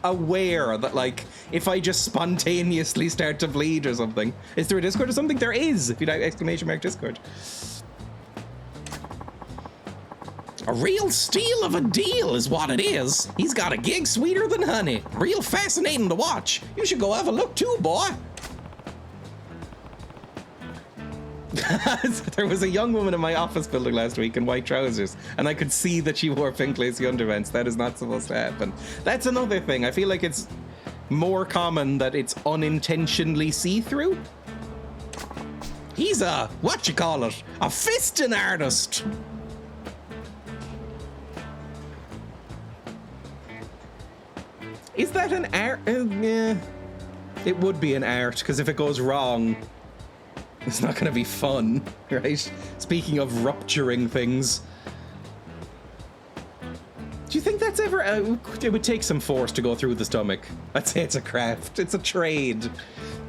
aware that, like, if I just spontaneously start to bleed or something. Is there a Discord or something? There is, if you like, !Discord. A real steal of a deal is what it is. He's got a gig sweeter than honey. Real fascinating to watch. You should go have a look too, boy. There was a young woman in my office building last week in white trousers, and I could see that she wore pink lacy underpants. That is not supposed to happen. That's another thing. I feel like it's more common that it's unintentionally see-through. He's a, what you call it, a fisting artist. Is that an art? Yeah. It would be an art, because if it goes wrong, it's not going to be fun, right? Speaking of rupturing things. Do you think that's ever... it would take some force to go through the stomach. I'd say it's a craft. It's a trade.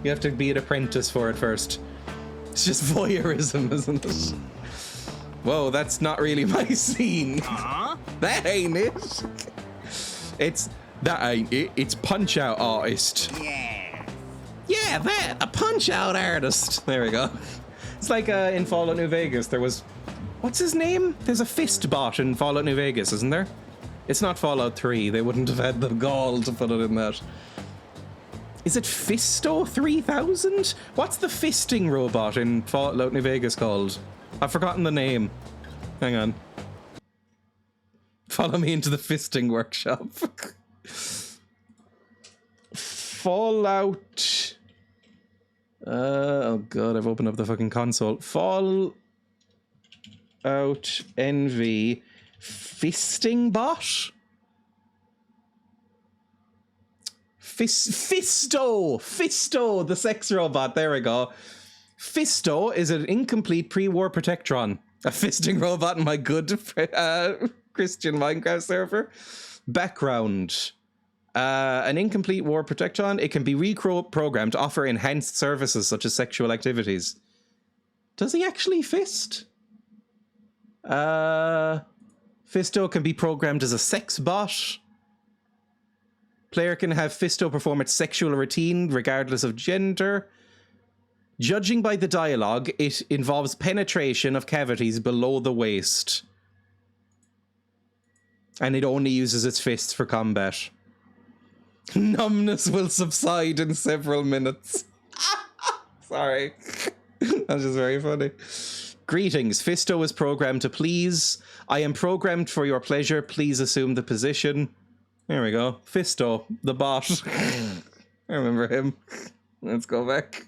You have to be an apprentice for it first. It's just voyeurism, isn't it? Whoa, that's not really my scene. That ain't it. That ain't it. It's Punch-Out Artist. Yeah, that. A Punch-Out Artist. There we go. It's like in Fallout New Vegas, there was... What's his name? There's a fist bot in Fallout New Vegas, isn't there? It's not Fallout 3. They wouldn't have had the gall to put it in that. Is it Fisto 3000? What's the fisting robot in Fallout New Vegas called? I've forgotten the name. Hang on. Follow me into the fisting workshop. Fallout... oh god, I've opened up the fucking console. Fallout NV fisting bot? Fisto, the sex robot. There we go. Fisto is an incomplete pre-war protectron. A fisting robot in my good Christian Minecraft server. Background. An incomplete war protectron. It can be reprogrammed to offer enhanced services such as sexual activities. Does he actually fist? Fisto can be programmed as a sex bot. Player can have Fisto perform its sexual routine regardless of gender. Judging by the dialogue, it involves penetration of cavities below the waist. And it only uses its fists for combat. Numbness will subside in several minutes. Sorry. That's just very funny. Greetings. Fisto is programmed to please. I am programmed for your pleasure. Please assume the position. There we go. Fisto, the bot. I remember him. Let's go back.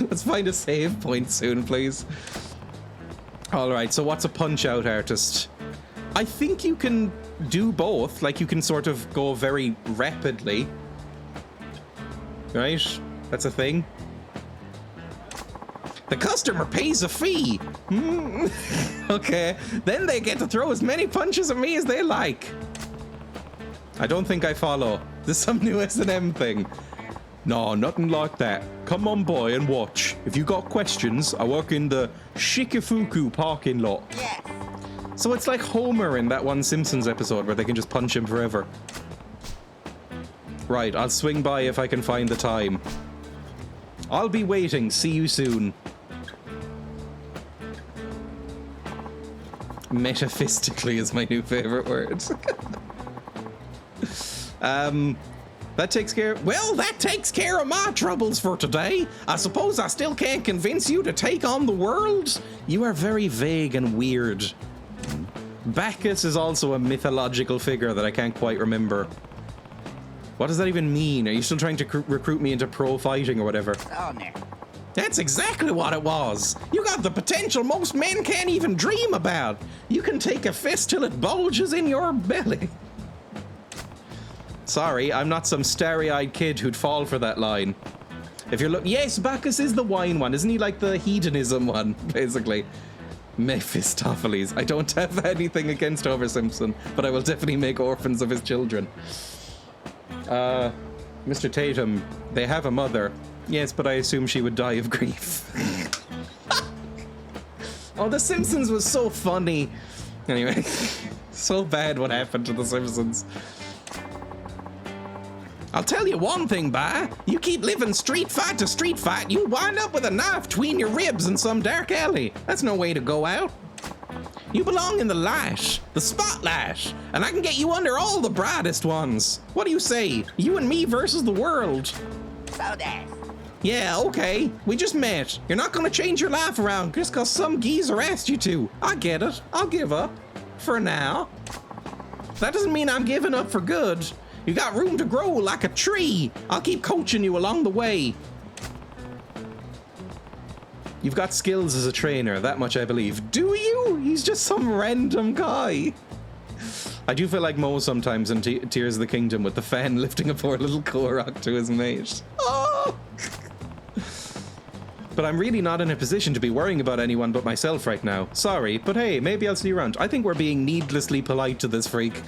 Let's find a save point soon, please. Alright, so what's a Punch-Out Artist? I think you can do both. Like, you can sort of go very rapidly. Right? That's a thing. The customer pays a fee. Okay. Then they get to throw as many punches at me as they like. I don't think I follow. This is some new S&M thing. No, nothing like that. Come on, boy, and watch. If you got questions, I work in the Shikifuku parking lot. Yes. So it's like Homer in that one Simpsons episode where they can just punch him forever. Right, I'll swing by if I can find the time. I'll be waiting. See you soon. Metaphysically is my new favorite word. That takes care of my troubles for today. I suppose I still can't convince you to take on the world? You are very vague and weird. Bacchus is also a mythological figure that I can't quite remember. What does that even mean? Are you still trying to recruit me into pro fighting or whatever? Oh, no. That's exactly what it was. You got the potential most men can't even dream about. You can take a fist till it bulges in your belly. Sorry, I'm not some starry-eyed kid who'd fall for that line. If you're yes, Bacchus is the wine one. Isn't he like the hedonism one, basically? Mephistopheles. I don't have anything against Homer Simpson, but I will definitely make orphans of his children. Mr. Tatum, they have a mother. Yes, but I assume she would die of grief. Oh, The Simpsons was so funny. Anyway, so bad what happened to The Simpsons. I'll tell you one thing, Bi. You keep living street fight to street fight, you wind up with a knife between your ribs in some dark alley. That's no way to go out. You belong in the light, the spotlight, and I can get you under all the brightest ones. What do you say? You and me versus the world. So that. Yeah, okay. We just met. You're not gonna change your life around just cause some geezer asked you to. I get it. I'll give up. For now. That doesn't mean I'm giving up for good. You got room to grow like a tree. I'll keep coaching you along the way. You've got skills as a trainer, that much I believe. Do you? He's just some random guy. I do feel like Mo sometimes in Tears of the Kingdom with the fan lifting a poor little Korok to his mate. Oh! But I'm really not in a position to be worrying about anyone but myself right now. Sorry, but hey, maybe I'll see you around. I think we're being needlessly polite to this freak.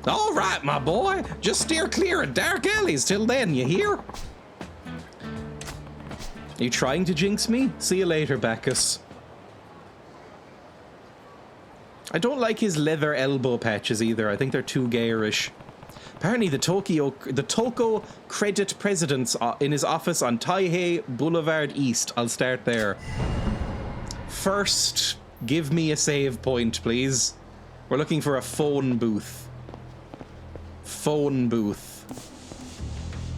All right, my boy. Just steer clear of dark alleys till then, you hear? Are you trying to jinx me? See you later, Bacchus. I don't like his leather elbow patches either. I think they're too garish. Apparently the Toko Credit President's in his office on Taihei Boulevard East. I'll start there. First, give me a save point, please. We're looking for a phone booth. Phone booth.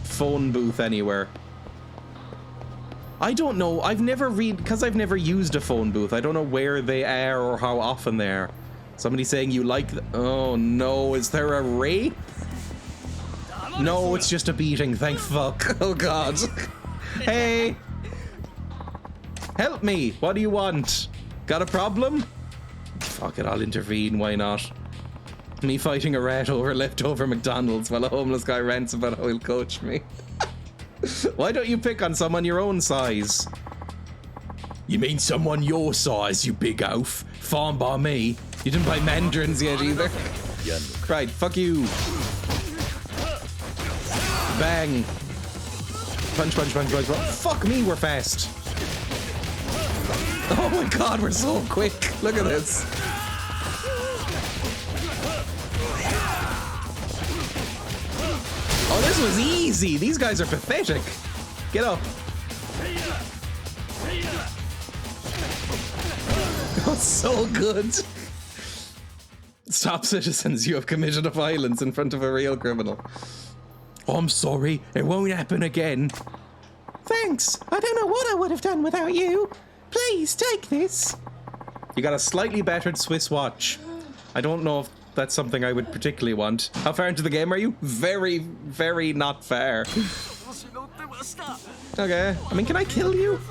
Phone booth anywhere. I don't know. Because I've never used a phone booth. I don't know where they are or how often they are. Somebody saying you like oh no, is there a rape? No, it's just a beating, thank fuck. Oh god. Hey! Help me! What do you want? Got a problem? Fuck it, I'll intervene, why not? Me fighting a rat over leftover McDonald's while a homeless guy rants about how he'll coach me. Why don't you pick on someone your own size? You mean someone your size, you big oaf? Farm by me. You didn't buy mandarins yet either. Right, fuck you. Bang. Punch, punch, punch, punch, punch. Fuck me, we're fast. Oh my god, we're so quick. Look at this. Oh, this was easy. These guys are pathetic. Get up. Oh, so good. Stop, citizens. You have committed a violence in front of a real criminal. Oh, I'm sorry. It won't happen again. Thanks. I don't know what I would have done without you. Please, take this. You got a slightly battered Swiss watch. I don't know if that's something I would particularly want. How far into the game are you? Very, very not far. Okay. I mean, can I kill you?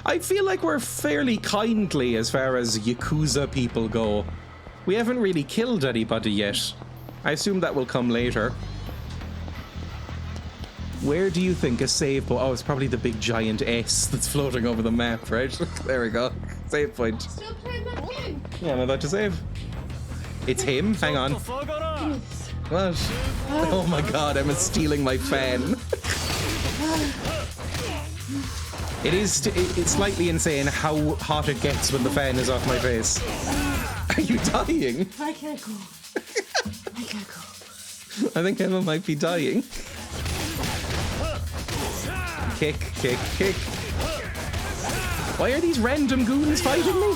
I feel like we're fairly kindly as far as Yakuza people go. We haven't really killed anybody yet. I assume that will come later. Where do you think a save point? Oh, it's probably the big giant S that's floating over the map, right? There we go. Save point. Still playing that game? Yeah, I'm about to save. It's him? Hang on. What? Oh my god, Emma's stealing my fan. It's slightly insane how hot it gets when the fan is off my face. Are you dying? I can't go. I can't go. I think Emma might be dying. Kick, kick, kick. Why are these random goons fighting me?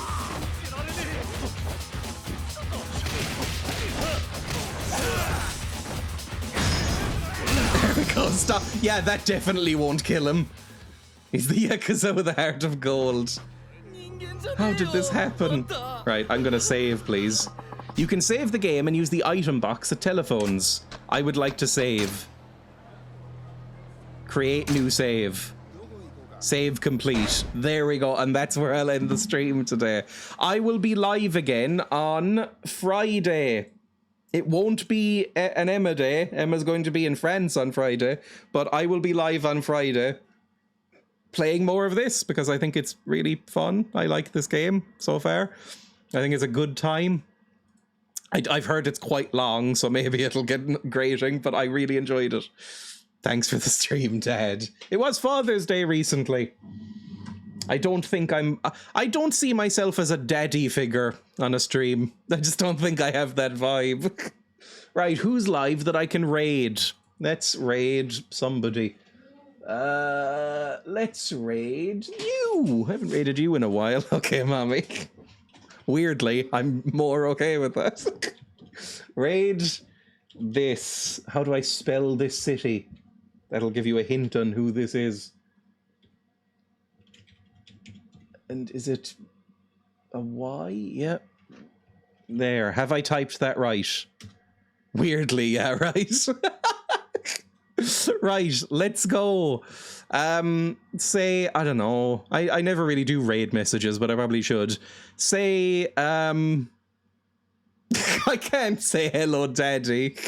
There we go, stop. Yeah, that definitely won't kill him. He's the Yakuza with a heart of gold. How did this happen? Right, I'm gonna save, please. You can save the game and use the item box at telephones. I would like to save. Create new save. Save complete. There we go, and that's where I'll end the stream today. I will be live again on Friday. It won't be an Emma day. Emma's going to be in France on Friday, but I will be live on Friday playing more of this because I think it's really fun. I like this game so far. I think it's a good time. I've heard it's quite long, so maybe it'll get grating, but I really enjoyed it. Thanks for the stream, Dad. It was Father's Day recently. I don't see myself as a daddy figure on a stream. I just don't think I have that vibe. Right, who's live that I can raid? Let's raid somebody. Let's raid you. I haven't raided you in a while. Okay, mommy. Weirdly, I'm more okay with that. Raid this. How do I spell this city? That'll give you a hint on who this is. And is it a Y? Yeah. There. Have I typed that right? Weirdly, yeah, right? Right, let's go. Say, I don't know. I never really do raid messages, but I probably should. Say, I can't say hello, Daddy.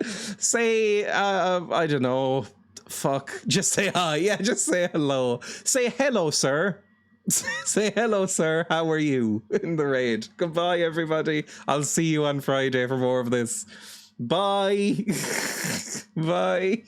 Say, I don't know. Fuck. Just say hi. Yeah, just say hello. Say hello, sir. Say hello, sir. How are you in the raid? Goodbye, everybody. I'll see you on Friday for more of this. Bye. Bye.